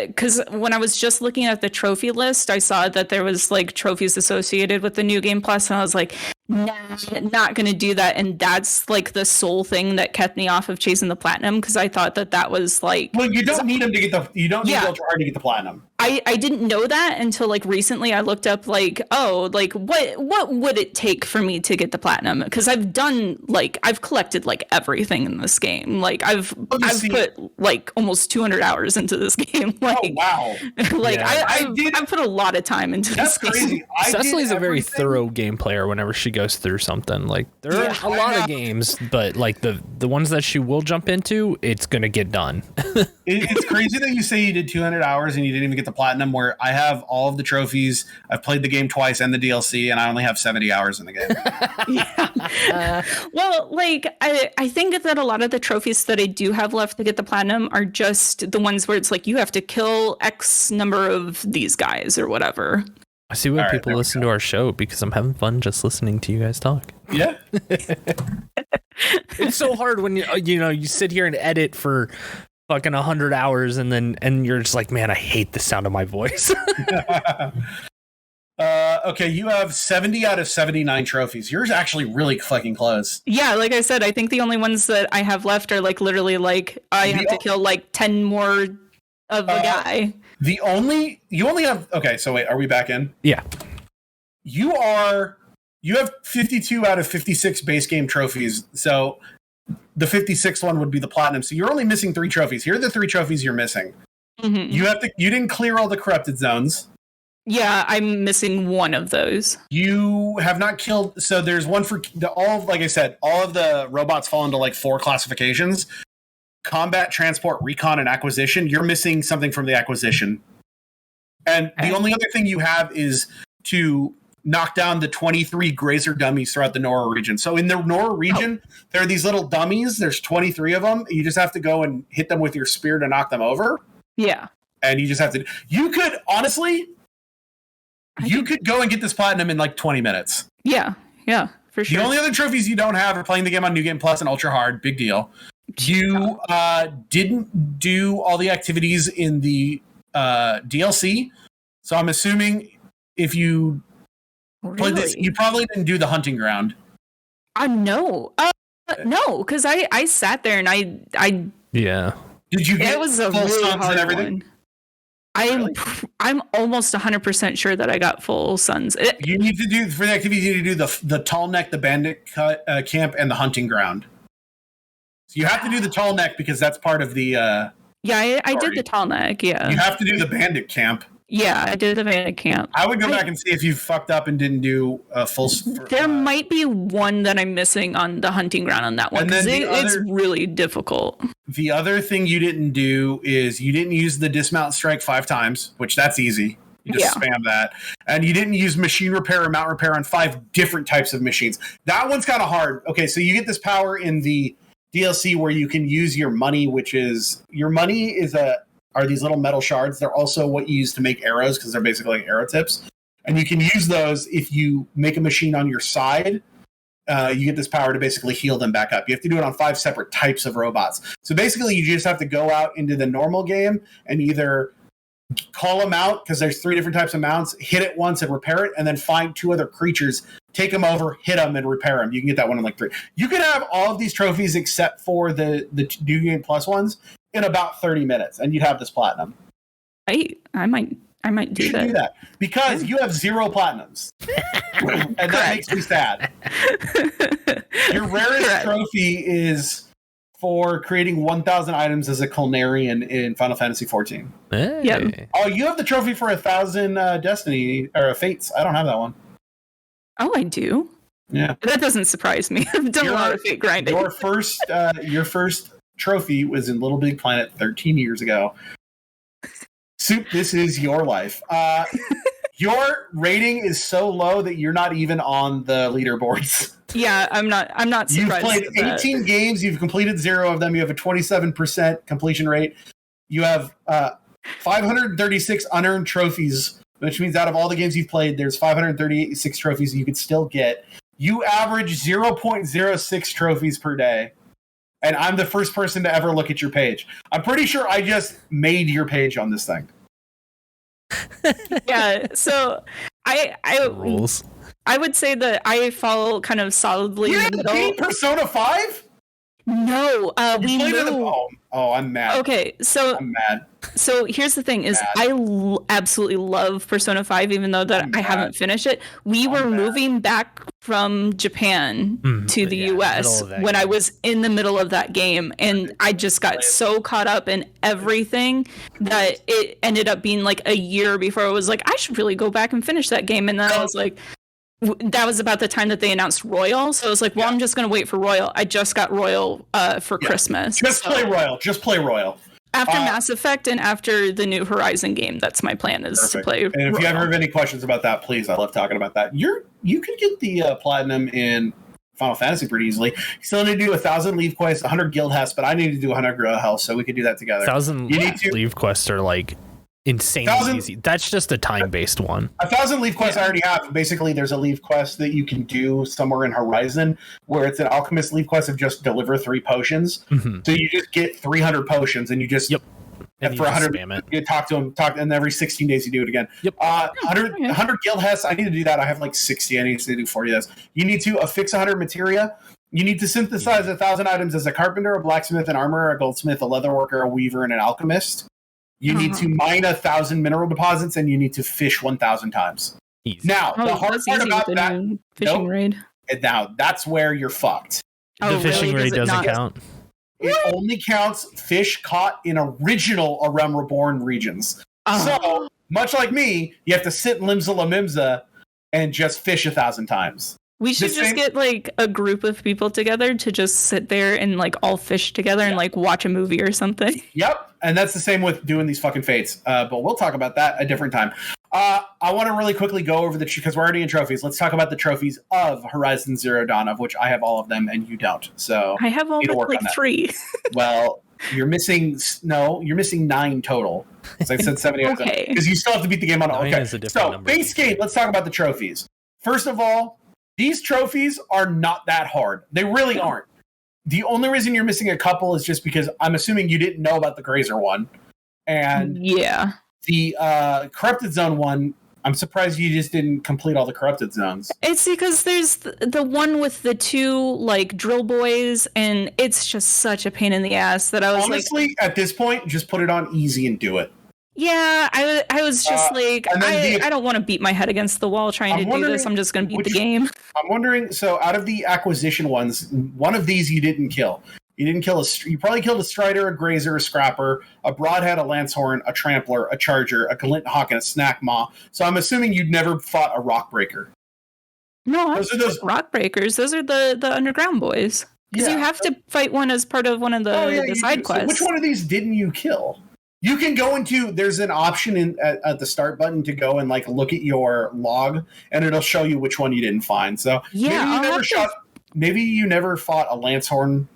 because when I was just looking at the trophy list, I saw that there was like trophies associated with the New Game Plus, and I was like, nah, not gonna do that. And that's like the sole thing that kept me off of chasing the platinum, because I thought that was like, well, you don't need them to get you don't need Ultra Hard to get the platinum. I didn't know that until like recently. I looked up like, oh, like what would it take for me to get the platinum? Because I've collected like everything in this game. Like I've put like almost 200 hours into this game. Like, oh wow! Like I've put a lot of time into this game. Crazy. Cecily's a very thorough game player whenever she goes through something. Like there are a lot of games, but like the ones that she will jump into, it's gonna get done. It's crazy that you say you did 200 hours and you didn't even get the platinum, where I have all of the trophies. I've played the game twice and the DLC, and I only have 70 hours in the game. Well, like I think that a lot of the trophies that I do have left to get the platinum are just the ones where it's like you have to kill X number of these guys or whatever. I see why people listen to our show, because I'm having fun just listening to you guys talk. Yeah. It's so hard when you sit here and edit for fucking 100 hours and you're just like, man, I hate the sound of my voice. Okay, you have 70 out of 79 trophies. Yours actually really fucking close. Yeah, like I said, I think the only ones that I have left are like literally like I have to kill like 10 more of a guy. You only have, okay, so wait, are we back in? Yeah. You have 52 out of 56 base game trophies. So the 56th one would be the platinum. So you're only missing 3 trophies. Here are the 3 trophies you're missing. Mm-hmm. You didn't clear all the corrupted zones. Yeah, I'm missing one of those. You have not killed. So there's one for like I said, all of the robots fall into like 4 classifications: combat, transport, recon, and acquisition. You're missing something from the acquisition. And the only other thing you have is to knock down the 23 grazer dummies throughout the Nora region. So in the Nora region, there are these little dummies. There's 23 of them. You just have to go and hit them with your spear to knock them over. Yeah. And you just have to. You could honestly. You could go and get this platinum in like 20 minutes. Yeah, for sure. The only other trophies you don't have are playing the game on New Game Plus and Ultra Hard. Big deal. You didn't do all the activities in the DLC. So I'm assuming if you played this, you probably didn't do the hunting ground. No, because I sat there and I yeah. Did you get it was a full really suns hard and everything? One. I'm almost 100% sure that I got full suns. You need to do for the activities. You need to do the tall neck, the bandit camp, and the hunting ground. So you have to do the tall neck because that's part of the. I did the tall neck. Yeah. You have to do the bandit camp. Yeah, I did the bandit camp. I would go back and see if you fucked up and didn't do a full. There might be one that I'm missing on the hunting ground on that one because it's really difficult. The other thing you didn't do is you didn't use the dismount strike 5 times, which that's easy. You just spam that. And you didn't use machine repair or mount repair on 5 different types of machines. That one's kind of hard. Okay, so you get this power in the DLC where you can use your money, which is your money are these little metal shards. They're also what you use to make arrows because they're basically like arrow tips. And you can use those if you make a machine on your side. You get this power to basically heal them back up. You have to do it on 5 separate types of robots. So basically, you just have to go out into the normal game and either call them out because there's 3 different types of mounts, hit it once and repair it, and then find 2 other creatures, take them over, hit them, and repair them. You can get that one in like 3. You can have all of these trophies except for the New Game Plus ones in about 30 minutes, and you'd have this platinum. I might do that because you have 0 platinums, and that makes me sad. Your rarest trophy is for creating 1,000 items as a Culnarian in Final Fantasy XIV. Hey. Yep. Oh, you have the trophy for 1,000 Destiny or Fates. I don't have that one. Oh, I do. Yeah, that doesn't surprise me. I've done a lot of Fate grinding. Your first trophy was in Little Big Planet 13 years ago. Soup, this is your life. Your rating is so low that you're not even on the leaderboards. Yeah, I'm not You've surprised. played at that. 18 games. You've completed 0 of them. You have a 27% completion rate. You have 536 unearned trophies, which means out of all the games you've played, there's 536 trophies you could still get. You average 0.06 trophies per day. And I'm the first person to ever look at your page. I'm pretty sure I just made your page on this thing. Yeah, so I Rules. I would say that I fall kind of solidly You in haven't the middle. beat Persona 5? No, we played it. moved. Oh, I'm mad. Okay, so I'm mad. So here's the thing: is I absolutely love Persona 5, even though that I haven't finished it. We were moving back from Japan to the US when I was in the middle of that game, and I just got so caught up in everything that it ended up being like a year before I was like, I should really go back and finish that game. And then I was like, that was about the time that they announced Royal, so I was like, well, I'm just going to wait for Royal. I just got Royal for Christmas. Just play Royal. Just play Royal. After Mass Effect and after the new Horizon game, that's my plan, is to play. And if you ever have any questions about that, please, I love talking about that. You can get the platinum in Final Fantasy pretty easily. You still need to do 1,000 leave quests, 100 guild hests, but I need to do 100 guild hests, so we could do that together. 1,000 leave quests are like insanely easy. That's just a time-based one. 1,000 leave quests I already have. Basically, there's a leave quest that you can do somewhere in Horizon where it's an alchemist leave quest of just deliver 3 potions. So you just get 300 potions and you just and for 100 spam it. You talk to them, and every 16 days you do it again. 100 guild hests. I need to do that. I have like 60. I need to do 40 of those. You need to affix 100 materia. You need to synthesize 1,000 items as a carpenter, a blacksmith, an armorer, a goldsmith, a leatherworker, a weaver, and an alchemist. You need to mine 1,000 mineral deposits, and you need to fish 1,000 times. Easy. Now, the hard part about that, fishing raid. Now that's where you're fucked. The fishing raid doesn't count. It only counts fish caught in original A Realm Reborn regions. So, much like me, you have to sit in Limsa Lamimsa and just fish 1,000 times. We should just get like a group of people together to just sit there and like all fish together and like watch a movie or something. Yep, and that's the same with doing these fucking fates. But we'll talk about that a different time. I want to really quickly go over because we're already in trophies. Let's talk about the trophies of Horizon Zero Dawn, of which I have all of them and you don't. So I have all but like 3. Well, you're missing 9 total. So I said 70. Okay. Because you still have to beat the game on. Okay. So base game. Let's talk about the trophies. First of all, these trophies are not that hard. They really aren't. The only reason you're missing a couple is just because I'm assuming you didn't know about the Grazer one. And the Corrupted Zone one, I'm surprised you just didn't complete all the Corrupted Zones. It's because there's the one with the 2 like drill boys, and it's just such a pain in the ass that I was honestly, at this point, just put it on easy and do it. Yeah, I was just like, I don't want to beat my head against the wall trying to do this. I'm just going to beat the game. I'm wondering, so out of the acquisition ones, one of these you didn't kill. You didn't kill you probably killed a Strider, a Grazer, a Scrapper, a Broadhead, a Lancehorn, a Trampler, a Charger, a Glint Hawk, and a Snack Maw. So I'm assuming you'd never fought a Rockbreaker. No, those Rockbreakers. Those are the underground boys. Because you have to fight one as part of one of the side quests. So which one of these didn't you kill? You can go into, there's an option at the start button to go and like look at your log, and it'll show you which one you didn't find. So maybe you never fought a Lancehorn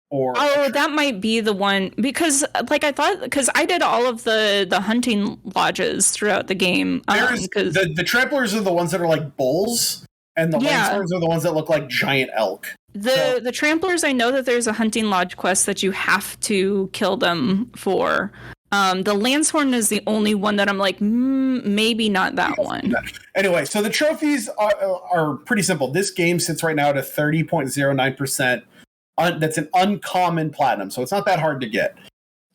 or that might be the one, because like I thought, because I did all of the hunting lodges throughout the game. The tramplers are the ones that are like bulls, and the Lancehorns are the ones that look like giant elk. The tramplers, I know that there's a hunting lodge quest that you have to kill them for. The Lancehorn is the only one that I'm like, maybe not that one. Anyway, so the trophies are pretty simple. This game sits right now at a 30.09%. That's an uncommon platinum, so it's not that hard to get.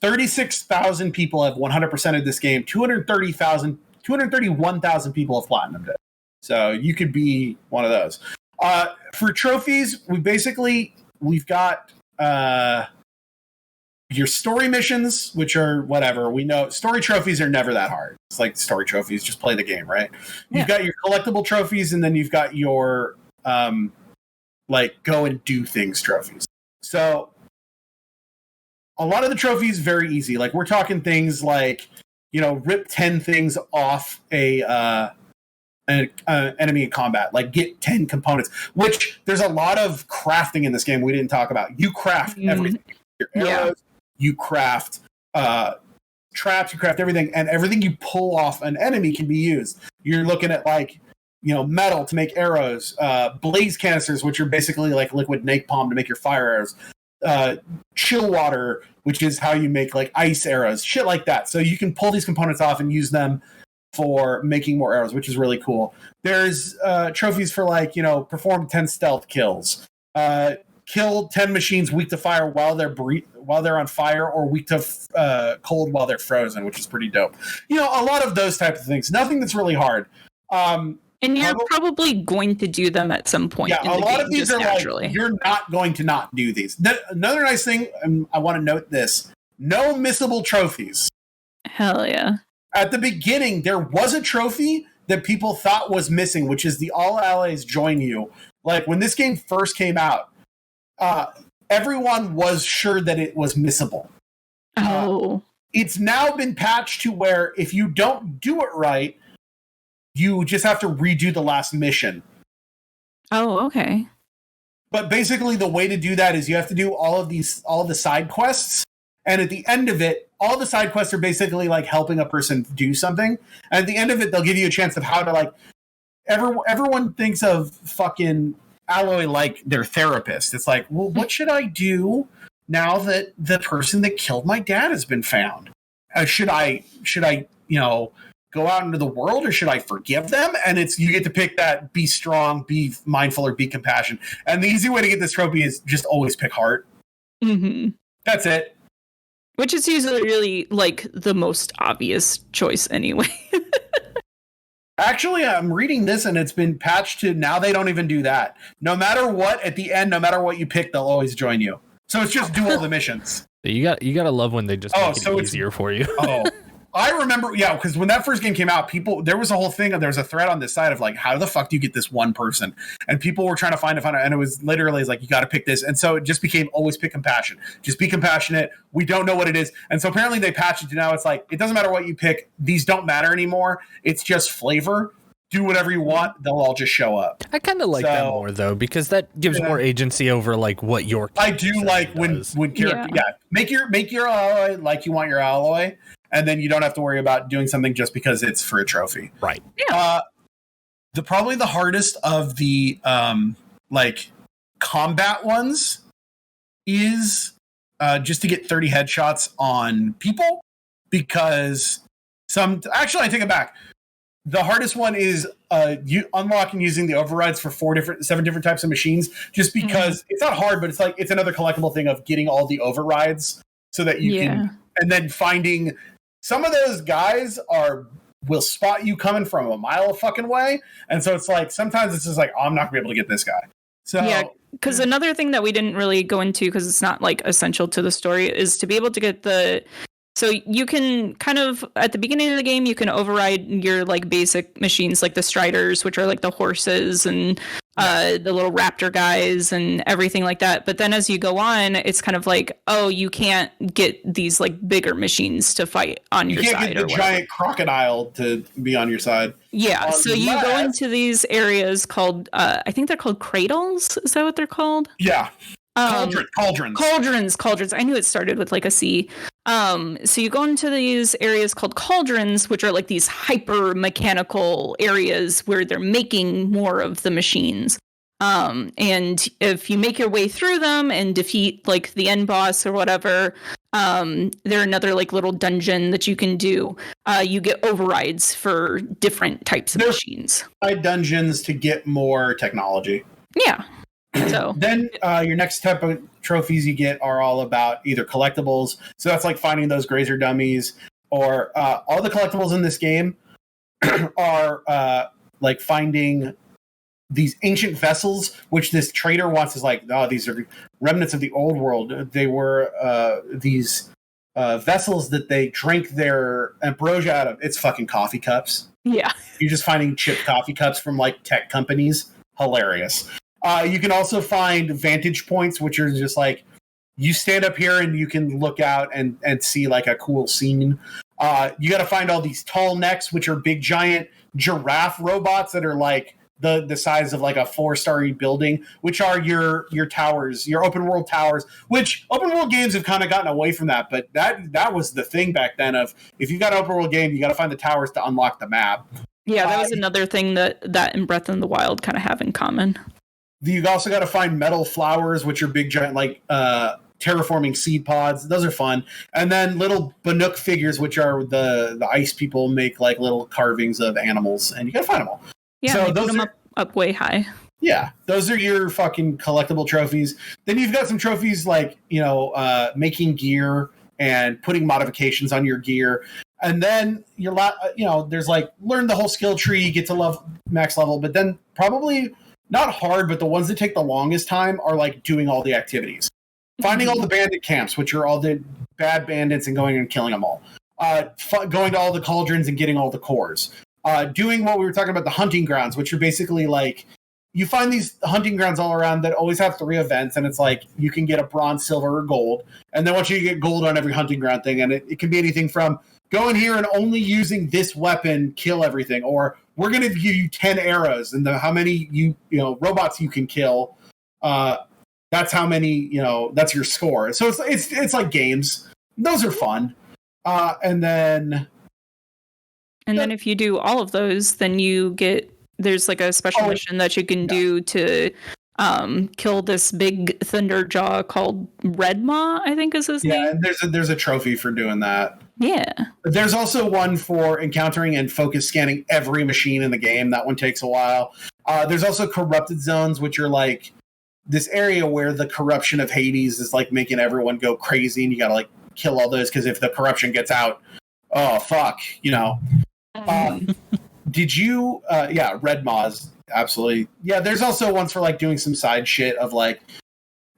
36,000 people have 100% of this game. 231,000 people have platinumed it. So you could be one of those. For trophies, we've got your story missions, which are whatever. We know story trophies are never that hard. It's like story trophies, just play the game, right? Yeah. You've got your collectible trophies, and then you've got your like go and do things trophies. So a lot of the trophies very easy. Like we're talking things like, rip 10 things off an an enemy in combat. Like get 10 components, which there's a lot of crafting in this game we didn't talk about. You craft everything. Your arrows, you craft traps, you craft everything, and everything you pull off an enemy can be used. You're looking at like, metal to make arrows, blaze canisters, which are basically like liquid napalm to make your fire arrows, chill water, which is how you make like ice arrows, shit like that. So you can pull these components off and use them for making more arrows, which is really cool. There's trophies for like, perform 10 stealth kills, kill 10 machines weak to fire while they're on fire, or weak to cold while they're frozen, which is pretty dope. A lot of those types of things. Nothing that's really hard. And you're probably going to do them at some point. Yeah, in the a lot game, of these are naturally. Like, you're not going to not do these. Another nice thing, I want to note this: no missable trophies. Hell yeah! At the beginning, there was a trophy that people thought was missing, which is the All Allies Join You. Like when this game first came out, everyone was sure that it was missable. Oh. It's now been patched to where if you don't do it right, you just have to redo the last mission. Oh, okay. But basically the way to do that is you have to do all of the side quests. And at the end of it, all the side quests are basically like helping a person do something. And at the end of it, they'll give you a chance of how to like, everyone thinks of fucking Alloy like their therapist. It's like, well, what should I do now that the person that killed my dad has been found? Should I, go out into the world, or should I forgive them? And you get to pick that: be strong, be mindful, or be compassionate. And the easy way to get this trophy is just always pick heart. Mm-hmm. That's it. Which is usually really like the most obvious choice anyway. Actually, I'm reading this and it's been patched to now they don't even do that. No matter what, at the end, no matter what you pick, they'll always join you. So it's just do all the missions. You gotta love when they just make it easier for you. I remember, because when that first game came out, there was a whole thing, there was a thread on this side of like, how the fuck do you get this one person? And people were trying to find it, and it was literally like, you got to pick this. And so it just became always pick compassion. Just be compassionate. We don't know what it is. And so apparently they patched it to now it's like, it doesn't matter what you pick. These don't matter anymore. It's just flavor. Do whatever you want. They'll all just show up. I kind of like that more though, because that gives more agency over like what your I do like does. when character make your alloy like you want your alloy. And then you don't have to worry about doing something just because it's for a trophy. Right. Yeah. Probably the hardest of the like combat ones is just to get 30 headshots on people, because actually I take it back. The hardest one is you unlocking using the overrides for 7 different types of machines, just because it's not hard, but it's like it's another collectible thing of getting all the overrides so that you can, and then finding. Some of those guys will spot you coming from a mile of fucking way. And so it's like, sometimes it's just like, oh, I'm not gonna be able to get this guy. So yeah, because another thing that we didn't really go into, because it's not like essential to the story, is to be able to get so you can kind of, at the beginning of the game, you can override your like basic machines, like the Striders, which are like the horses, and the little raptor guys and everything like that. But then as you go on, it's kind of like, oh, you can't get these like bigger machines to fight on your side. You can't get the giant crocodile to be on your side. Yeah, so you go into these areas called, I think they're called cradles. Is that what they're called? Yeah. Cauldrons. I knew it started with like a C. So you go into these areas called cauldrons, which are like these hyper mechanical areas where they're making more of the machines. And if you make your way through them and defeat like the end boss or whatever, they're another like little dungeon that you can do. You get overrides for different types of machines. Dungeons to get more technology. Yeah. So then your next type of trophies you get are all about either collectibles. So that's like finding those grazer dummies, or all the collectibles in this game are like finding these ancient vessels, which this trader wants is like, oh, these are remnants of the old world. They were these vessels that they drank their ambrosia out of. It's fucking coffee cups. Yeah. You're just finding chipped coffee cups from like tech companies. Hilarious. You can also find vantage points, which are just like, you stand up here and you can look out and see like a cool scene. You got to find all these tall necks, which are big giant giraffe robots that are like the size of like a 4-story building, which are your towers, your open world towers, which open world games have kind of gotten away from that. But that was the thing back then of if you got an open world game, you got to find the towers to unlock the map. Yeah, that was another thing that and Breath of the Wild kind of have in common. You also got to find metal flowers, which are big giant like terraforming seed pods. Those are fun. And then little Bannock figures, which are the ice people make like little carvings of animals, and you got to find them all. Yeah, so those put them up way high. Yeah, those are your fucking collectible trophies. Then you've got some trophies like, making gear and putting modifications on your gear. And then there's like learn the whole skill tree, get to max level. But then probably not hard, but the ones that take the longest time are like doing all the activities. Finding all the bandit camps, which are all the bad bandits, and going and killing them all. Going to all the cauldrons and getting all the cores. Doing what we were talking about, the hunting grounds, which are basically like you find these hunting grounds all around that always have 3 events, and it's like you can get a bronze, silver, or gold. And then once you get gold on every hunting ground thing, and it can be anything from go in here and only using this weapon, kill everything, or we're going to give you 10 arrows, and how many robots you can kill. That's how many, that's your score. So it's like games. Those are fun. And then if you do all of those, then there's like a special mission that you can do to kill this big thunder jaw called Red Maw, I think is his name. Yeah, and there's a trophy for doing that. Yeah. But there's also one for encountering and focus scanning every machine in the game. That one takes a while. There's also corrupted zones, which are like this area where the corruption of Hades is like making everyone go crazy, and you gotta like kill all those because if the corruption gets out, oh fuck, Did you Red Maws, absolutely. Yeah, there's also ones for like doing some side shit of like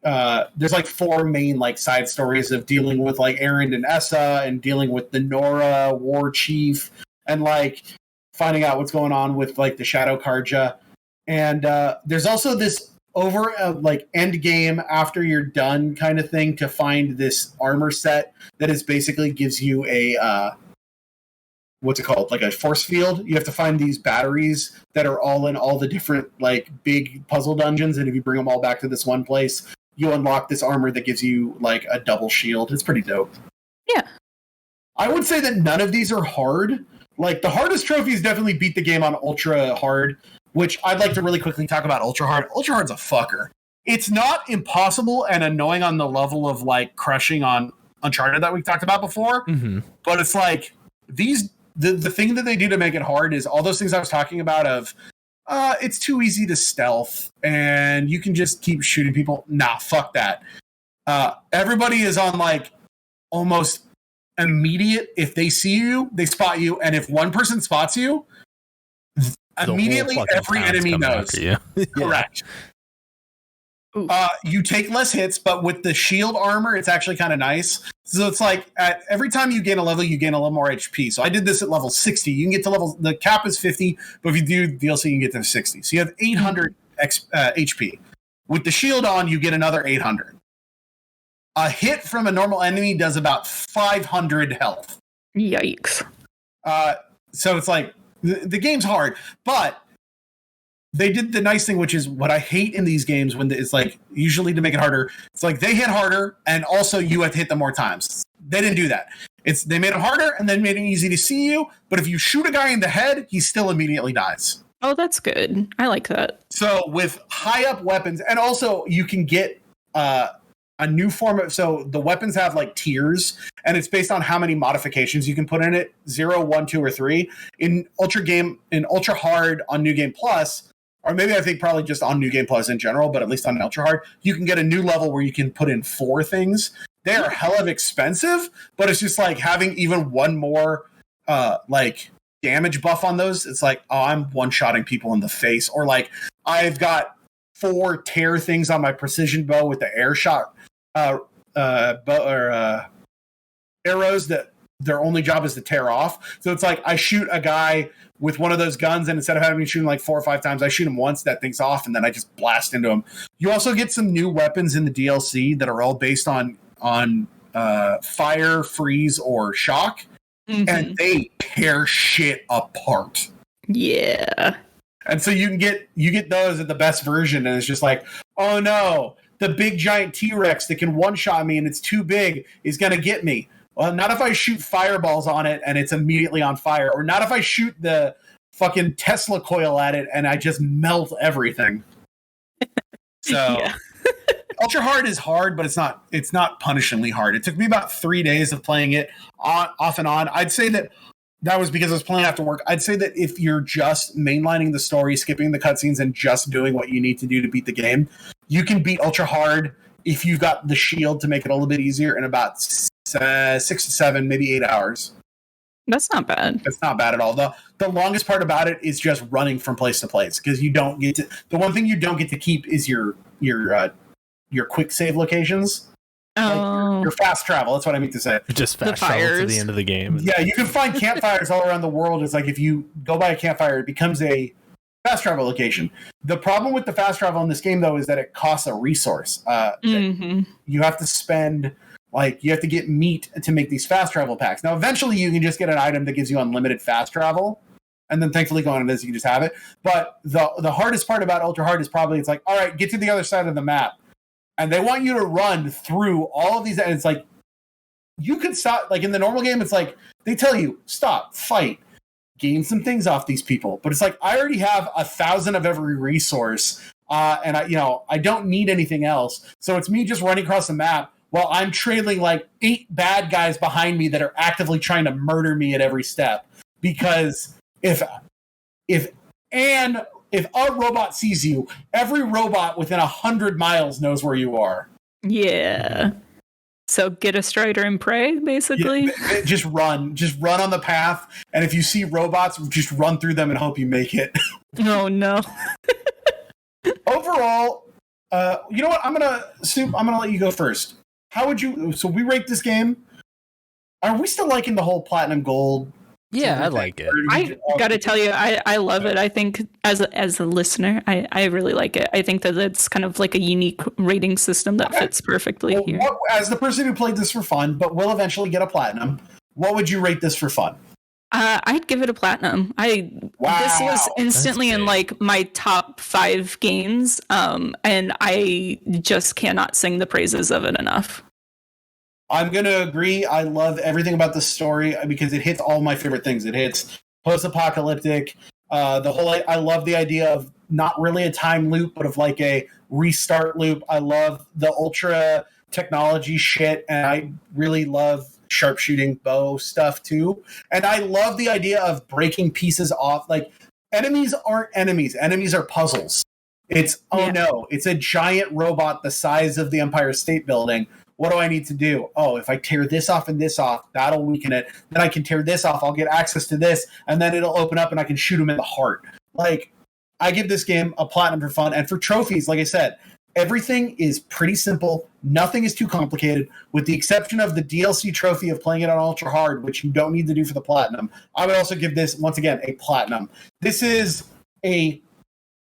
there's like 4 main like side stories of dealing with like Aaron and Essa and dealing with the Nora war chief and like finding out what's going on with like the Shadow Karja. And there's also this like end game after you're done kind of thing to find this armor set that is basically gives you a what's it called? Like a force field. You have to find these batteries that are all in all the different like big puzzle dungeons, and if you bring them all back to this one place, you unlock this armor that gives you like a double shield. It's pretty dope. Yeah. I would say that none of these are hard. Like the hardest trophies definitely beat the game on ultra hard, which I'd like to really quickly talk about ultra hard. Ultra hard's a fucker. It's not impossible and annoying on the level of like crushing on Uncharted that we talked about before, but it's like the thing that they do to make it hard is all those things I was talking about of it's too easy to stealth and you can just keep shooting people. Nah, fuck that. Everybody is on like almost immediate. If they see you, they spot you, and if one person spots you, immediately every enemy knows. You. Correct. You take less hits, but with the shield armor, it's actually kind of nice. So it's like every time you gain a level, you gain a little more HP. So I did this at level 60. You can get to the cap is 50, but if you do DLC, you can get to 60. So you have 800 HP. With the shield on, you get another 800. A hit from a normal enemy does about 500 health. Yikes. So it's like the game's hard, but they did the nice thing, which is what I hate in these games when it's like usually to make it harder. It's like they hit harder and also you have to hit them more times. They didn't do that. They made it harder and then made it easy to see you. But if you shoot a guy in the head, he still immediately dies. Oh, that's good. I like that. So with high up weapons, and also you can get a new form of, so the weapons have like tiers, and it's based on how many modifications you can put in it, 0, 1, 2, or 3. In Ultra Hard on New Game Plus, or maybe I think probably just on New Game Plus in general, but at least on Ultra Hard, you can get a new level where you can put in 4 things. They are hell of expensive, but it's just like having even one more like damage buff on those. It's like, oh, I'm one-shotting people in the face, or like I've got 4 tear things on my precision bow with the air shot arrows that their only job is to tear off. So it's like I shoot a guy with one of those guns, and instead of having me shoot him like 4 or 5 times, I shoot him once, that thing's off, and then I just blast into him. You also get some new weapons in the DLC that are all based on fire, freeze, or shock, and they tear shit apart. Yeah. And so you get those at the best version, and it's just like, oh no, the big giant T-Rex that can one-shot me and it's too big is gonna get me. Well, not if I shoot fireballs on it and it's immediately on fire, or not if I shoot the fucking Tesla coil at it and I just melt everything. So Ultra Hard is hard, but it's not punishingly hard. It took me about 3 days of playing it off and on. I'd say that was because I was playing after work. I'd say that if you're just mainlining the story, skipping the cutscenes, and just doing what you need to do to beat the game, you can beat Ultra Hard if you've got the shield to make it a little bit easier in about 6 to 7, maybe 8 hours. That's not bad. That's not bad at all. The longest part about it is just running from place to place, because you don't get to. The one thing you don't get to keep is your quick save locations. Oh, Like your fast travel. That's what I mean to say. Just fast travel to the end of the game. Yeah, you can find campfires all around the world. It's like if you go by a campfire, it becomes a fast travel location. The problem with the fast travel in this game, though, is that it costs a resource. You have to spend, you have to get meat to make these fast travel packs. Now, eventually, you can just get an item that gives you unlimited fast travel. And then thankfully going into this, you can just have it. But the hardest part about Ultra Hard is probably, it's like, all right, get to the other side of the map. And they want you to run through all of these. And it's like, you could stop. Like in the normal game, it's like, they tell you, stop, fight, gain some things off these people. But it's like, I already have 1,000 of every resource. And I don't need anything else. So it's me just running across the map while I'm trailing like 8 bad guys behind me that are actively trying to murder me at every step. Because if a robot sees you, every robot within 100 miles knows where you are. Yeah. So get a strider and pray, basically. Yeah, just run on the path, and if you see robots, just run through them and hope you make it. Oh no. Overall, you know what? I'm gonna let you go first. How would you? So we rate this game. Are we still liking the whole platinum gold? Yeah, I like it. I gotta tell you, I love it. I think as a listener, I really like it. I think that it's kind of like a unique rating system that fits perfectly here. As the person who played this for fun, but will eventually get a platinum, what would you rate this for fun? I'd give it a platinum. This was instantly in like my top 5 games, and I just cannot sing the praises of it enough. I'm going to agree. I love everything about the story because it hits all my favorite things. It hits post-apocalyptic. I love the idea of not really a time loop, but of like a restart loop. I love the ultra technology shit, and I really love sharpshooting bow stuff too. And I love the idea of breaking pieces off. Like, enemies aren't enemies. Enemies are puzzles. It's, no, it's a giant robot the size of the Empire State Building. What do I need to do? Oh, if I tear this off and this off, that'll weaken it. Then I can tear this off. I'll get access to this, and then it'll open up, and I can shoot him in the heart. Like, I give this game a platinum for fun. And for trophies, like I said, everything is pretty simple. Nothing is too complicated, with the exception of the DLC trophy of playing it on Ultra Hard, which you don't need to do for the platinum. I would also give this, once again, a platinum. This is a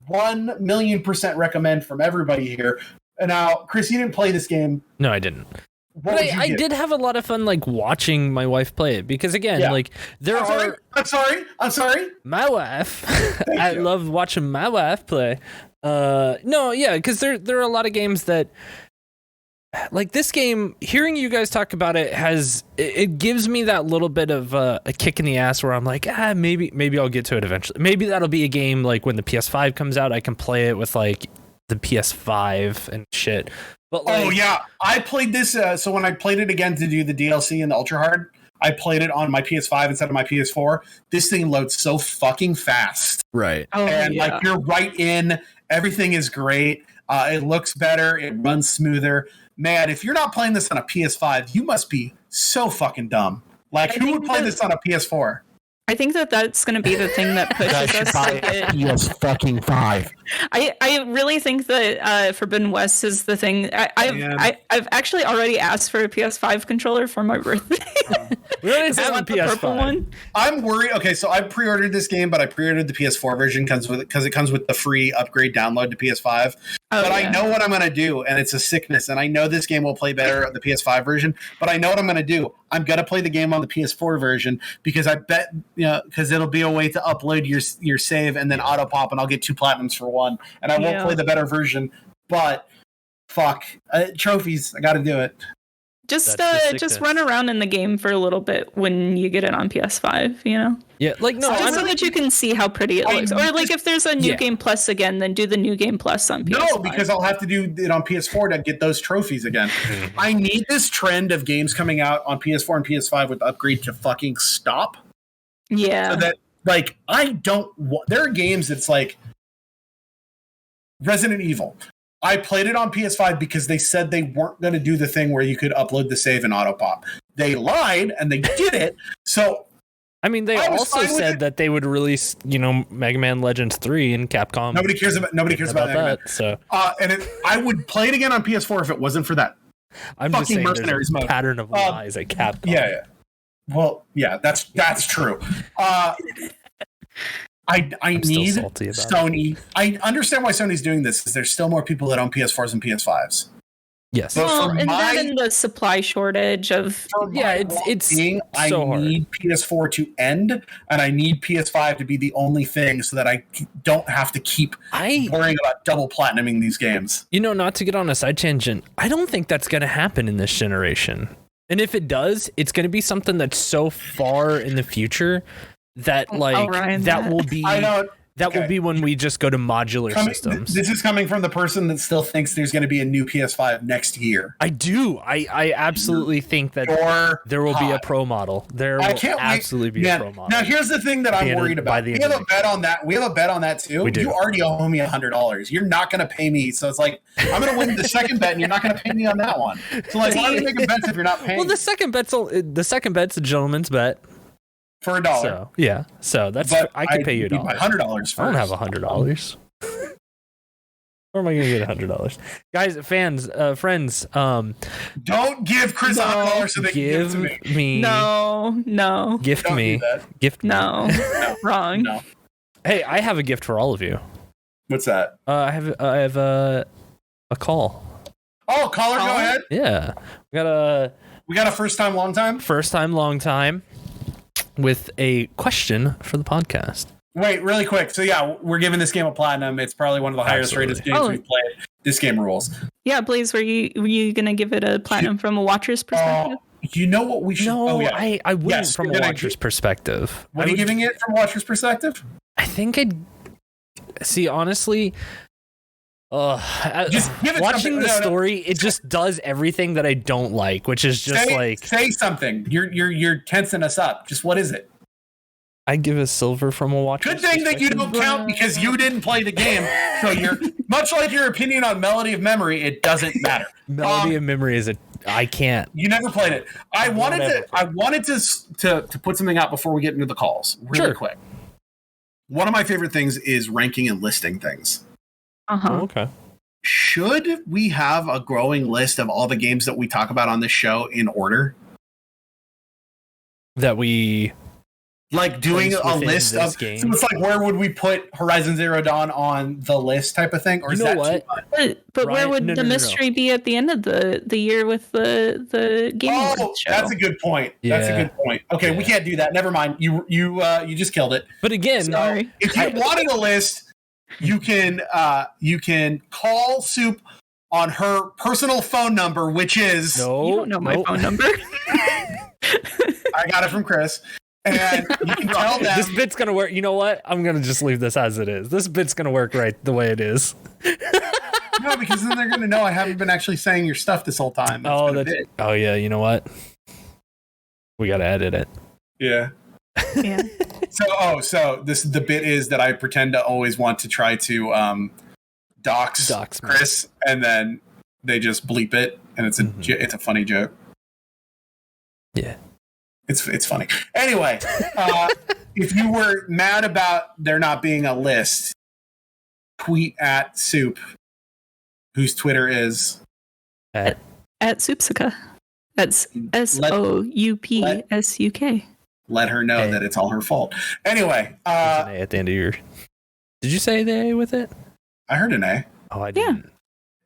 1,000,000% recommend from everybody here. Now, Chris, you didn't play this game. No, I didn't. But I did have a lot of fun, like, watching my wife play it. Because, again, like, I'm sorry. My wife. I love watching my wife play. Because there are a lot of games that, like this game, hearing you guys talk about it it gives me that little bit of a kick in the ass where I'm like, maybe I'll get to it eventually. Maybe that'll be a game, like, when the PS5 comes out, I can play it with, like, the PS5 and shit. But I played this. So when I played it again to do the DLC and the Ultra Hard, I played it on my PS5 instead of my PS4. This thing loads so fucking fast, right? Like, you're right in. Everything is great. It looks better. It runs smoother. Man, if you're not playing this on a PS5, you must be so fucking dumb. Like, who would play this on a PS4? I think that's going to be the thing that pushes us to get PS5. I really think that Forbidden West is the thing. I've actually already asked for a PS5 controller for my birthday. We already have a PS5 one. I'm worried. Okay, so I pre-ordered this game, but I pre-ordered the PS4 version because it comes with the free upgrade download to PS5. But I know what I'm going to do, and it's a sickness. And I know this game will play better on the PS5 version, but I know what I'm going to do. I'm going to play the game on the PS4 version because I bet, because it'll be a way to upload your save and then auto pop, and I'll get 2 platinums for 1. And I won't play the better version, but fuck. Trophies, I got to do it. Just run around in the game for a little bit when you get it on PS5, Yeah, like no, just so that you can see how pretty it looks. Or like if there's a new game plus again, then do the new game plus on PS5. No, because I'll have to do it on PS4 to get those trophies again. I need this trend of games coming out on PS4 and PS5 with upgrade to fucking stop. Yeah. So that like there are games that's like Resident Evil. I played it on PS5 because they said they weren't going to do the thing where you could upload the save and auto pop. They lied and they did it. So, I mean, they also said that they would release, Mega Man Legends 3 and Capcom. Nobody cares about that. So, I would play it again on PS4 if it wasn't for that. I'm just saying there's a pattern of lies at Capcom. Yeah. Well, yeah, that's true. I need Sony. I understand why Sony's doing this because there's still more people that own PS4s and PS5s. Yes. Well, and then in the supply shortage of it's I so need hard. PS4 to end, and I need PS5 to be the only thing so that I don't have to keep worrying about double platinuming these games. Not to get on a side tangent, I don't think that's going to happen in this generation. And if it does, it's going to be something that's so far in the future that will be will be when we just go to modular systems. This is coming from the person that still thinks there's going to be a new PS5 next year. I do. I absolutely think that there will be a pro model. There will absolutely be a pro model. Now here's the thing that I'm worried about. We have a bet on that. We have a bet on that too. We do. You already owe me $100. You're not going to pay me. So it's like I'm going to win the second bet, and you're not going to pay me on that one. So like, why are you making bets if you're not paying? Well, the second bet's a gentleman's bet. For $1. So, yeah. So that's I can pay you $1. $100 first. I don't have $100. Where am I going to get $100? Guys, fans, friends, don't give Chris $100 so they can give it to me. No. Gift me. Gift me. No. Wrong. No. Hey, I have a gift for all of you. What's that? I have a call. Oh, caller, go ahead. Yeah. We got a first time, long time? First time, long time. With a question for the podcast. Wait, really quick. So yeah, we're giving this game a platinum. It's probably one of the highest rated games we've played. This game rules. Yeah, Blaze, were you gonna give it a platinum from a watcher's perspective? You know what we should? No, I wouldn't from a watcher's perspective. What are you giving it from a watcher's perspective? I think I'd see honestly. Just give it watching the story, it just does everything that I don't like, which is just say something. You're tensing us up. Just what is it? I give a silver from a watcher. Good thing that you don't count because you didn't play the game. So you're much like your opinion on Melody of Memory. It doesn't matter. Melody of Memory is I can't. You never played it. I wanted to put something out before we get into the calls. Really quick. One of my favorite things is ranking and listing things. Oh, okay. Should we have a growing list of all the games that we talk about on this show in order? That we like doing a list of games. So it's like, where would we put Horizon Zero Dawn on the list type of thing? Or is that too much? But where would the mystery be at the end of the year with the game? Oh, that's a good point. Yeah. That's a good point. Okay, we can't do that. Never mind. You just killed it. But again, sorry. If you wanted a list, you can call Soup on her personal phone number, which is you don't know my phone number. I got it from Chris, and you can tell them this bit's gonna work. You know what? I'm gonna just leave this as it is. This bit's gonna work right the way it is. No, because then they're gonna know I haven't been actually saying your stuff this whole time. Oh yeah. You know what? We gotta edit it. Yeah. Yeah. So the bit is that I pretend to always want to try to dox Chris, and then they just bleep it, and it's a funny joke. Yeah, it's funny. Anyway, if you were mad about there not being a list, tweet at Soup, whose Twitter is at Soupsuka. That's SOUPSUK. Let her know that it's all her fault. Anyway, at the end of your. Did you say the A with it? I heard an A. Oh, I didn't.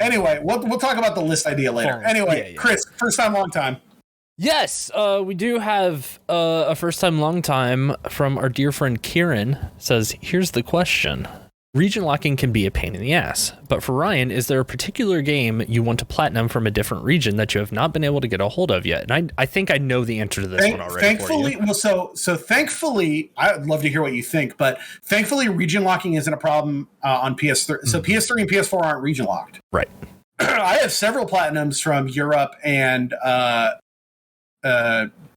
Anyway, we'll talk about the list idea later. Anyway, Chris, first time, long time. Yes, we do have a first time, long time from our dear friend Kieran. Says, here's the question. Region locking can be a pain in the ass, but for Ryan, is there a particular game you want to platinum from a different region that you have not been able to get a hold of yet? And I think I know the answer to this one already. Thankfully, so thankfully, I'd love to hear what you think, but thankfully, region locking isn't a problem on PS3. So PS3 and PS4 aren't region locked. Right. I have several platinums from Europe and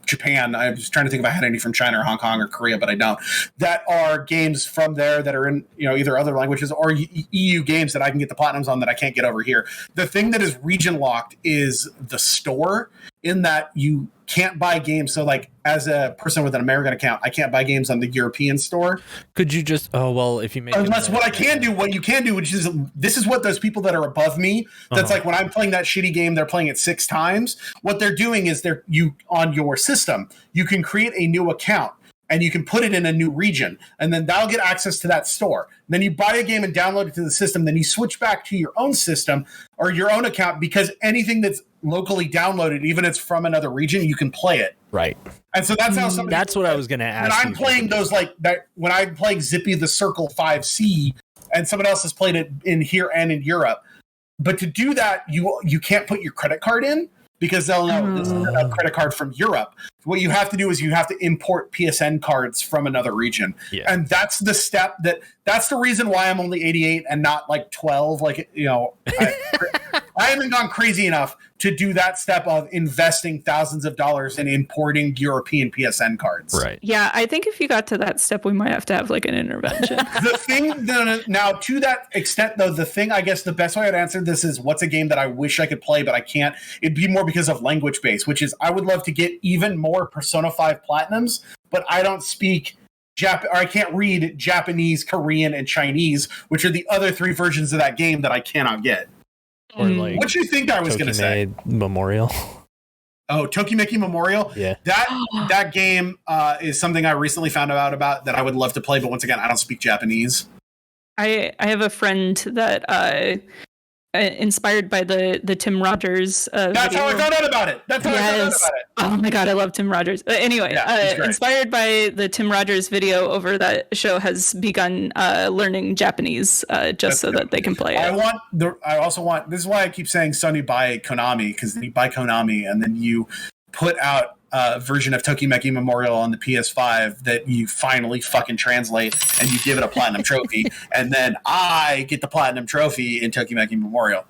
Japan. I was trying to think if I had any from China or Hong Kong or Korea, but I don't. That are games from there that are in either other languages or EU games that I can get the platinums on that I can't get over here. The thing that is region locked is the store, in that you can't buy games. So like as a person with an American account, I can't buy games on the European store. Could you just if you make unless what you can do, which is this is what those people that are above me, that's like when I'm playing that shitty game, they're playing it 6 times. What they're doing is you on your system, you can create a new account and you can put it in a new region, and then that'll get access to that store. Then you buy a game and download it to the system. Then you switch back to your own system or your own account, because anything that's locally downloaded, even if it's from another region, you can play it. Right. And so that's how somebody. That's what I was going to ask. When I'm playing those when I'm playing Zippy the Circle 5C, and someone else has played it in here and in Europe, but to do that, you can't put your credit card in, because they'll know this is a credit card from Europe. What you have to do is you have to import PSN cards from another region. Yeah. And that's the step that's the reason why I'm only 88 and not like 12. Like, I haven't gone crazy enough to do that step of investing thousands of dollars in importing European PSN cards. Right. Yeah, I think if you got to that step, we might have to have like an intervention. The thing now, to that extent, though, the thing, I guess the best way I'd answer this is, what's a game that I wish I could play but I can't? It'd be more because of language base, which is I would love to get even more Persona 5 platinums, but I don't speak or I can't read Japanese, Korean, and Chinese, which are the other 3 versions of that game that I cannot get. Or like, what do you think I was going to say? Memorial. Oh, Tokimeki Memorial? Yeah. That game is something I recently found out about that I would love to play, but once again, I don't speak Japanese. I have a friend that inspired by the Tim Rogers That's video. how I found out about it. That's how I found out about it. Oh my god, I love Tim Rogers. Anyway, inspired by the Tim Rogers video over that show, has begun learning Japanese so that they can play it. I also want, this is why I keep saying Sony buy Konami, because you buy Konami and then you put out a version of Tokimeki Memorial on the PS5 that you finally fucking translate, and you give it a platinum trophy, and then I get the platinum trophy in Tokimeki Memorial.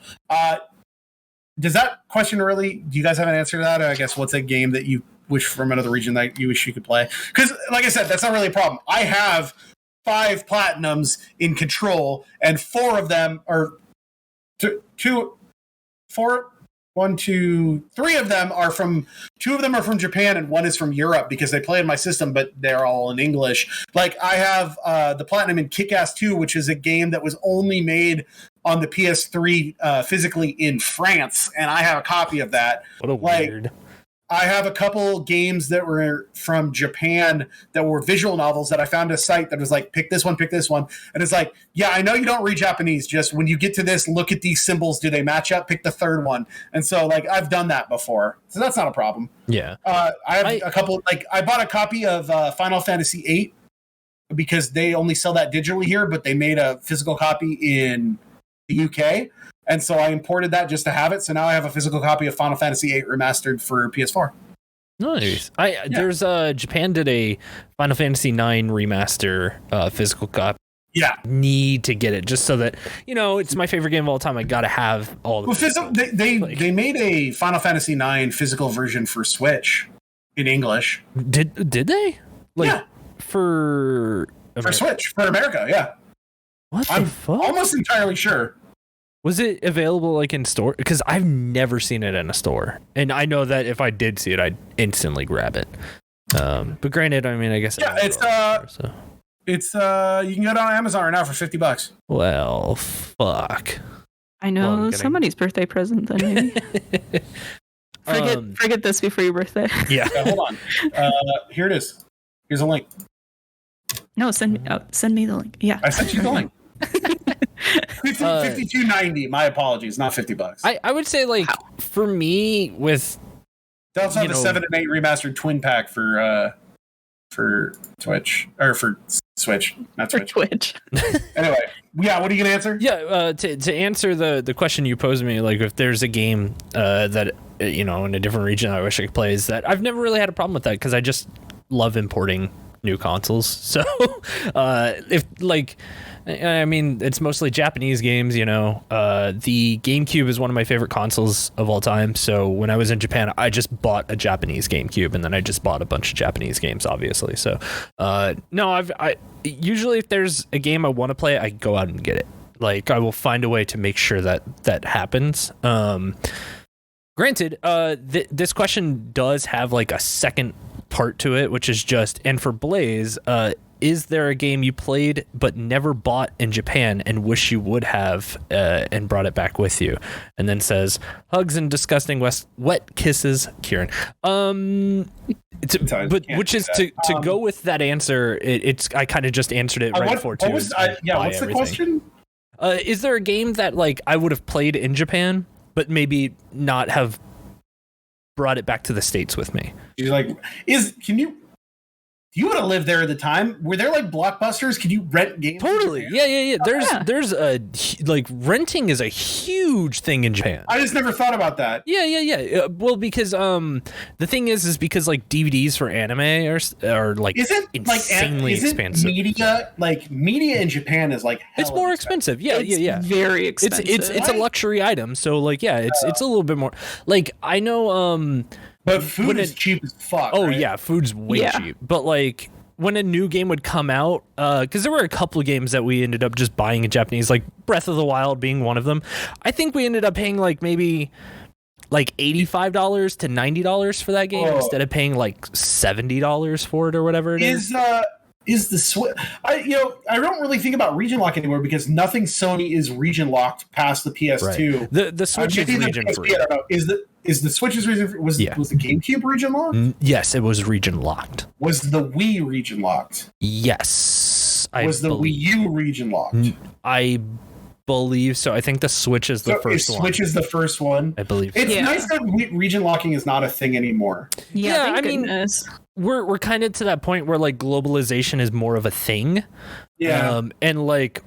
Does that question really, do you guys have an answer to that? Or I guess, what's a game that you wish from another region that you wish you could play? Because like I said, that's not really a problem. I have 5 platinums in Control, and 4 of them are 3 of them are from 2 of them are from Japan and 1 is from Europe, because they play in my system, but they're all in English. Like, I have the platinum in Kick-Ass 2, which is a game that was only made on the PS3 physically in France, and I have a copy of that. What a weird. I have a couple games that were from Japan that were visual novels that I found a site that was like, pick this one. And it's like, yeah, I know you don't read Japanese. Just when you get to this, look at these symbols. Do they match up? Pick the 3rd one. And so, like, I've done that before. So that's not a problem. Yeah. I have a couple, like, I bought a copy of Final Fantasy VIII because they only sell that digitally here, but they made a physical copy in the UK. And so I imported that just to have it. So now I have a physical copy of Final Fantasy VIII remastered for PS4. Nice. There's Japan did a Final Fantasy IX remaster physical copy. Yeah. Need to get it just so that, it's my favorite game of all time. I got to have all the they made a Final Fantasy IX physical version for Switch in English. Did they? Yeah. For Switch, for America, yeah. What the fuck? Almost entirely sure. Was it available like in store? Because I've never seen it in a store, and I know that if I did see it, I'd instantly grab it. But granted, I mean, I guess it's you can get it on Amazon right now for $50. Well, fuck. I know, somebody's birthday present then. Maybe. Forget this before your birthday. Yeah. Hold on. Here it is. Here's a link. No, send me the link. Yeah. I sent you the link. $52.90. My apologies, not $50. I would say like for me with they also have the 7 and 8 remastered twin pack for Twitch or for Switch, not Twitch. Twitch. Anyway, yeah, what are you gonna answer? Yeah, to answer the question you posed me, like if there's a game that in a different region I wish I could play, is that I've never really had a problem with that because I just love importing new consoles. So if like, I mean, it's mostly Japanese games, the GameCube is one of my favorite consoles of all time. So when I was in Japan, I just bought a Japanese GameCube, and then I just bought a bunch of Japanese games, obviously. So no, I usually if there's a game I want to play, I go out and get it. Like I will find a way to make sure that happens. Granted, this question does have like a second part to it, which is just, and for Blaze, is there a game you played but never bought in Japan and wish you would have and brought it back with you? And then says, hugs and disgusting wet kisses, Kieran. Which is to go with that answer, it's I kind of just answered it right before too. What's the question? Is there a game that like I would have played in Japan but maybe not have brought it back to the States with me? You're like, you would have lived there at the time. Were there like Blockbusters? Could you rent games? Totally. Yeah. There's a like renting is a huge thing in Japan. I just never thought about that. Yeah. Well, because the thing is because like DVDs for anime are like insanely expensive. Media in Japan is like it's more expensive. Yeah. Very expensive. It's a luxury item. So like it's a little bit more. Like I know but food is cheap as fuck. Oh, right? yeah, food's way cheap. But, like, when a new game would come out, because there were a couple of games that we ended up just buying in Japanese, like Breath of the Wild being one of them. I think we ended up paying, like, maybe, like, $85 to $90 for that game instead of paying, like, $70 for it or whatever it is. Is the Switch? I don't really think about region lock anymore because nothing Sony is region locked past the PS2. Right. The Switch is region free. I don't know. Is the Switch's region free? Was the GameCube region locked? Yes, it was region locked. Was the Wii region locked? Yes, was the Wii U region locked? I believe so. I think the Switch is the first one. Switch is the first one. I believe. It's nice that region locking is not a thing anymore. Yeah, I mean, we're kind of to that point where like globalization is more of a thing. Yeah, and like.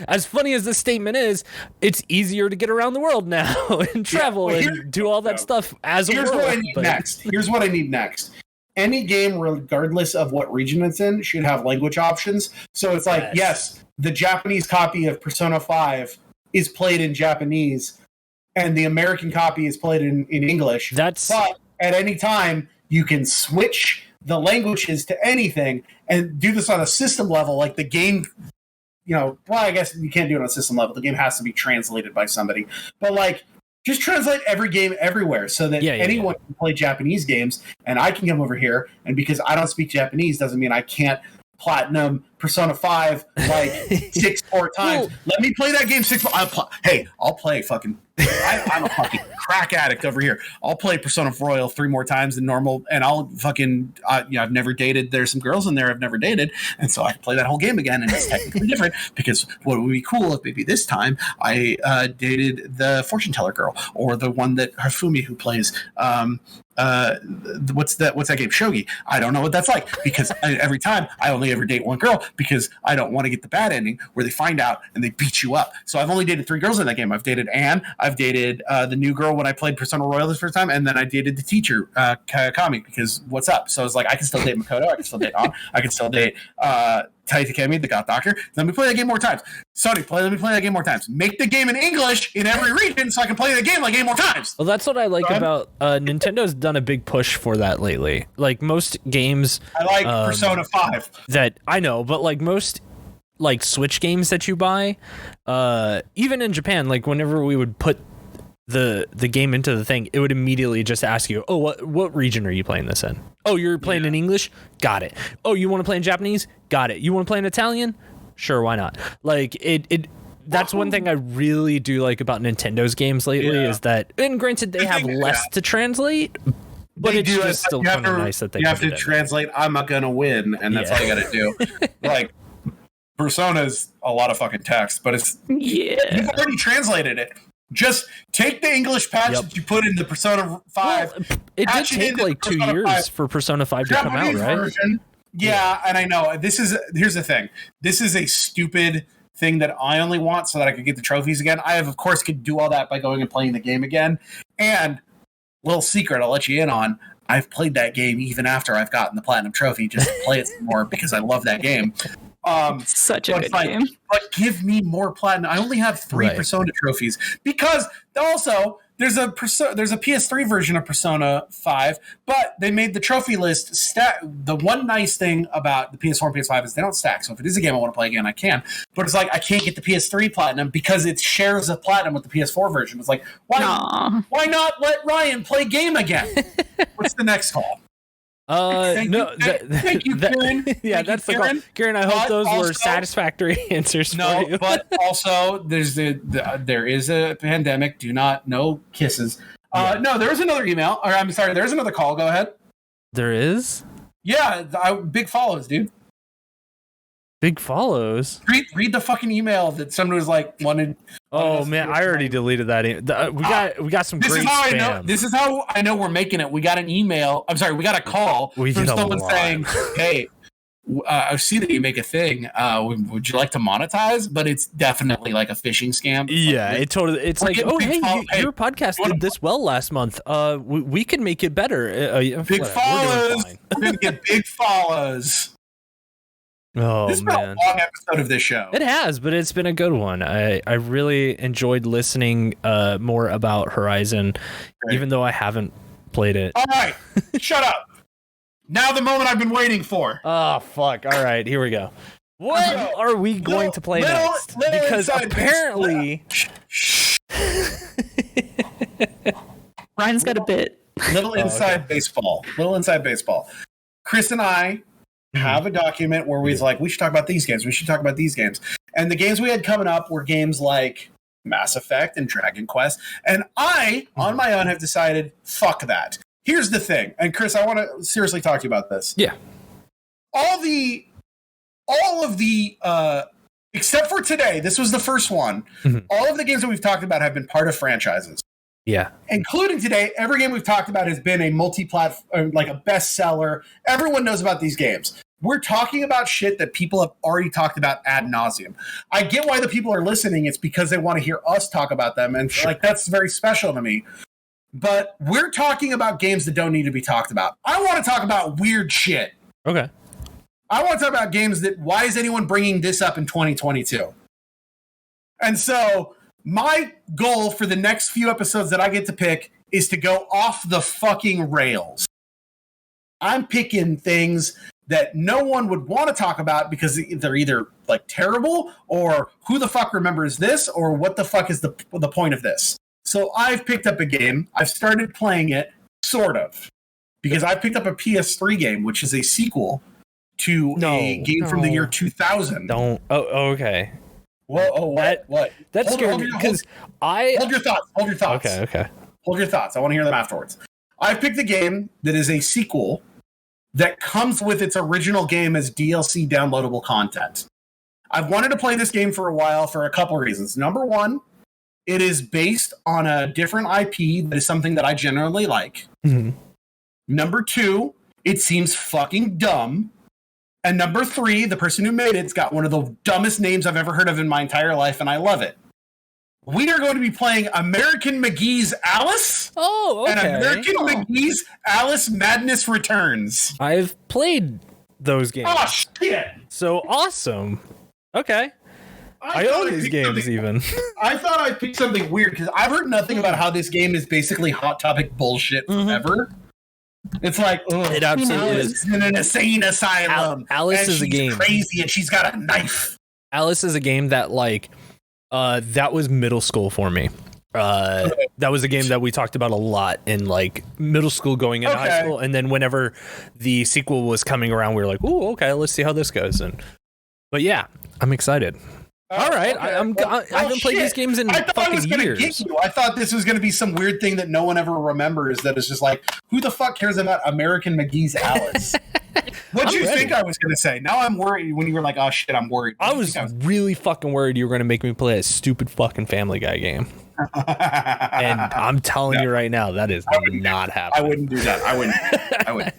As funny as this statement is, it's easier to get around the world now and travel and do all that stuff as a world. Here's what I need next. Any game, regardless of what region it's in, should have language options. So it's like, yes, the Japanese copy of Persona 5 is played in Japanese, and the American copy is played in English. But at any time, you can switch the languages to anything and do this on a system level, like the game. I guess you can't do it on a system level. The game has to be translated by somebody. But, like, just translate every game everywhere so that anyone can play Japanese games, and I can come over here, and because I don't speak Japanese doesn't mean I can't platinum Persona 5 like 6 more times. Let me play that game 6 more. I'll play fucking... I'm a fucking crack addict over here. I'll play Persona Royal 3 more times than normal, and I'll fucking I've never dated. There's some girls in there I've never dated, and so I can play that whole game again, and it's technically different because what would be cool if maybe this time I dated the fortune teller girl or the one that Hifumi who plays what's that game, Shogi. I don't know what that's like because every time I only ever date one girl because I don't want to get the bad ending where they find out and they beat you up. So I've only dated 3 girls in that game. I've dated Anne, I've dated the new girl when I played Persona Royal this first time, and then I dated the teacher, Kami, because what's up? So it's like I can still date Makoto, I can still date An, I can still date Taitakemi, the God Doctor. Let me play that game more times. Sony, let me play that game more times. Make the game in English in every region so I can play the game like 8 more times. Well, that's what I like about Nintendo's done a big push for that lately. Like most games, I like Persona 5. That I know, but like most like Switch games that you buy, even in Japan, like whenever we would put the game into the thing, it would immediately just ask you, oh, what region are you playing this in? Oh, you're playing in English? Got it. Oh, you want to play in Japanese? Got it. You want to play in Italian? Sure, why not? Like it that's one thing I really do like about Nintendo's games lately is that, and granted they have less to translate, but it's just still kind of nice that they have to translate. I'm not gonna win, and that's all you got to do. Like Persona is a lot of fucking text, but you've already translated it. Just take the English patch that you put in the Persona 5. Well, it did take like 2 years for Persona 5 to come out, right? Version. Yeah, and I know. Here's the thing. This is a stupid thing that I only want so that I could get the trophies again. I, of course, could do all that by going and playing the game again. And little secret I'll let you in on, I've played that game even after I've gotten the Platinum Trophy just to play it some more because I love that game. Such a good game. But give me more platinum. I only have 3 Persona trophies because also there's a PS3 version of Persona 5, but they made the trophy list stack. The one nice thing about the PS4 and PS5 is they don't stack. So if it is a game I want to play again, I can. But it's like I can't get the PS3 platinum because it shares a platinum with the PS4 version. It's like why not let Ryan play game again? What's the next call? Thank you, Karen. Yeah, that's the call. Karen, I hope those were satisfactory answers for you. But also, there is a pandemic. No kisses. No, there is another email. Or I'm sorry, there's another call. Go ahead. There is? Yeah, big follows, dude. Big follows? Read the fucking email that someone was like wanted. Oh man, I already deleted that. We got some great spam. This is how I know we're making it. We got an email. I'm sorry, we got a call from someone saying, "Hey, I see that you make a thing. Would you like to monetize?" But it's definitely like a phishing scam. Yeah, it's like, oh hey, your podcast did this well last month. We can make it better. Big follows. We're gonna get big follows. Oh, this has been a long episode of this show. It has, but it's been a good one. I really enjoyed listening more about Horizon, even though I haven't played it. All right, shut up. Now the moment I've been waiting for. Oh, fuck. All right, here we go. What are we going to play next? Because apparently... Ryan's got a bit. Little inside baseball. Chris and I have a document where we should talk about these games. We should talk about these games. And the games we had coming up were games like Mass Effect and Dragon Quest. And I, on my own, have decided, fuck that. Here's the thing. And Chris, I want to seriously talk to you about this. Yeah. All of the except for today, this was the first one. Mm-hmm. All of the games that we've talked about have been part of franchises. Yeah. Including today, every game we've talked about has been a multi-platform, like a bestseller. Everyone knows about these games. We're talking about shit that people have already talked about ad nauseum. I get why the people are listening. It's because they want to hear us talk about them. And like that's very special to me. But we're talking about games that don't need to be talked about. I want to talk about weird shit. Okay. I want to talk about games that, why is anyone bringing this up in 2022? And so my goal for the next few episodes that I get to pick is to go off the fucking rails. I'm picking things that no one would want to talk about because they're either like terrible or who the fuck remembers this or what the fuck is the point of this. So I've picked up a game. I've started playing it, sort of, because I picked up a PS3 game, which is a sequel to a game from the year 2000. Don't. Oh, okay. What? That's scary because hold your thoughts. Okay. Hold your thoughts. I want to hear them afterwards. I picked a game that is a sequel that comes with its original game as DLC downloadable content. I've wanted to play this game for a while for a couple of reasons. Number one, it is based on a different IP that is something that I generally like. Mm-hmm. Number two, it seems fucking dumb. And number three, the person who made it's got one of the dumbest names I've ever heard of in my entire life, and I love it. We are going to be playing American McGee's Alice. Oh, okay. And American McGee's Alice Madness Returns. I've played those games. Oh, shit. So awesome. Okay. I own these games even. I thought I picked something weird because I've heard nothing about how this game is basically Hot Topic bullshit forever. It's like, it absolutely is. In an insane asylum. Alice is a game. Crazy, and she's got a knife. Alice is a game that that was middle school for me. That was a game that we talked about a lot in like middle school going into high school, and then whenever the sequel was coming around, we were like, "Ooh, okay, let's see how this goes." But yeah, I'm excited. All right, I haven't played these games in fucking years. I thought this was going to be some weird thing that no one ever remembers. That is just like, who the fuck cares about American McGee's Alice? What do you think I was going to say? Now I'm worried when you were like, oh shit, I'm worried. I was really fucking worried you were going to make me play a stupid fucking Family Guy game. And I'm telling you right now, that is not happening. I wouldn't do that. I wouldn't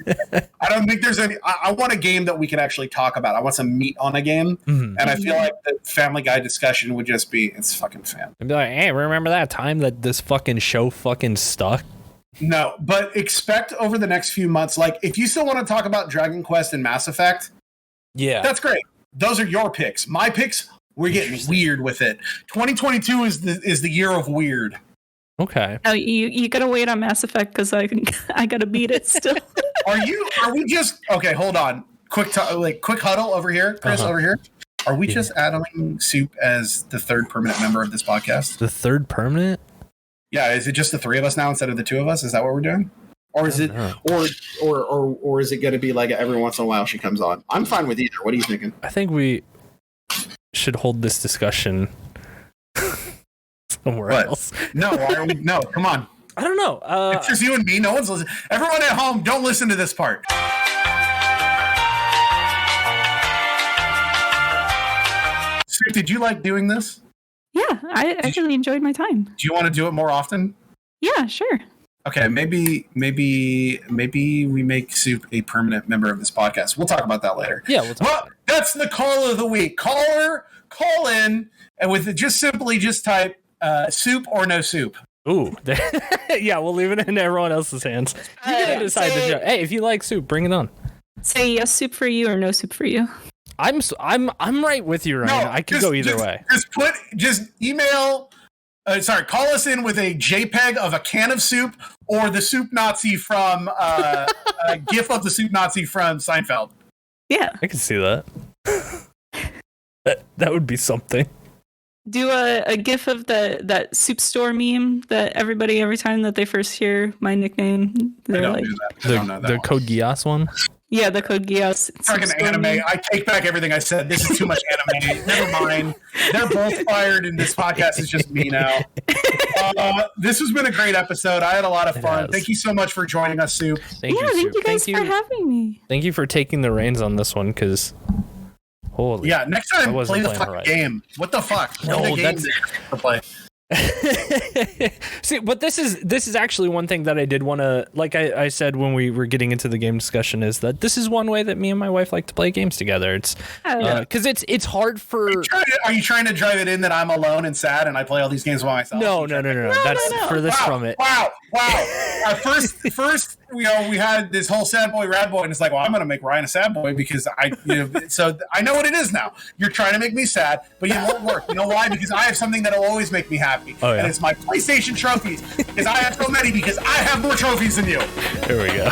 do that. I don't think there's any. I want a game that we can actually talk about. I want some meat on a game. Mm-hmm. And I feel like the Family Guy discussion would just be, it's fucking fan. And be like, hey, remember that time that this fucking show fucking stuck? No, but expect over the next few months, like if you still want to talk about Dragon Quest and Mass Effect, that's great. Those are your picks. My picks, we're getting weird with it. 2022 is the year of weird. Okay. Oh, you gotta wait on Mass Effect because I gotta beat it still. Are we just okay? Hold on, quick huddle over here, Chris, over here. Are we just adding Soup as the third permanent member of this podcast? The third permanent? Yeah, is it just the three of us now instead of the two of us? Is that what we're doing? Or is it or is it going to be like every once in a while she comes on? I'm fine with either. What are you thinking? I think we should hold this discussion somewhere else. No, why are we? No, come on. I don't know. It's just you and me. No one's listening. Everyone at home, don't listen to this part. Soup, did you like doing this? Yeah, I actually enjoyed my time. Do you want to do it more often? Yeah, sure. Okay, maybe we make Soup a permanent member of this podcast. We'll talk about that later. Yeah, we'll talk about it. That's the call of the week. Call in, and with it, just type Soup or no Soup. Ooh, yeah, we'll leave it in everyone else's hands. You get to decide the joke. Hey, if you like Soup, bring it on. Say yes, Soup for you, or no Soup for you. I'm right with you, Ryan. I could go either way. Just email. Call us in with a JPEG of a can of soup or the Soup Nazi from a GIF of the Soup Nazi from Seinfeld. Yeah, I can see that. that would be something. Do a GIF of that soup store meme that everybody, every time that they first hear my nickname, they're like, the Code Geass one. Yeah, the Code Geass. It's like an anime. I take back everything I said. This is too much anime. Never mind. They're both fired, and this podcast is just me now. This has been a great episode. I had a lot of fun. Thank you so much for joining us, Soup. Thank you guys for having me. Thank you for taking the reins on this one, because holy. Yeah, next time play the fucking game. What the fuck? No, that's to play. See, but this is actually one thing that I did want to, like I said when we were getting into the game discussion, is that this is one way that me and my wife like to play games together. It's because it's hard for. Are you trying to drive it in that I'm alone and sad and I play all these games by myself? No. That's furthest from it. Wow. First, we had this whole sad boy, rad boy, and it's like, well, I'm gonna make Ryan a sad boy because so I know what it is now. You're trying to make me sad, but it won't work. You know why? Because I have something that will always make me happy. Oh, yeah. And it's my PlayStation trophies, because I have so many, because I have more trophies than you. Here we go.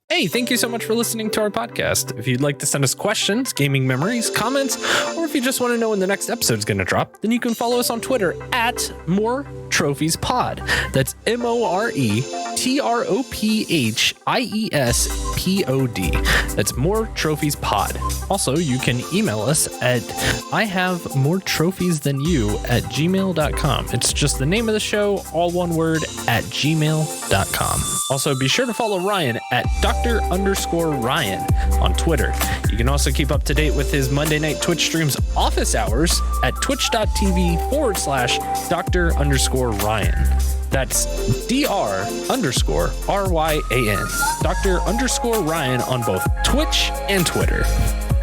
Hey, thank you so much for listening to our podcast. If you'd like to send us questions, gaming memories, comments, or if you just want to know when the next episode's going to drop, then you can follow us on Twitter at MoreTrophiesPod. That's MoreTrophiesPod. That's More Trophies Pod. Also, you can email us at ihavemoretrophiesthanyou@gmail.com. It's just the name of the show, all one word, at gmail.com. Also, be sure to follow Ryan at Dr._Ryan on Twitter. You can also keep up to date with his Monday night Twitch streams office hours at twitch.tv/Dr._Ryan. That's Dr._RYAN. Dr._Ryan on both Twitch and Twitter.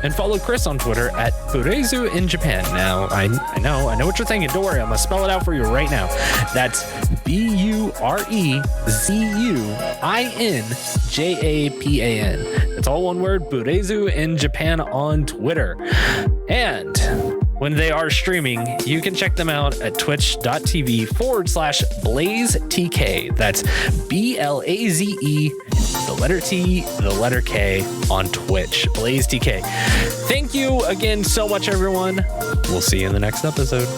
And follow Chris on Twitter at Burezu in Japan. Now, I know what you're thinking. Don't worry, I'm going to spell it out for you right now. That's BUREZUINJAPAN. It's all one word, Burezu in Japan on Twitter. And when they are streaming, you can check them out at twitch.tv/BlazeTK. That's BLAZE, the letter T, the letter K on Twitch. BlazeTK. Thank you again so much, everyone. We'll see you in the next episode.